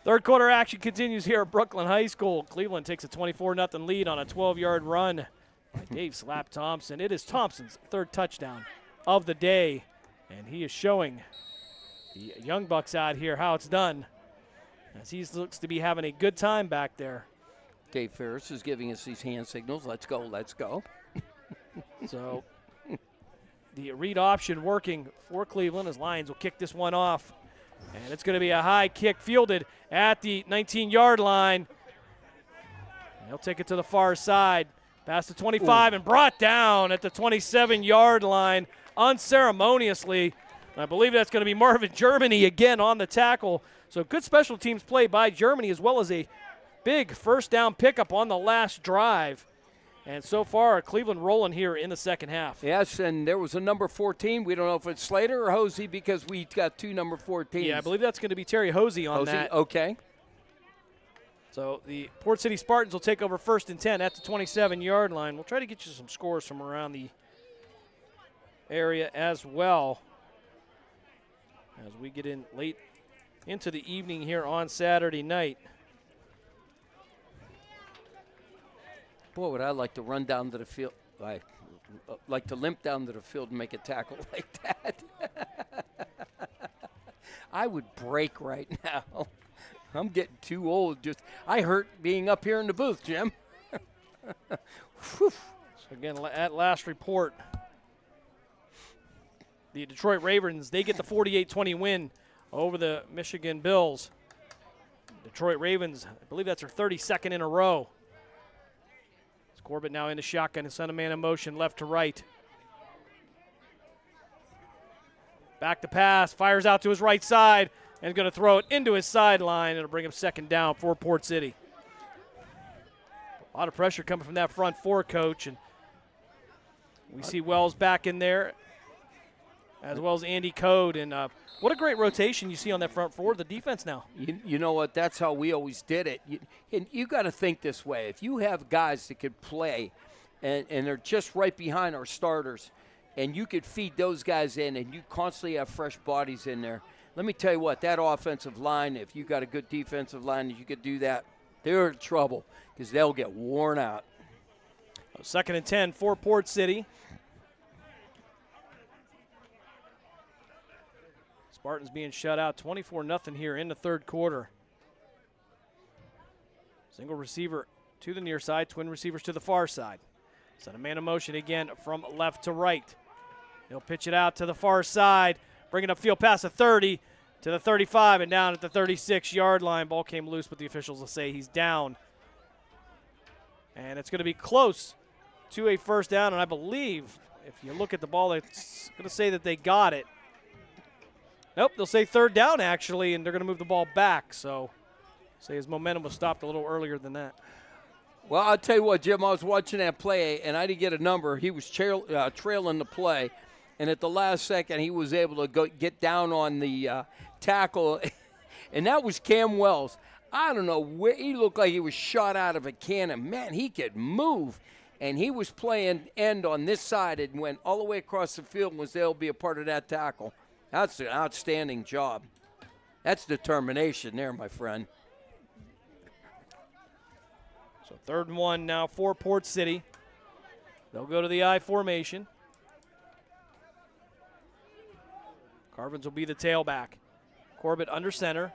Third quarter action continues here at Brooklyn High School. Cleveland takes a 24-0 lead on a 12-yard run by Dave Slap Thompson. It is Thompson's third touchdown of the day, and he is showing the Young Bucks out here how it's done, as he looks to be having a good time back there. Dave Ferris is giving us these hand signals. Let's go, let's go. So the read option working for Cleveland as Lions will kick this one off. And it's going to be a high kick fielded at the 19-yard line. He'll take it to the far side. Past the 25 and brought down at the 27-yard line unceremoniously. I believe that's going to be Marvin Germany again on the tackle. So good special teams play by Germany, as well as a big first down pickup on the last drive. And so far, Cleveland rolling here in the second half. Yes, and there was a number 14. We don't know if it's Slater or Hosey because we got two number 14s. Yeah, I believe that's going to be Terry Hosey on that. Okay. So the Port City Spartans will take over 1st and 10 at the 27-yard line. We'll try to get you some scores from around the area as well as we get in late into the evening here on Saturday night. Boy, would I like to run down to the field. I like to limp down to the field and make a tackle like that. I would break right now. I'm getting too old. I hurt being up here in the booth, Jim. So again, at last report, the Detroit Ravens, they get the 48-20 win over the Michigan Bills. Detroit Ravens, I believe that's their 32nd in a row. Corbett now in the shotgun and sent a man in motion left to right. Back to pass, fires out to his right side, and going to throw it into his sideline. It'll bring him second down for Port City. A lot of pressure coming from that front four, Coach, and we see Wells back in there, as well as Andy Code. And what a great rotation you see on that front four, the defense now. You know what? That's how we always did it. You got to think this way. If you have guys that could play and they're just right behind our starters, and you could feed those guys in and you constantly have fresh bodies in there, let me tell you what, that offensive line, if you got a good defensive line, if you could do that, they're in trouble because they'll get worn out. 2nd and 10 for Port City. Spartans being shut out 24-0 here in the third quarter. Single receiver to the near side, twin receivers to the far side. Send a man in motion again from left to right. He'll pitch it out to the far side, bring it upfield past the 30 to the 35 and down at the 36-yard line. Ball came loose, but the officials will say he's down. And it's going to be close to a first down, and I believe if you look at the ball, it's going to say that they got it. Nope, they'll say third down, actually, and they're going to move the ball back. So, say his momentum was stopped a little earlier than that. Well, I'll tell you what, Jim, I was watching that play, and I didn't get a number. He was trailing the play, and at the last second, he was able to get down on the tackle, and that was Cam Wells. I don't know where he looked like he was shot out of a cannon. Man, he could move, and he was playing end on this side and went all the way across the field and was able to be a part of that tackle. That's an outstanding job. That's determination there, my friend. So 3rd and 1 now for Port City. They'll go to the I formation. Carvins will be the tailback. Corbett under center.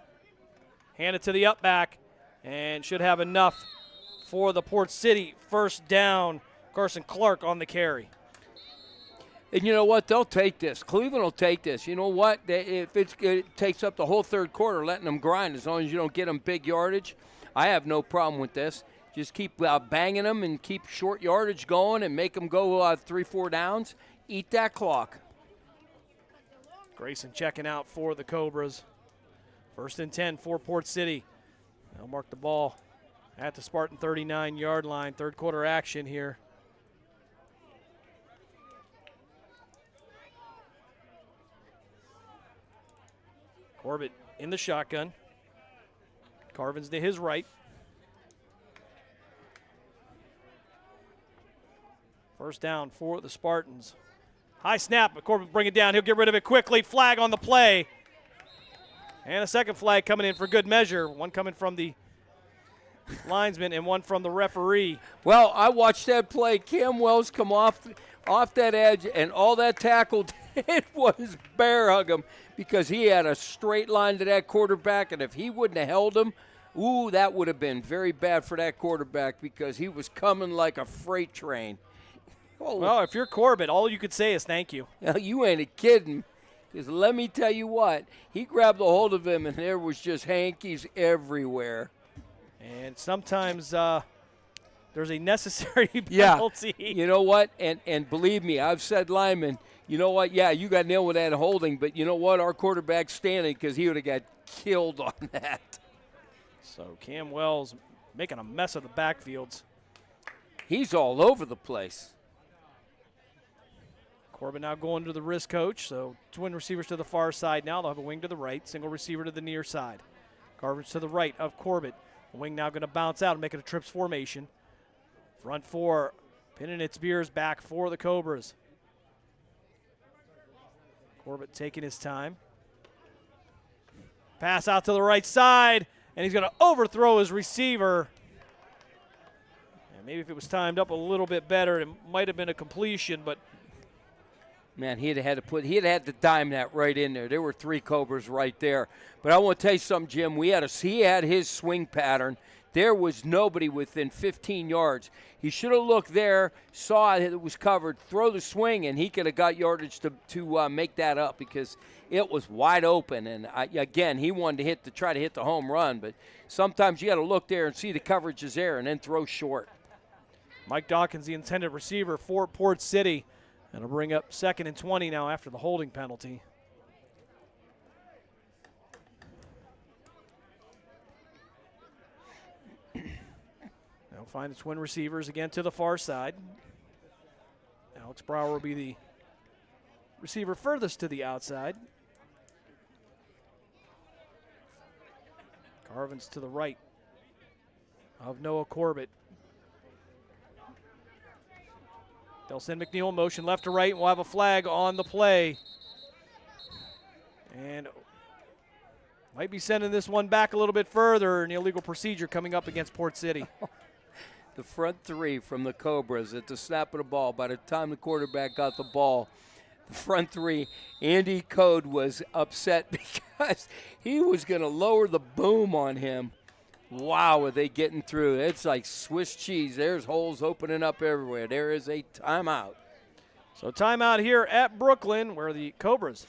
Hand it to the up back. and should have enough for the Port City first down. Carson Clark on the carry. And you know what? They'll take this. Cleveland will take this. You know what? If it takes up the whole third quarter, letting them grind, as long as you don't get them big yardage, I have no problem with this. Just keep banging them and keep short yardage going and make them go 3-4 downs. Eat that clock. Grayson checking out for the Cobras. 1st and 10 for Port City. They'll mark the ball at the Spartan 39-yard line. Third quarter action here. Corbett in the shotgun. Carvin's to his right. First down for the Spartans. High snap, but Corbett bring it down. He'll get rid of it quickly. Flag on the play. And a second flag coming in for good measure. One coming from the linesman and one from the referee. Well, I watched that play. Cam Wells come off that edge, and all that tackle did was bear hug him because he had a straight line to that quarterback, and if he wouldn't have held him, ooh, that would have been very bad for that quarterback because he was coming like a freight train. Oh. Well, if you're Corbett, all you could say is thank you. You ain't kidding. Because let me tell you what, he grabbed a hold of him, and there was just hankies everywhere. And sometimes there's a necessary penalty. Yeah. You know what? And believe me, I've said linemen, you know what? Yeah, you got nailed with that holding, but you know what? Our quarterback's standing because he would have got killed on that. So Cam Wells making a mess of the backfields. He's all over the place. Corbin now going to the wrist coach, so twin receivers to the far side now. They'll have a wing to the right, single receiver to the near side. Carvin's to the right of Corbett. The wing now going to bounce out and make it a trips formation. Front four, pinning its beers back for the Cobras. Corbett taking his time. Pass out to the right side, and he's going to overthrow his receiver. And maybe if it was timed up a little bit better, it might have been a completion, but man, he'd had to dime that right in there. There were 3 Cobras right there. But I want to tell you something, Jim. He had his swing pattern. There was nobody within 15 yards. He should have looked there, saw it was covered, throw the swing, and he could have got yardage to make that up because it was wide open. And again, he wanted to try to hit the home run. But sometimes you got to look there and see the coverage is there and then throw short. Mike Dawkins, the intended receiver for Port City. That'll bring up 2nd and 20 now after the holding penalty. They'll find the twin receivers again to the far side. Alex Brower will be the receiver furthest to the outside. Carvin's to the right of Noah Corbett. They'll send McNeil in motion left to right, and we'll have a flag on the play. And might be sending this one back a little bit further, an illegal procedure coming up against Port City. The front 3 from the Cobras at the snap of the ball. By the time the quarterback got the ball, the front 3, Andy Code was upset because he was going to lower the boom on him. Wow, are they getting through? It's like Swiss cheese. There's holes opening up everywhere. There is a timeout. So timeout here at Brooklyn where the Cobras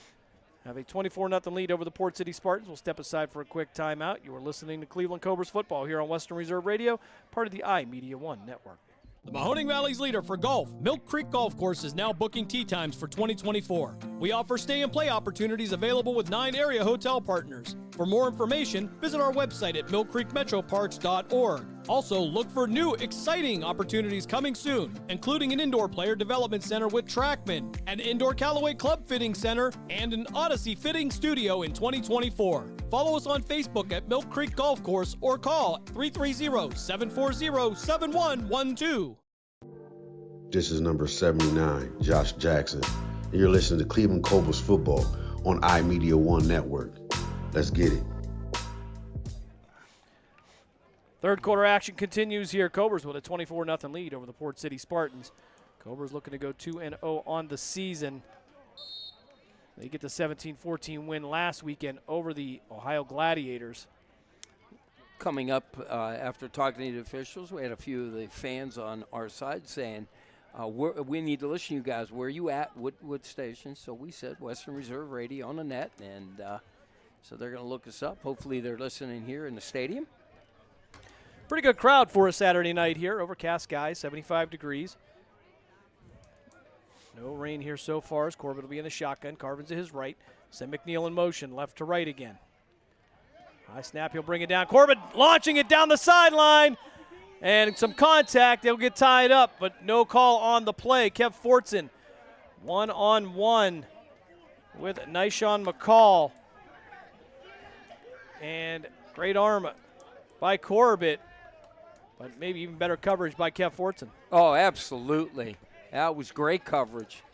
have a 24-0 lead over the Port City Spartans. We'll step aside for a quick timeout. You are listening to Cleveland Cobras football here on Western Reserve Radio, part of the iMedia One network. The Mahoning Valley's leader for golf, Milk Creek Golf Course, is now booking tee times for 2024. We offer stay and play opportunities available with 9 area hotel partners. For more information, visit our website at millcreekmetroparks.org. Also, look for new, exciting opportunities coming soon, including an indoor player development center with Trackman, an indoor Callaway club fitting center, and an Odyssey fitting studio in 2024. Follow us on Facebook at Milk Creek Golf Course or call 330-740-7112. This is number 79, Josh Jackson, and you're listening to Cleveland Cobras football on iMedia One Network. Let's get it. Third quarter action continues here. Cobras with a 24-0 lead over the Port City Spartans. Cobras looking to go 2-0 on the season. They get the 17-14 win last weekend over the Ohio Gladiators. coming up after talking to the officials. We had a few of the fans on our side saying, we need to listen to you guys. Where are you at? What station? So we said Western Reserve Radio on the net, and so they're going to look us up. Hopefully they're listening here in the stadium. Pretty good crowd for a Saturday night here. Overcast skies, 75 degrees. No rain here so far as Corbett will be in the shotgun. Carvin's to his right. Send McNeil in motion, left to right again. High snap, he'll bring it down. Corbett launching it down the sideline. And some contact, they'll get tied up, but no call on the play. Kev Fortson, one-on-one with Nyshawn McCall. And great arm by Corbett, but maybe even better coverage by Kev Fortson. Oh, absolutely. That was great coverage.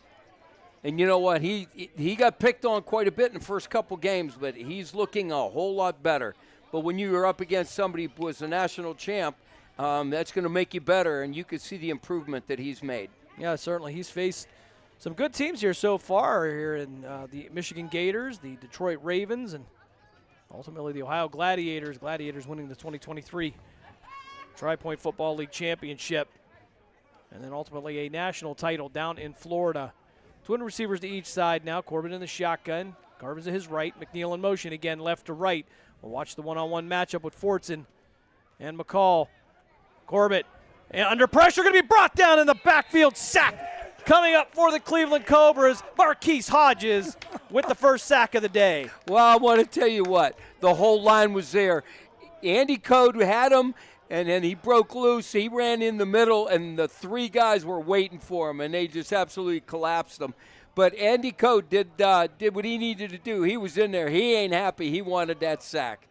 And you know what? He got picked on quite a bit in the first couple games, but he's looking a whole lot better. But when you are up against somebody who was a national champ, that's going to make you better, and you could see the improvement that he's made. Yeah, certainly. He's faced some good teams here so far here in the Michigan Gators, the Detroit Ravens, and ultimately the Ohio Gladiators. Gladiators winning the 2023 Tri-Point Football League Championship, and then ultimately a national title down in Florida. Twin receivers to each side now. Corbett in the shotgun. Garvin's to his right. McNeil in motion again, left to right. We'll watch the one-on-one matchup with Fortson and McCall. Corbett, and under pressure, going to be brought down in the backfield. Sack coming up for the Cleveland Cobras. Marquise Hodges with the first sack of the day. Well, I want to tell you what. The whole line was there. Andy Code had him, and then he broke loose. He ran in the middle, and the three guys were waiting for him, and they just absolutely collapsed him. But Andy Code did what he needed to do. He was in there. He ain't happy. He wanted that sack.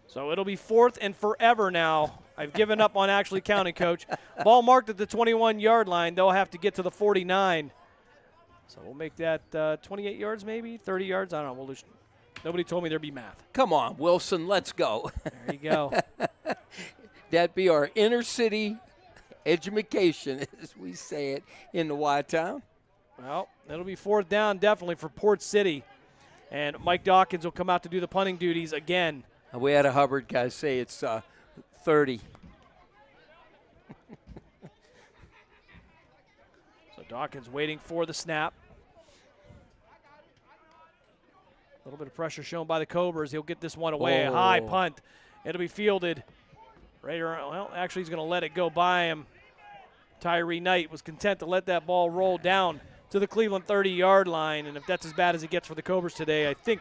So it'll be 4th and forever now. I've given up on actually counting, Coach. Ball marked at the 21-yard line. They'll have to get to the 49. So we'll make that 28 yards maybe, 30 yards. I don't know. Nobody told me there'd be math. Come on, Wilson, let's go. There you go. That'd be our inner city education, as we say it in the Y-Town. Well, it'll be 4th down definitely for Port City. And Mike Dawkins will come out to do the punting duties again. We had a Hubbard guy say it's 30. So Dawkins waiting for the snap. A little bit of pressure shown by the Cobras. He'll get this one away. A high punt. It'll be fielded right around. Well, actually, he's going to let it go by him. Tyree Knight was content to let that ball roll down to the Cleveland 30-yard line. And if that's as bad as it gets for the Cobras today, I think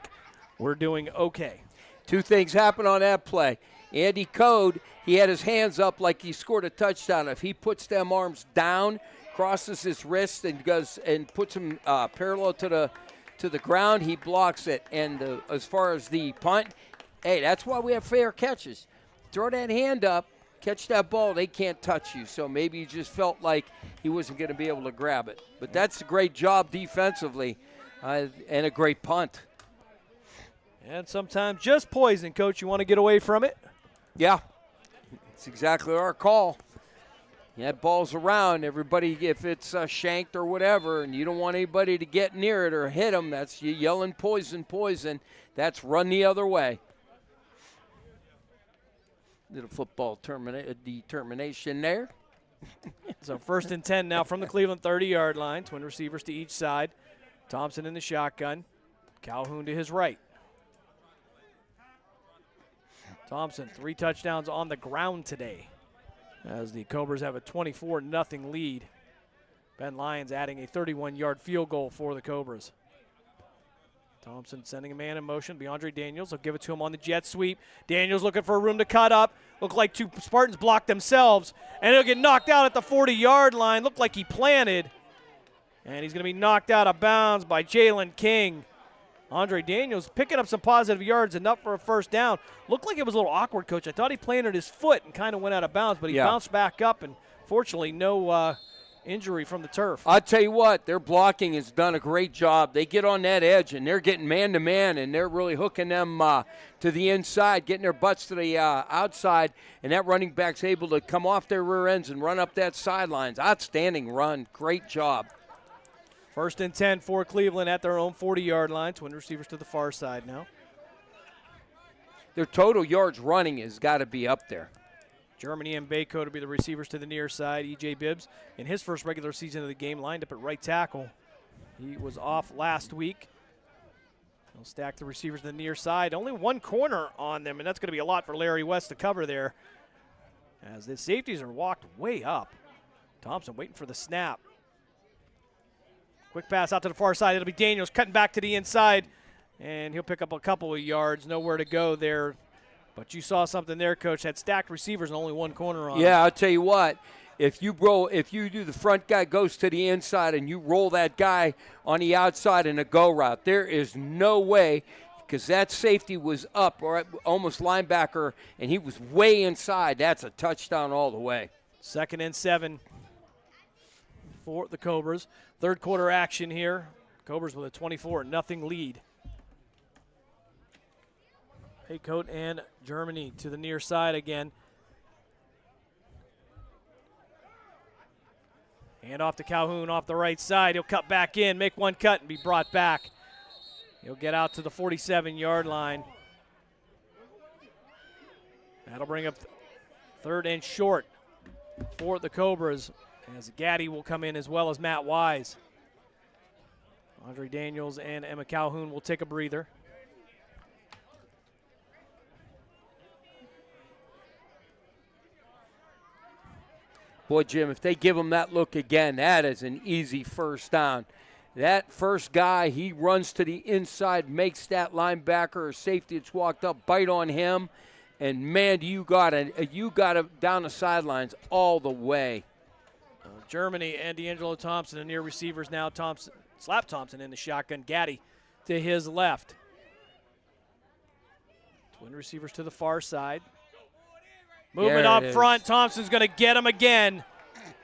we're doing okay. Two things happen on that play. Andy Code, he had his hands up like he scored a touchdown. If he puts them arms down, crosses his wrist, and goes and puts them parallel to the ground, he blocks it. And as far as the punt, hey, that's why we have fair catches. Throw that hand up, catch that ball, they can't touch you. So maybe he just felt like he wasn't going to be able to grab it. But that's a great job defensively and a great punt. And sometimes just poison, Coach. You want to get away from it? Yeah, it's exactly our call. That ball's around. Everybody, if it's shanked or whatever, and you don't want anybody to get near it or hit them, that's you yelling poison, poison. That's run the other way. Little football determination there. So 1st and 10 now from the Cleveland 30-yard line. Twin receivers to each side. Thompson in the shotgun. Calhoun to his right. Thompson, 3 touchdowns on the ground today as the Cobras have a 24-0 lead. Ben Lyons adding a 31-yard field goal for the Cobras. Thompson sending a man in motion. DeAndre Daniels will give it to him on the jet sweep. Daniels looking for a room to cut up. Looked like 2 Spartans blocked themselves, and he'll get knocked out at the 40-yard line. Looked like he planted, and he's going to be knocked out of bounds by Jalen King. Andre Daniels picking up some positive yards, enough for a first down. Looked like it was a little awkward, Coach. I thought he planted his foot and kind of went out of bounds, but he bounced back up, and fortunately no injury from the turf. I'll tell you what, their blocking has done a great job. They get on that edge, and they're getting man-to-man, and they're really hooking them to the inside, getting their butts to the outside, and that running back's able to come off their rear ends and run up that sidelines. Outstanding run. Great job. 1st and 10 for Cleveland at their own 40-yard line. Twin receivers to the far side now. their total yards running has got to be up there. Germany and Bako to be the receivers to the near side. E.J. Bibbs, in his first regular season of the game, lined up at right tackle. He was off last week. They'll stack the receivers to the near side. Only one corner on them, and that's going to be a lot for Larry West to cover there, as the safeties are walked way up. Thompson waiting for the snap. Quick pass out to the far side. It'll be Daniels cutting back to the inside, and he'll pick up a couple of yards. Nowhere to go there. But you saw something there, Coach. Had stacked receivers and only one corner on. Yeah, I'll tell you what. If you do the front guy goes to the inside and you roll that guy on the outside in a go route, there is no way, because that safety was up or almost linebacker, and he was way inside. That's a touchdown all the way. 2nd and 7 for the Cobras. Third quarter action here. Cobras with a 24-0 lead. Haycoat and Germany to the near side again. Hand off to Calhoun off the right side. He'll cut back in, make one cut, and be brought back. He'll get out to the 47-yard line. That'll bring up 3rd and short for the Cobras, as Gaddy will come in as well as Matt Wise. Andre Daniels and Emma Calhoun will take a breather. Boy, Jim, if they give him that look again, that is an easy first down. That first guy, he runs to the inside, makes that linebacker or safety that's walked up bite on him, and man, you got him down the sidelines all the way. Germany and D'Angelo Thompson, the near receivers now. Slap Thompson in the shotgun. Gaddy to his left. Twin receivers to the far side. Movement up front. Thompson's going to get him again.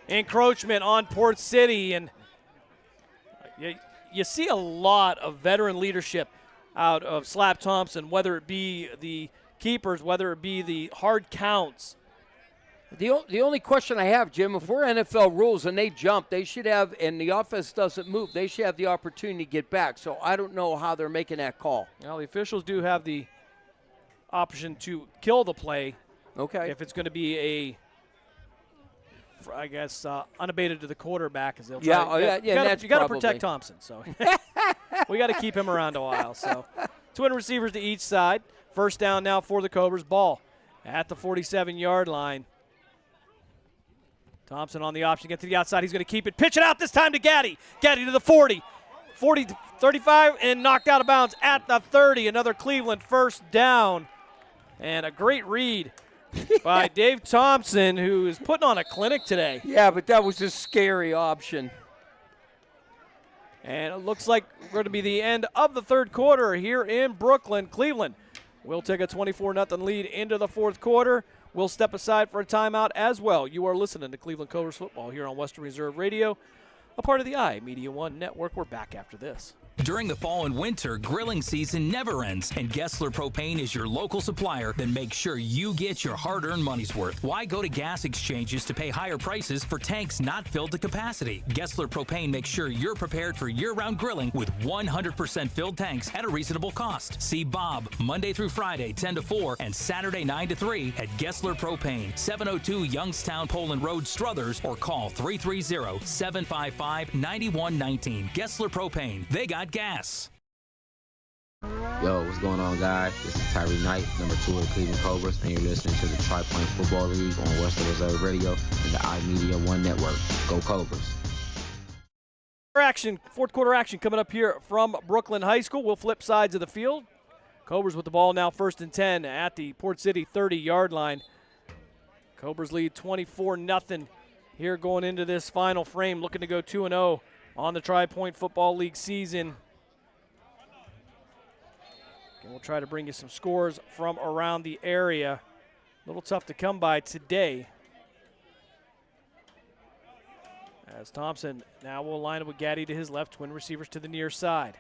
Encroachment on Port City. And you see a lot of veteran leadership out of Slap Thompson, whether it be the keepers, whether it be the hard counts. The only question I have, Jim, if we're NFL rules and they jump, they should have, and the offense doesn't move, they should have the opportunity to get back. So I don't know how they're making that call. Well, the officials do have the option to kill the play. Okay. If it's going to be unabated to the quarterback, as they'll try. You got to protect Thompson, so we got to keep him around a while. So, twin receivers to each side. First down now for the Cobras. Ball at the 47-yard line. Thompson on the option, get to the outside. He's going to keep it. Pitch it out this time to Gaddy. Gaddy to the 40. 40 to 35 and knocked out of bounds at the 30. Another Cleveland first down. And a great read by Dave Thompson, who is putting on a clinic today. Yeah, but that was a scary option. And it looks like we're going to be the end of the third quarter here in Brooklyn. Cleveland will take a 24-0 lead into the fourth quarter. We'll step aside for a timeout as well. You are listening to Cleveland Cobras football here on Western Reserve Radio, a part of the iMedia One Network. We're back after this. During the fall and winter, grilling season never ends, and Gessler Propane is your local supplier. Then make sure you get your hard-earned money's worth. Why go to gas exchanges to pay higher prices for tanks not filled to capacity? Gessler Propane makes sure you're prepared for year-round grilling with 100% filled tanks at a reasonable cost. See Bob Monday through Friday, 10 to 4, and Saturday, 9 to 3 at Gessler Propane, 702 Youngstown Poland Road, Struthers, or call 330-755-9119. Gessler Propane. They got gas. Yo, what's going on, guys? This is Tyree Knight, number 2 of the Cleveland Cobras, and you're listening to the Tri-Point Football League on Western Reserve Radio and the iMedia One Network. Go Cobras. Fourth quarter action coming up here from Brooklyn High School. We'll flip sides of the field. Cobras with the ball now, 1st and 10 at the Port City 30-yard line. Cobras lead 24-0 here going into this final frame, looking to go 2-0 on the Tri-Point Football League season. And we'll try to bring you some scores from around the area. A little tough to come by today. As Thompson now will line up with Gaddy to his left, twin receivers to the near side.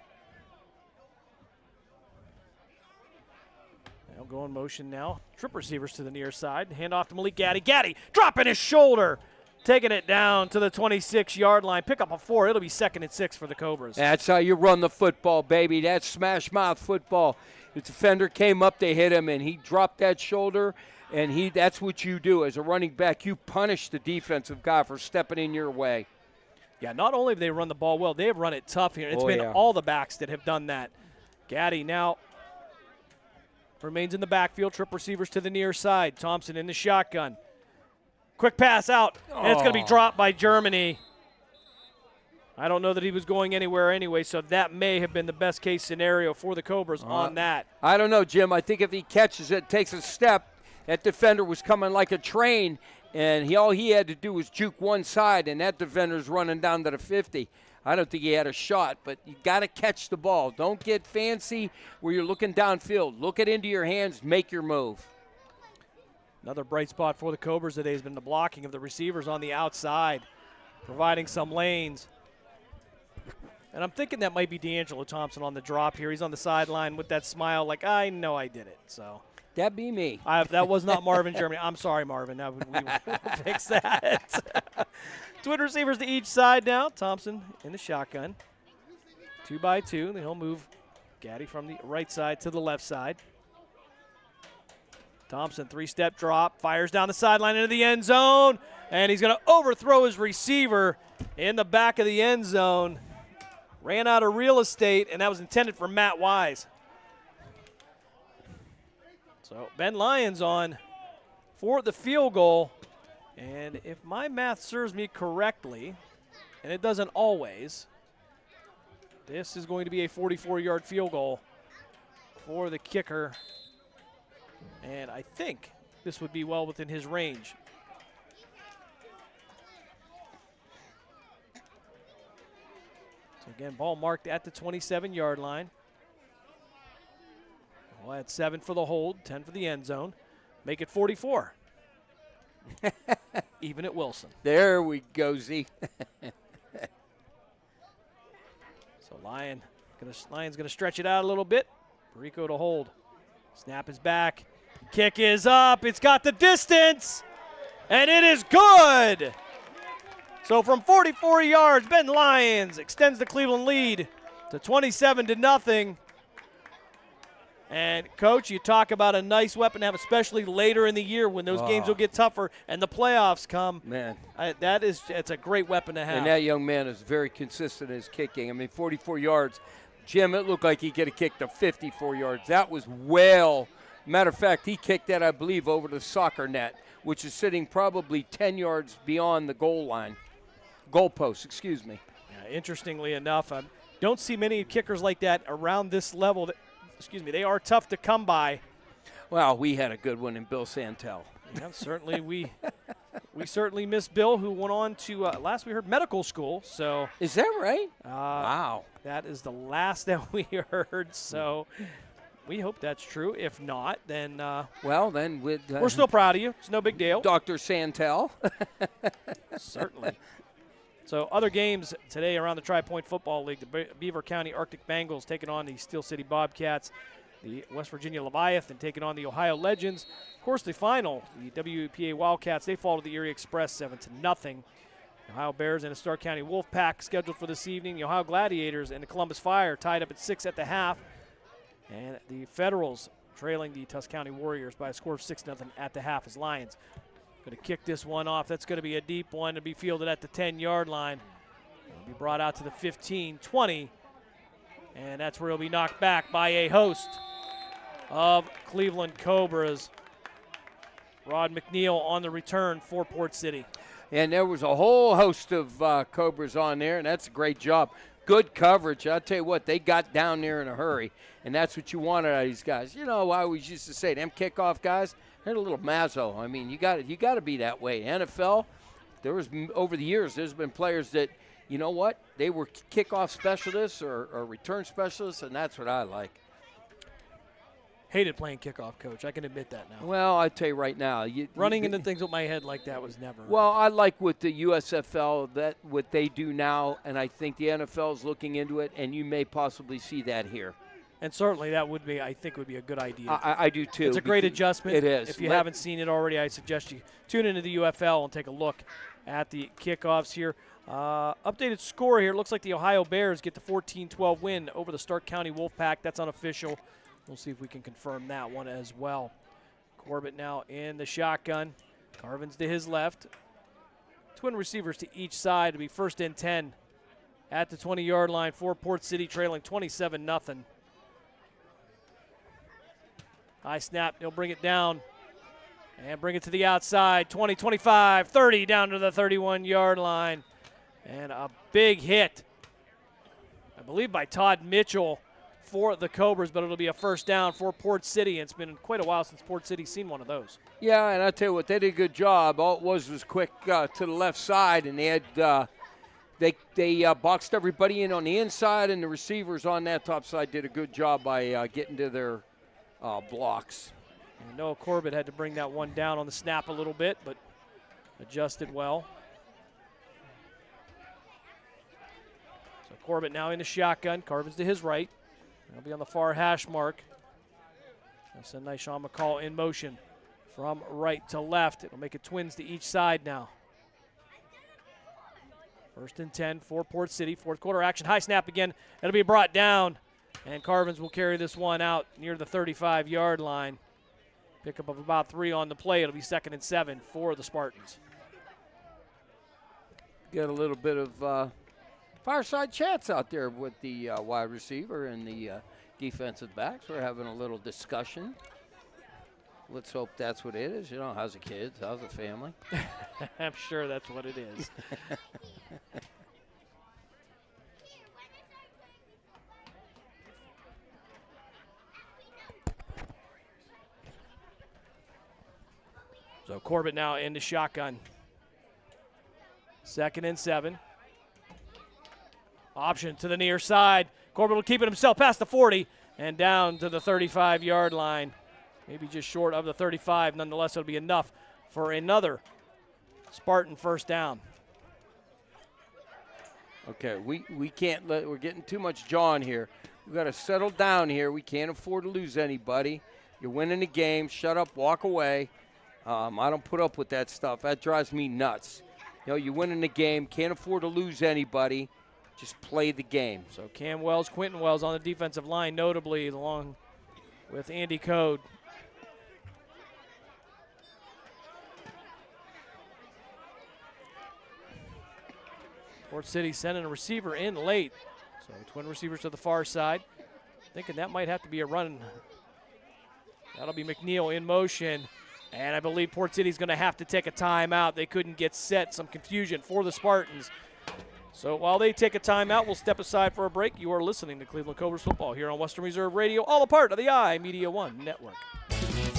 Now go in motion now. Trip receivers to the near side. Hand off to Malik Gaddy. Gaddy dropping his shoulder. Taking it down to the 26-yard line. Pick up a 4. It'll be 2nd and 6 for the Cobras. That's how you run the football, baby. That's smash mouth football. The defender came up, they hit him, and he dropped that shoulder, and that's what you do as a running back. You punish the defensive guy for stepping in your way. Yeah, not only have they run the ball well, they have run it tough here. It's been all the backs that have done that. Gaddy now remains in the backfield, trip receivers to the near side. Thompson in the shotgun. Quick pass out, and it's going to be dropped by Germany. I don't know that he was going anywhere anyway, so that may have been the best case scenario for the Cobras on that. I don't know, Jim. I think if he catches it, takes a step, that defender was coming like a train, and all he had to do was juke one side, and that defender's running down to the 50. I don't think he had a shot, but you got to catch the ball. Don't get fancy where you're looking downfield. Look it into your hands, make your move. Another bright spot for the Cobras today has been the blocking of the receivers on the outside, providing some lanes. And I'm thinking that might be D'Angelo Thompson on the drop here. He's on the sideline with that smile like, I know I did it. So that'd be me. That was not Marvin Germany. I'm sorry, Marvin. Now we will fix that. Twin receivers to each side now. Thompson in the shotgun. 2 by 2. And he'll move Gaddy from the right side to the left side. Thompson, 3-step drop. Fires down the sideline into the end zone. And he's going to overthrow his receiver in the back of the end zone. Ran out of real estate, and that was intended for Matt Wise. So Ben Lyons on for the field goal. And if my math serves me correctly, and it doesn't always, this is going to be a 44-yard field goal for the kicker. And I think this would be well within his range. So again, ball marked at the 27-yard line. Well, that's 7 for the hold, 10 for the end zone. Make it 44. Even at Wilson. There we go, Z. So Lyon's going to stretch it out a little bit. Perico to hold. Snap is back. Kick is up. It's got the distance. And it is good. So from 44 yards, Ben Lyons extends the Cleveland lead to 27-0. And, Coach, you talk about a nice weapon to have, especially later in the year when those games will get tougher and the playoffs come. Man. It's a great weapon to have. And that young man is very consistent in his kicking. I mean, 44 yards. Jim, it looked like he could have kicked to 54 yards. That was well. Matter of fact, he kicked that, I believe, over the soccer net, which is sitting probably 10 yards beyond the goalpost, excuse me. Yeah, interestingly enough, I don't see many kickers like that around this level. They are tough to come by. Well, we had a good one in Bill Santel. Yeah, certainly we certainly miss Bill, who went on to last we heard medical school. So is that right? Wow, that is the last that we heard. So we hope that's true. If not, then then we're still proud of you. It's no big deal, Dr. Santel. Certainly. So other games today around the Tri-Point Football League, the Beaver County Arctic Bengals taking on the Steel City Bobcats, the West Virginia Leviathan taking on the Ohio Legends. Of course, the final, the WPA Wildcats, they fall to the Erie Express 7-0. The Ohio Bears and the Stark County Wolfpack scheduled for this evening. The Ohio Gladiators and the Columbus Fire tied up at 6 at the half. And the Federals trailing the Tusk County Warriors by a score of 6-0 at the half as Lions. Going to kick this one off. That's going to be a deep one to be fielded at the 10-yard line. It'll be brought out to the 15-20. And that's where he'll be knocked back by a host of Cleveland Cobras. Rod McNeil on the return for Port City. And there was a whole host of Cobras on there, and that's a great job. Good coverage. I'll tell you what, they got down there in a hurry, and that's what you wanted out of these guys. You know, I always used to say, them kickoff guys, they're a little mazzo. I mean, you got to be that way. NFL, over the years, there's been players that, you know what, they were kickoff specialists or return specialists, and that's what I like. Hated playing kickoff, Coach. I can admit that now. Well, I tell you right now, running into things with my head like that was never. Well, I like with the USFL what they do now, and I think the NFL is looking into it, and you may possibly see that here. And certainly that would be, I think, would be a good idea. I do too. It's a great adjustment. It is. If you haven't seen it already, I suggest you tune into the UFL and take a look at the kickoffs here. Updated score here. It looks like the Ohio Bears get the 14-12 win over the Stark County Wolfpack. That's unofficial. We'll see if we can confirm that one as well. Corbett now in the shotgun. Carvin's to his left. Twin receivers to each side to be 1st and 10 at the 20-yard line for Port City, trailing 27-0. High snap, he'll bring it down and bring it to the outside. 20, 25, 30, down to the 31-yard line. And a big hit, I believe, by Todd Mitchell for the Cobras, but it'll be a 1st down for Port City. It's been quite a while since Port City's seen one of those. Yeah, and I tell you what, they did a good job. All it was quick to the left side, and they had they boxed everybody in on the inside, and the receivers on that top side did a good job by getting to their blocks. And Noah Corbett had to bring that one down on the snap a little bit, but adjusted well. So Corbett now in the shotgun. Carvin's to his right. He'll be on the far hash mark. That's a nice Sean McCall in motion from right to left. It'll make it twins to each side now. 1st and 10 for Port City. 4th quarter action. High snap again. It'll be brought down. And Carvins will carry this one out near the 35-yard line. Pickup of about 3 on the play. It'll be 2nd and 7 for the Spartans. Got a little bit of fireside chats out there with the wide receiver and the defensive backs. We're having a little discussion. Let's hope that's what it is. You know, how's the kids? How's the family? I'm sure that's what it is. So Corbett now in the shotgun. 2nd and 7. Option to the near side. Corbett will keep it himself past the 40 and down to the 35-yard line. Maybe just short of the 35. Nonetheless, it'll be enough for another Spartan 1st down. Okay, we can't let, we're getting too much John here. We've got to settle down here. We can't afford to lose anybody. You're winning the game. Shut up, walk away. I don't put up with that stuff. That drives me nuts. You know, you're winning the game. Can't afford to lose anybody. Just play the game. So Cam Wells, Quentin Wells on the defensive line, notably, along with Andy Code. Port City sending a receiver in late. So twin receivers to the far side. Thinking that might have to be a run. That'll be McNeil in motion. And I believe Port City's going to have to take a timeout. They couldn't get set. Some confusion for the Spartans. So while they take a timeout, we'll step aside for a break. You are listening to Cleveland Cobras football here on Western Reserve Radio, all a part of the iMedia One Network.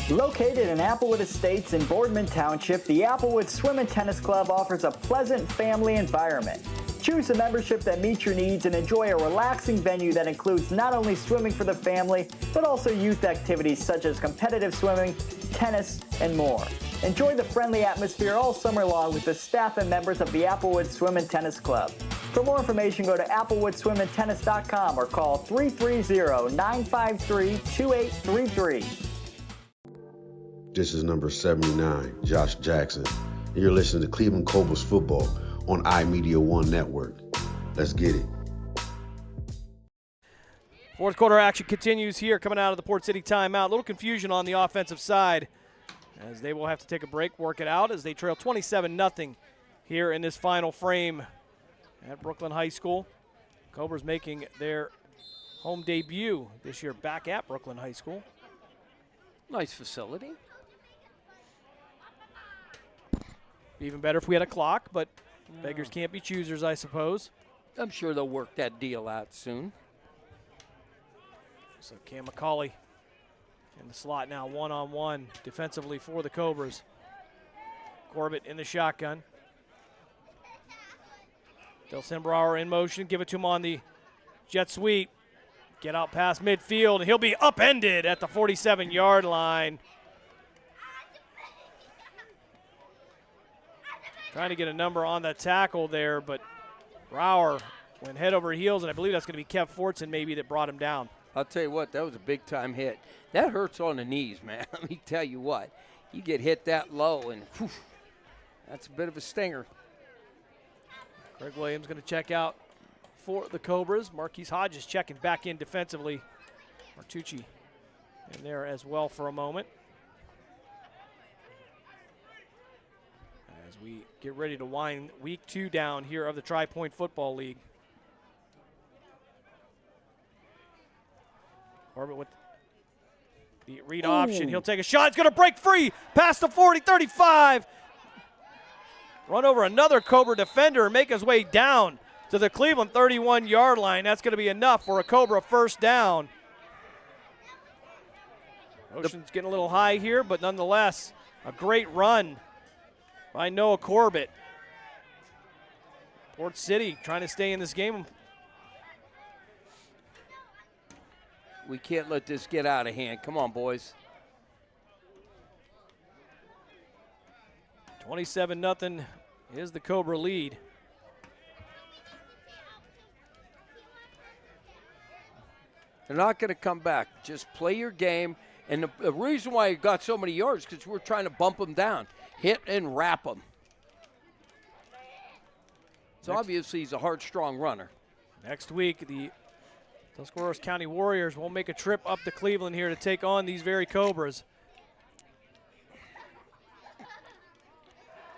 Located in Applewood Estates in Boardman Township, the Applewood Swim and Tennis Club offers a pleasant family environment. Choose a membership that meets your needs and enjoy a relaxing venue that includes not only swimming for the family, but also youth activities such as competitive swimming, tennis, and more. Enjoy the friendly atmosphere all summer long with the staff and members of the Applewood Swim and Tennis Club. For more information, go to applewoodswimandtennis.com or call 330-953-2833. This is number 79, Josh Jackson, and you're listening to Cleveland Cobras football on iMedia One Network. Let's get it. 4th quarter action continues here coming out of the Port City timeout. A little confusion on the offensive side as they will have to take a break, work it out as they trail 27-0 here in this final frame at Brooklyn High School. Cobras making their home debut this year back at Brooklyn High School. Nice facility. Even better if we had a clock, but beggars can't be choosers, I suppose. I'm sure they'll work that deal out soon. So Cam McCauley in the slot now, one-on-one defensively for the Cobras. Corbett in the shotgun. Del Sembrauer in motion, give it to him on the jet sweep. Get out past midfield, and he'll be upended at the 47-yard line. Trying to get a number on the tackle there, but Brower went head over heels, and I believe that's going to be Kev Fortson maybe that brought him down. I'll tell you what, that was a big-time hit. That hurts on the knees, man. Let me tell you what. You get hit that low, and whew, that's a bit of a stinger. Greg Williams going to check out for the Cobras. Marquise Hodges checking back in defensively. Martucci in there as well for a moment. As we get ready to wind week 2 down here of the Tri-Point Football League. Corbett with the read option. He'll take a shot. It's going to break free past the 40, 35. Run over another Cobra defender and make his way down to the Cleveland 31-yard line. That's going to be enough for a Cobra first down. Ocean's getting a little high here, but nonetheless, a great run by Noah Corbett. Port City trying to stay in this game. We can't let this get out of hand. Come on, boys. 27-0 is the Cobra lead. They're not going to come back. Just play your game. And the reason why he got so many yards is because we're trying to bump them down. Hit and wrap them. So obviously he's a hard, strong runner. Next week, the Tuscarawas County Warriors will make a trip up to Cleveland here to take on these very Cobras.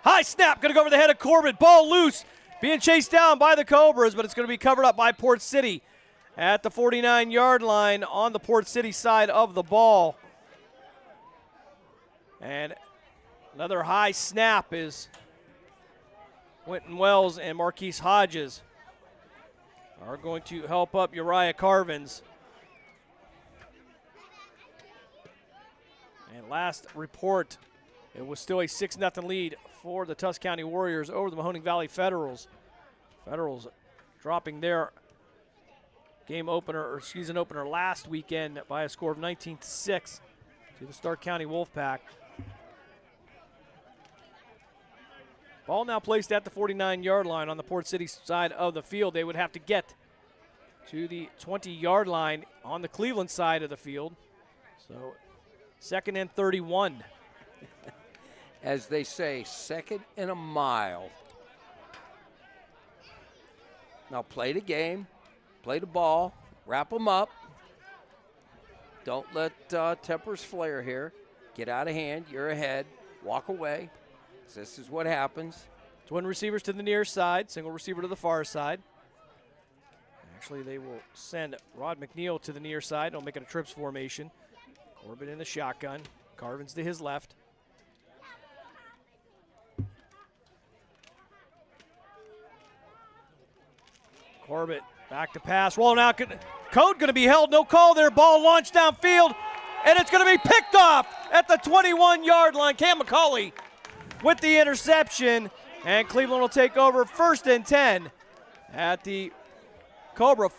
High snap, going to go over the head of Corbett. Ball loose, being chased down by the Cobras, but it's going to be covered up by Port City at the 49-yard line on the Port City side of the ball. And another high snap is Quentin Wells and Marquise Hodges are going to help up Uriah Carvins. And last report, it was still a 6-0 lead for the Tusk County Warriors over the Mahoning Valley Federals. Federals dropping their game opener or season opener last weekend by a score of 19-6 to the Stark County Wolfpack. Ball now placed at the 49-yard line on the Port City side of the field. They would have to get to the 20-yard line on the Cleveland side of the field. So 2nd and 31. As they say, 2nd and a mile. Now play the game, play the ball, wrap them up. Don't let tempers flare here. Get out of hand, you're ahead, walk away. This is what happens. Twin receivers to the near side, single receiver to the far side. Actually, they will send Rod McNeil to the near side. They'll make it a trips formation. Corbett in the shotgun. Carvins to his left. Corbett back to pass, rolling out. Code going to be held, no call there. Ball launched downfield, and it's going to be picked off at the 21-yard line. Cam McCauley with the interception, and Cleveland will take over 1st and 10 at the Cobra.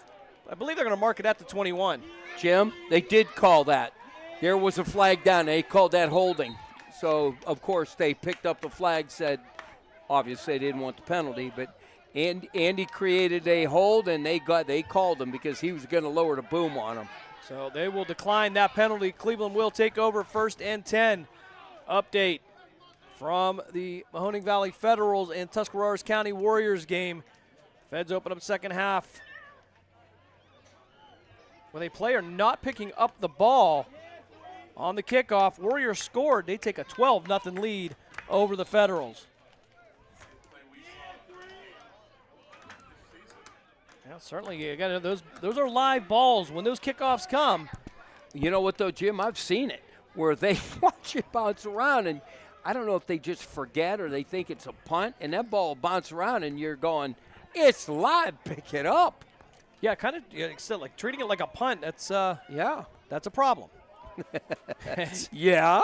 I believe they're going to mark it at the 21. Jim, they did call that. There was a flag down. They called that holding. So, of course, they picked up the flag, said obviously they didn't want the penalty, but Andy created a hold, and they called him because he was going to lower the boom on him. So they will decline that penalty. Cleveland will take over 1st and 10. Update from the Mahoning Valley Federals and Tuscarawas County Warriors game. Feds open up second half with a player not picking up the ball on the kickoff. Warriors scored. They take a 12-0 lead over the Federals. Yeah, certainly, you got those are live balls. When those kickoffs come. You know what, though, Jim? I've seen it where they watch it bounce around, and I don't know if they just forget or they think it's a punt, and that ball bounce around, and you're going, it's live, pick it up. Yeah, kind of like treating it like a punt. That's yeah, that's a problem. Yeah.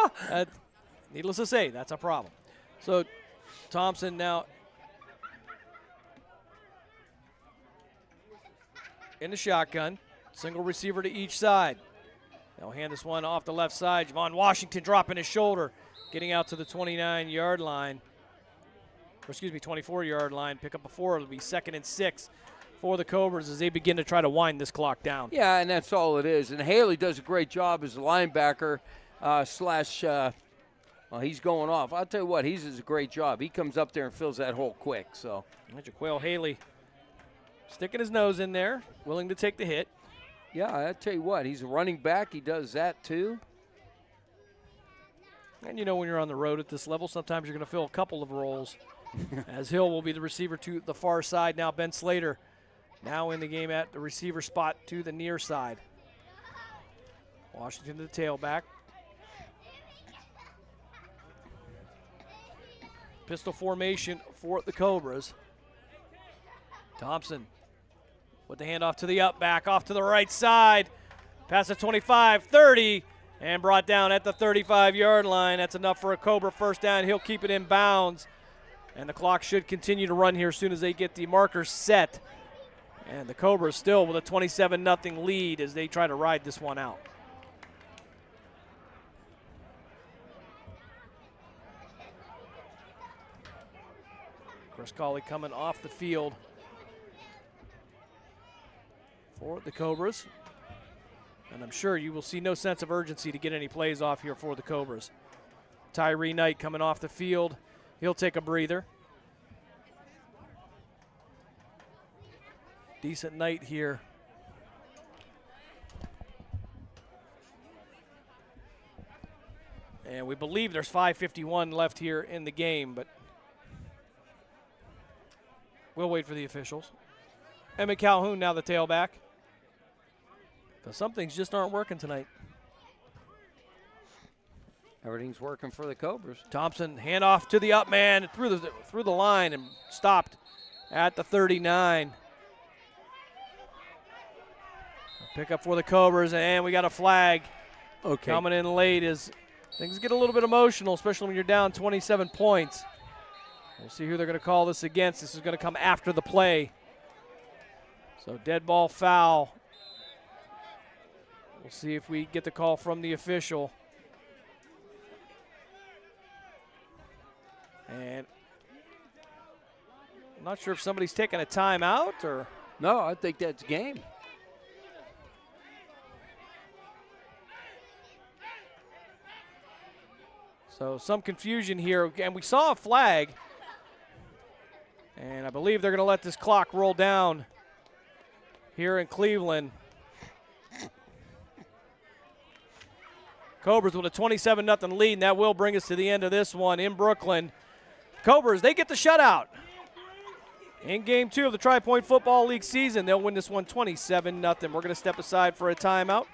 Needless to say, that's a problem. So Thompson now in the shotgun, single receiver to each side. They'll hand this one off the left side. Javon Washington dropping his shoulder, getting out to the 29-yard line. Or excuse me, 24-yard line. Pick up a 4. It'll be 2nd and 6 for the Cobras as they begin to try to wind this clock down. Yeah, and that's all it is. And Haley does a great job as a linebacker well, he's going off. I'll tell you what, he does a great job. He comes up there and fills that hole quick. So Jaquel Haley sticking his nose in there, willing to take the hit. Yeah, I tell you what, he's a running back. He does that too. And you know when you're on the road at this level, sometimes you're going to fill a couple of roles. As Hill will be the receiver to the far side. Now Ben Slater now in the game at the receiver spot to the near side. Washington to the tailback. Pistol formation for the Cobras. Thompson with the handoff to the up back, off to the right side. Pass at 25, 30, and brought down at the 35-yard line. That's enough for a Cobra first down. He'll keep it in bounds. And the clock should continue to run here as soon as they get the markers set. And the Cobras still with a 27-0 lead as they try to ride this one out. Chris Cawley coming off the field for the Cobras. And I'm sure you will see no sense of urgency to get any plays off here for the Cobras. Tyree Knight coming off the field. He'll take a breather. Decent night here. And we believe there's 5:51 left here in the game, but we'll wait for the officials. Emmett Calhoun now the tailback. Because some things just aren't working tonight. Everything's working for the Cobras. Thompson, handoff to the up man, through the line and stopped at the 39. Pick up for the Cobras, and we got a flag coming in late as things get a little bit emotional, especially when you're down 27 points. We'll see who they're going to call this against. This is going to come after the play. So dead ball foul. We'll see if we get the call from the official. And I'm not sure if somebody's taking a timeout or. No, I think that's game. So some confusion here, and we saw a flag. And I believe they're going to let this clock roll down here in Cleveland. Cobras with a 27-0 lead, and that will bring us to the end of this one in Brooklyn. Cobras, they get the shutout. In game 2 of the Tri-Point Football League season, they'll win this one 27-0. We're going to step aside for a timeout.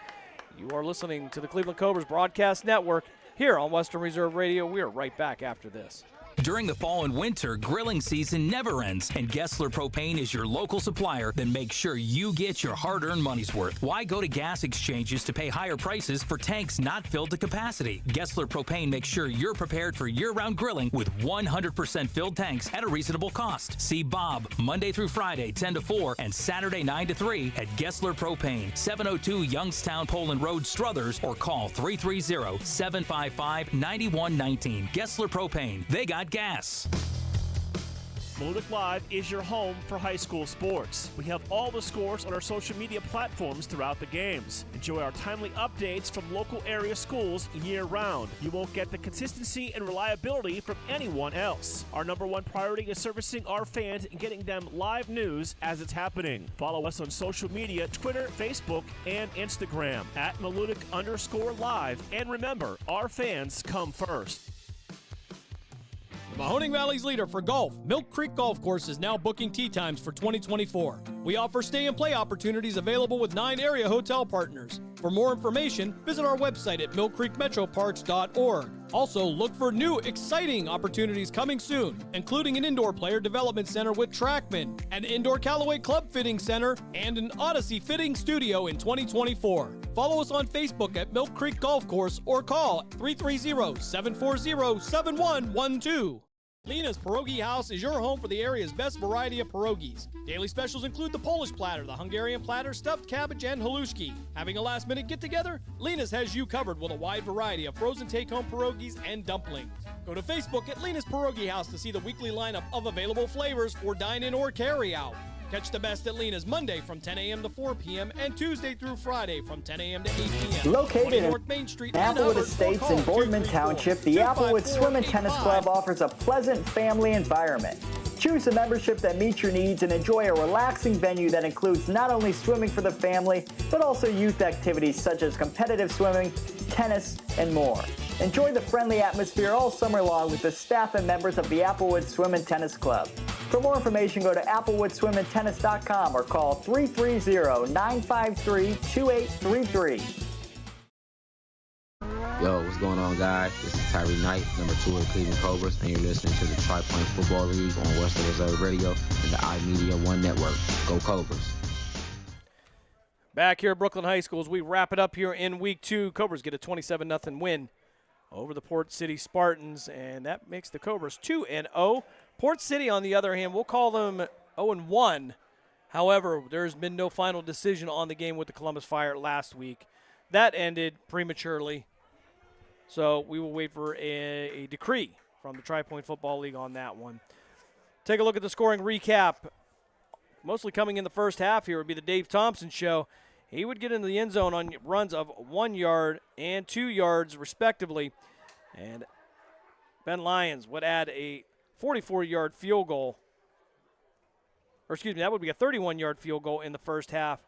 You are listening to the Cleveland Cobras Broadcast Network here on Western Reserve Radio. We are right back after this. During the fall and winter, grilling season never ends, and Gessler Propane is your local supplier. Then make sure you get your hard-earned money's worth. Why go to gas exchanges to pay higher prices for tanks not filled to capacity? Gessler Propane makes sure you're prepared for year-round grilling with 100% filled tanks at a reasonable cost. See Bob Monday through Friday 10 to 4 and Saturday 9 to 3 at Gessler Propane, 702 Youngstown Poland Road, Struthers, or call 330-755-9119. Gessler Propane. They got gas. Malutic Live is your home for high school sports. We have all the scores on our social media platforms throughout the games. Enjoy our timely updates from local area schools year-round. You won't get the consistency and reliability from anyone else. Our #1 priority is servicing our fans and getting them live news as it's happening. Follow us on social media, Twitter, Facebook, and Instagram at Malutic_live. And remember, our fans come first. Mahoning Valley's leader for golf, Milk Creek Golf Course is now booking tee times for 2024. We offer stay and play opportunities available with 9 area hotel partners. For more information, visit our website at millcreekmetroparks.org. Also, look for new, exciting opportunities coming soon, including an indoor player development center with Trackman, an indoor Callaway Club Fitting Center, and an Odyssey Fitting Studio in 2024. Follow us on Facebook at Milk Creek Golf Course or call 330-740-7112. Lena's Pierogi House is your home for the area's best variety of pierogies. Daily specials include the Polish platter, the Hungarian platter, stuffed cabbage, and halushki. Having a last-minute get-together? Lena's has you covered with a wide variety of frozen take-home pierogies and dumplings. Go to Facebook at Lena's Pierogi House to see the weekly lineup of available flavors for dine-in or carry-out. Catch the best at Lena's Monday from 10 a.m. to 4 p.m. and Tuesday through Friday from 10 a.m. to 8 p.m. Located in North Main Street, Applewood Estates in Boardman Township, the Applewood Swim and Tennis Club offers a pleasant family environment. Choose a membership that meets your needs and enjoy a relaxing venue that includes not only swimming for the family, but also youth activities such as competitive swimming, tennis, and more. Enjoy the friendly atmosphere all summer long with the staff and members of the Applewood Swim and Tennis Club. For more information, go to applewoodSwimandTennis.com or call 330-953-2833. Yo, what's going on, guys? This is Tyree Knight, number 2 of the Cleveland Cobras, and you're listening to the Tri-Point Football League on Western Reserve Radio and the iMedia One Network. Go Cobras. Back here at Brooklyn High School as we wrap it up here in Week 2. Cobras get a 27-0 win over the Port City Spartans, and that makes the Cobras 2-0. Port City, on the other hand, we'll call them 0-1. However, there's been no final decision on the game with the Columbus Fire last week. That ended prematurely. So we will wait for a decree from the Tri-Point Football League on that one. Take a look at the scoring recap. Mostly coming in the first half here would be the Dave Thompson show. He would get into the end zone on runs of 1 yard and 2 yards, respectively. And Ben Lyons would add a 44-yard field goal. Or excuse me, that would be a 31-yard field goal in the first half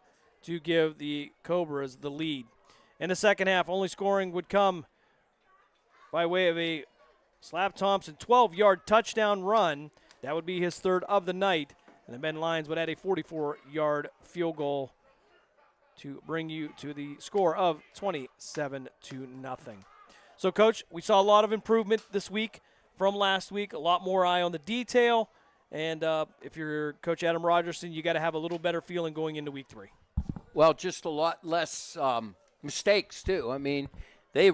to give the Cobras the lead. In the second half, only scoring would come by way of a Slap Thompson 12-yard touchdown run. That would be his third of the night. And then Ben Lyons would add a 44-yard field goal to bring you to the score of 27-0. So, Coach, we saw a lot of improvement this week from last week, a lot more eye on the detail. And if you're Coach Adam Rogerson, you got to have a little better feeling going into Week 3. Well, just a lot less mistakes, too. I mean, they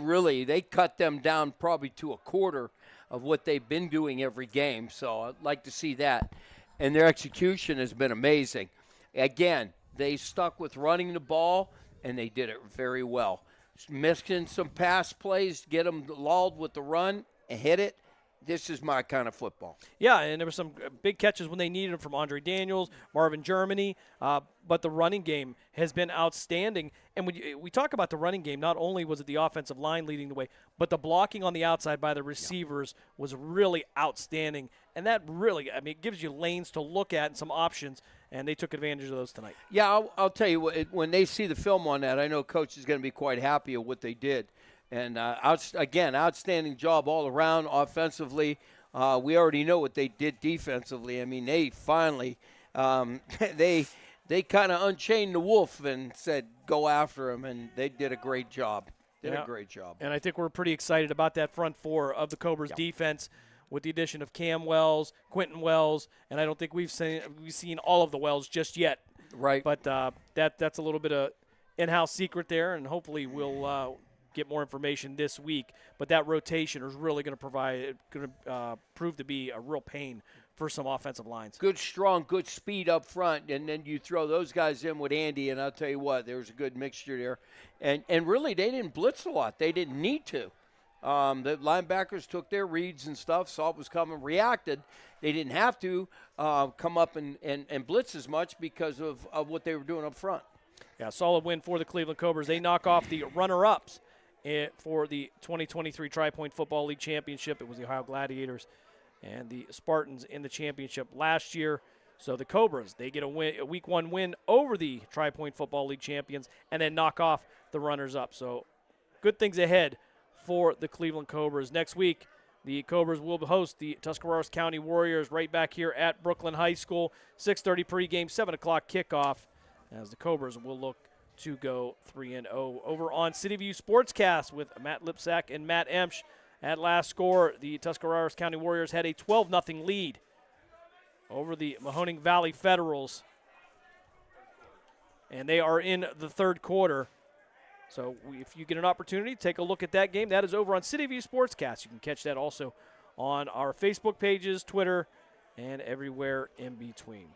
cut them down probably to a quarter of what they've been doing every game. So I'd like to see that. And their execution has been amazing. Again, they stuck with running the ball, and they did it very well. Missing some pass plays, get them lulled with the run, and hit it. This is my kind of football. Yeah, and there were some big catches when they needed them from Andre Daniels, Marvin Germany, but the running game has been outstanding. And when we talk about the running game, not only was it the offensive line leading the way, but the blocking on the outside by the receivers was really outstanding. And that really, I mean, it gives you lanes to look at and some options, and they took advantage of those tonight. Yeah, I'll tell you, when they see the film on that, I know Coach is going to be quite happy with what they did. And, again, outstanding job all around offensively. We already know what they did defensively. I mean, they finally they kind of unchained the wolf and said, go after him, and they did a great job. A great job. And I think we're pretty excited about that front four of the Cobras defense with the addition of Cam Wells, Quentin Wells, and I don't think we've seen all of the Wells just yet. Right. But that's a little bit of in-house secret there, and hopefully we'll get more information this week. But that rotation is really going to prove to be a real pain for some offensive lines. Good, strong, good speed up front, and then you throw those guys in with Andy, and I'll tell you what, there was a good mixture there. And really, they didn't blitz a lot. They didn't need to. The linebackers took their reads and stuff, saw it was coming, reacted. They didn't have to come up and blitz as much because of what they were doing up front. Yeah, solid win for the Cleveland Cobras. They knock off the runner-ups for the 2023 Tri-Point Football League Championship. It was the Ohio Gladiators and the Spartans in the championship last year. So the Cobras, they get a Week 1 win over the Tri-Point Football League champions and then knock off the runners-up. So good things ahead for the Cleveland Cobras. Next week, the Cobras will host the Tuscarawas County Warriors right back here at Brooklyn High School. 6:30 pregame, 7 o'clock kickoff, as the Cobras will look to go 3-0. Over on City View Sportscast with Matt Lipsack and Matt Emsch. At last score, the Tuscarawas County Warriors had a 12-0 lead over the Mahoning Valley Federals. And they are in the third quarter. So if you get an opportunity, take a look at that game. That is over on City View Sportscast. You can catch that also on our Facebook pages, Twitter, and everywhere in between.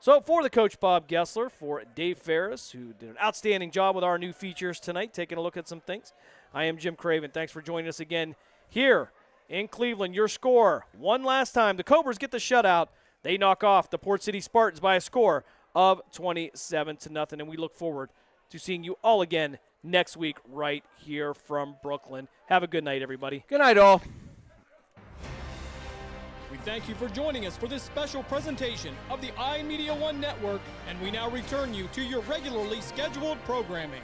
So for the Coach Bob Gessler, for Dave Ferris, who did an outstanding job with our new features tonight, taking a look at some things, I am Jim Craven. Thanks for joining us again here in Cleveland. Your score, one last time. The Cobras get the shutout. They knock off the Port City Spartans by a score of 27-0. And we look forward to seeing you all again next week right here from Brooklyn. Have a good night, everybody. Good night, all. We thank you for joining us for this special presentation of the iMedia One Network, and we now return you to your regularly scheduled programming.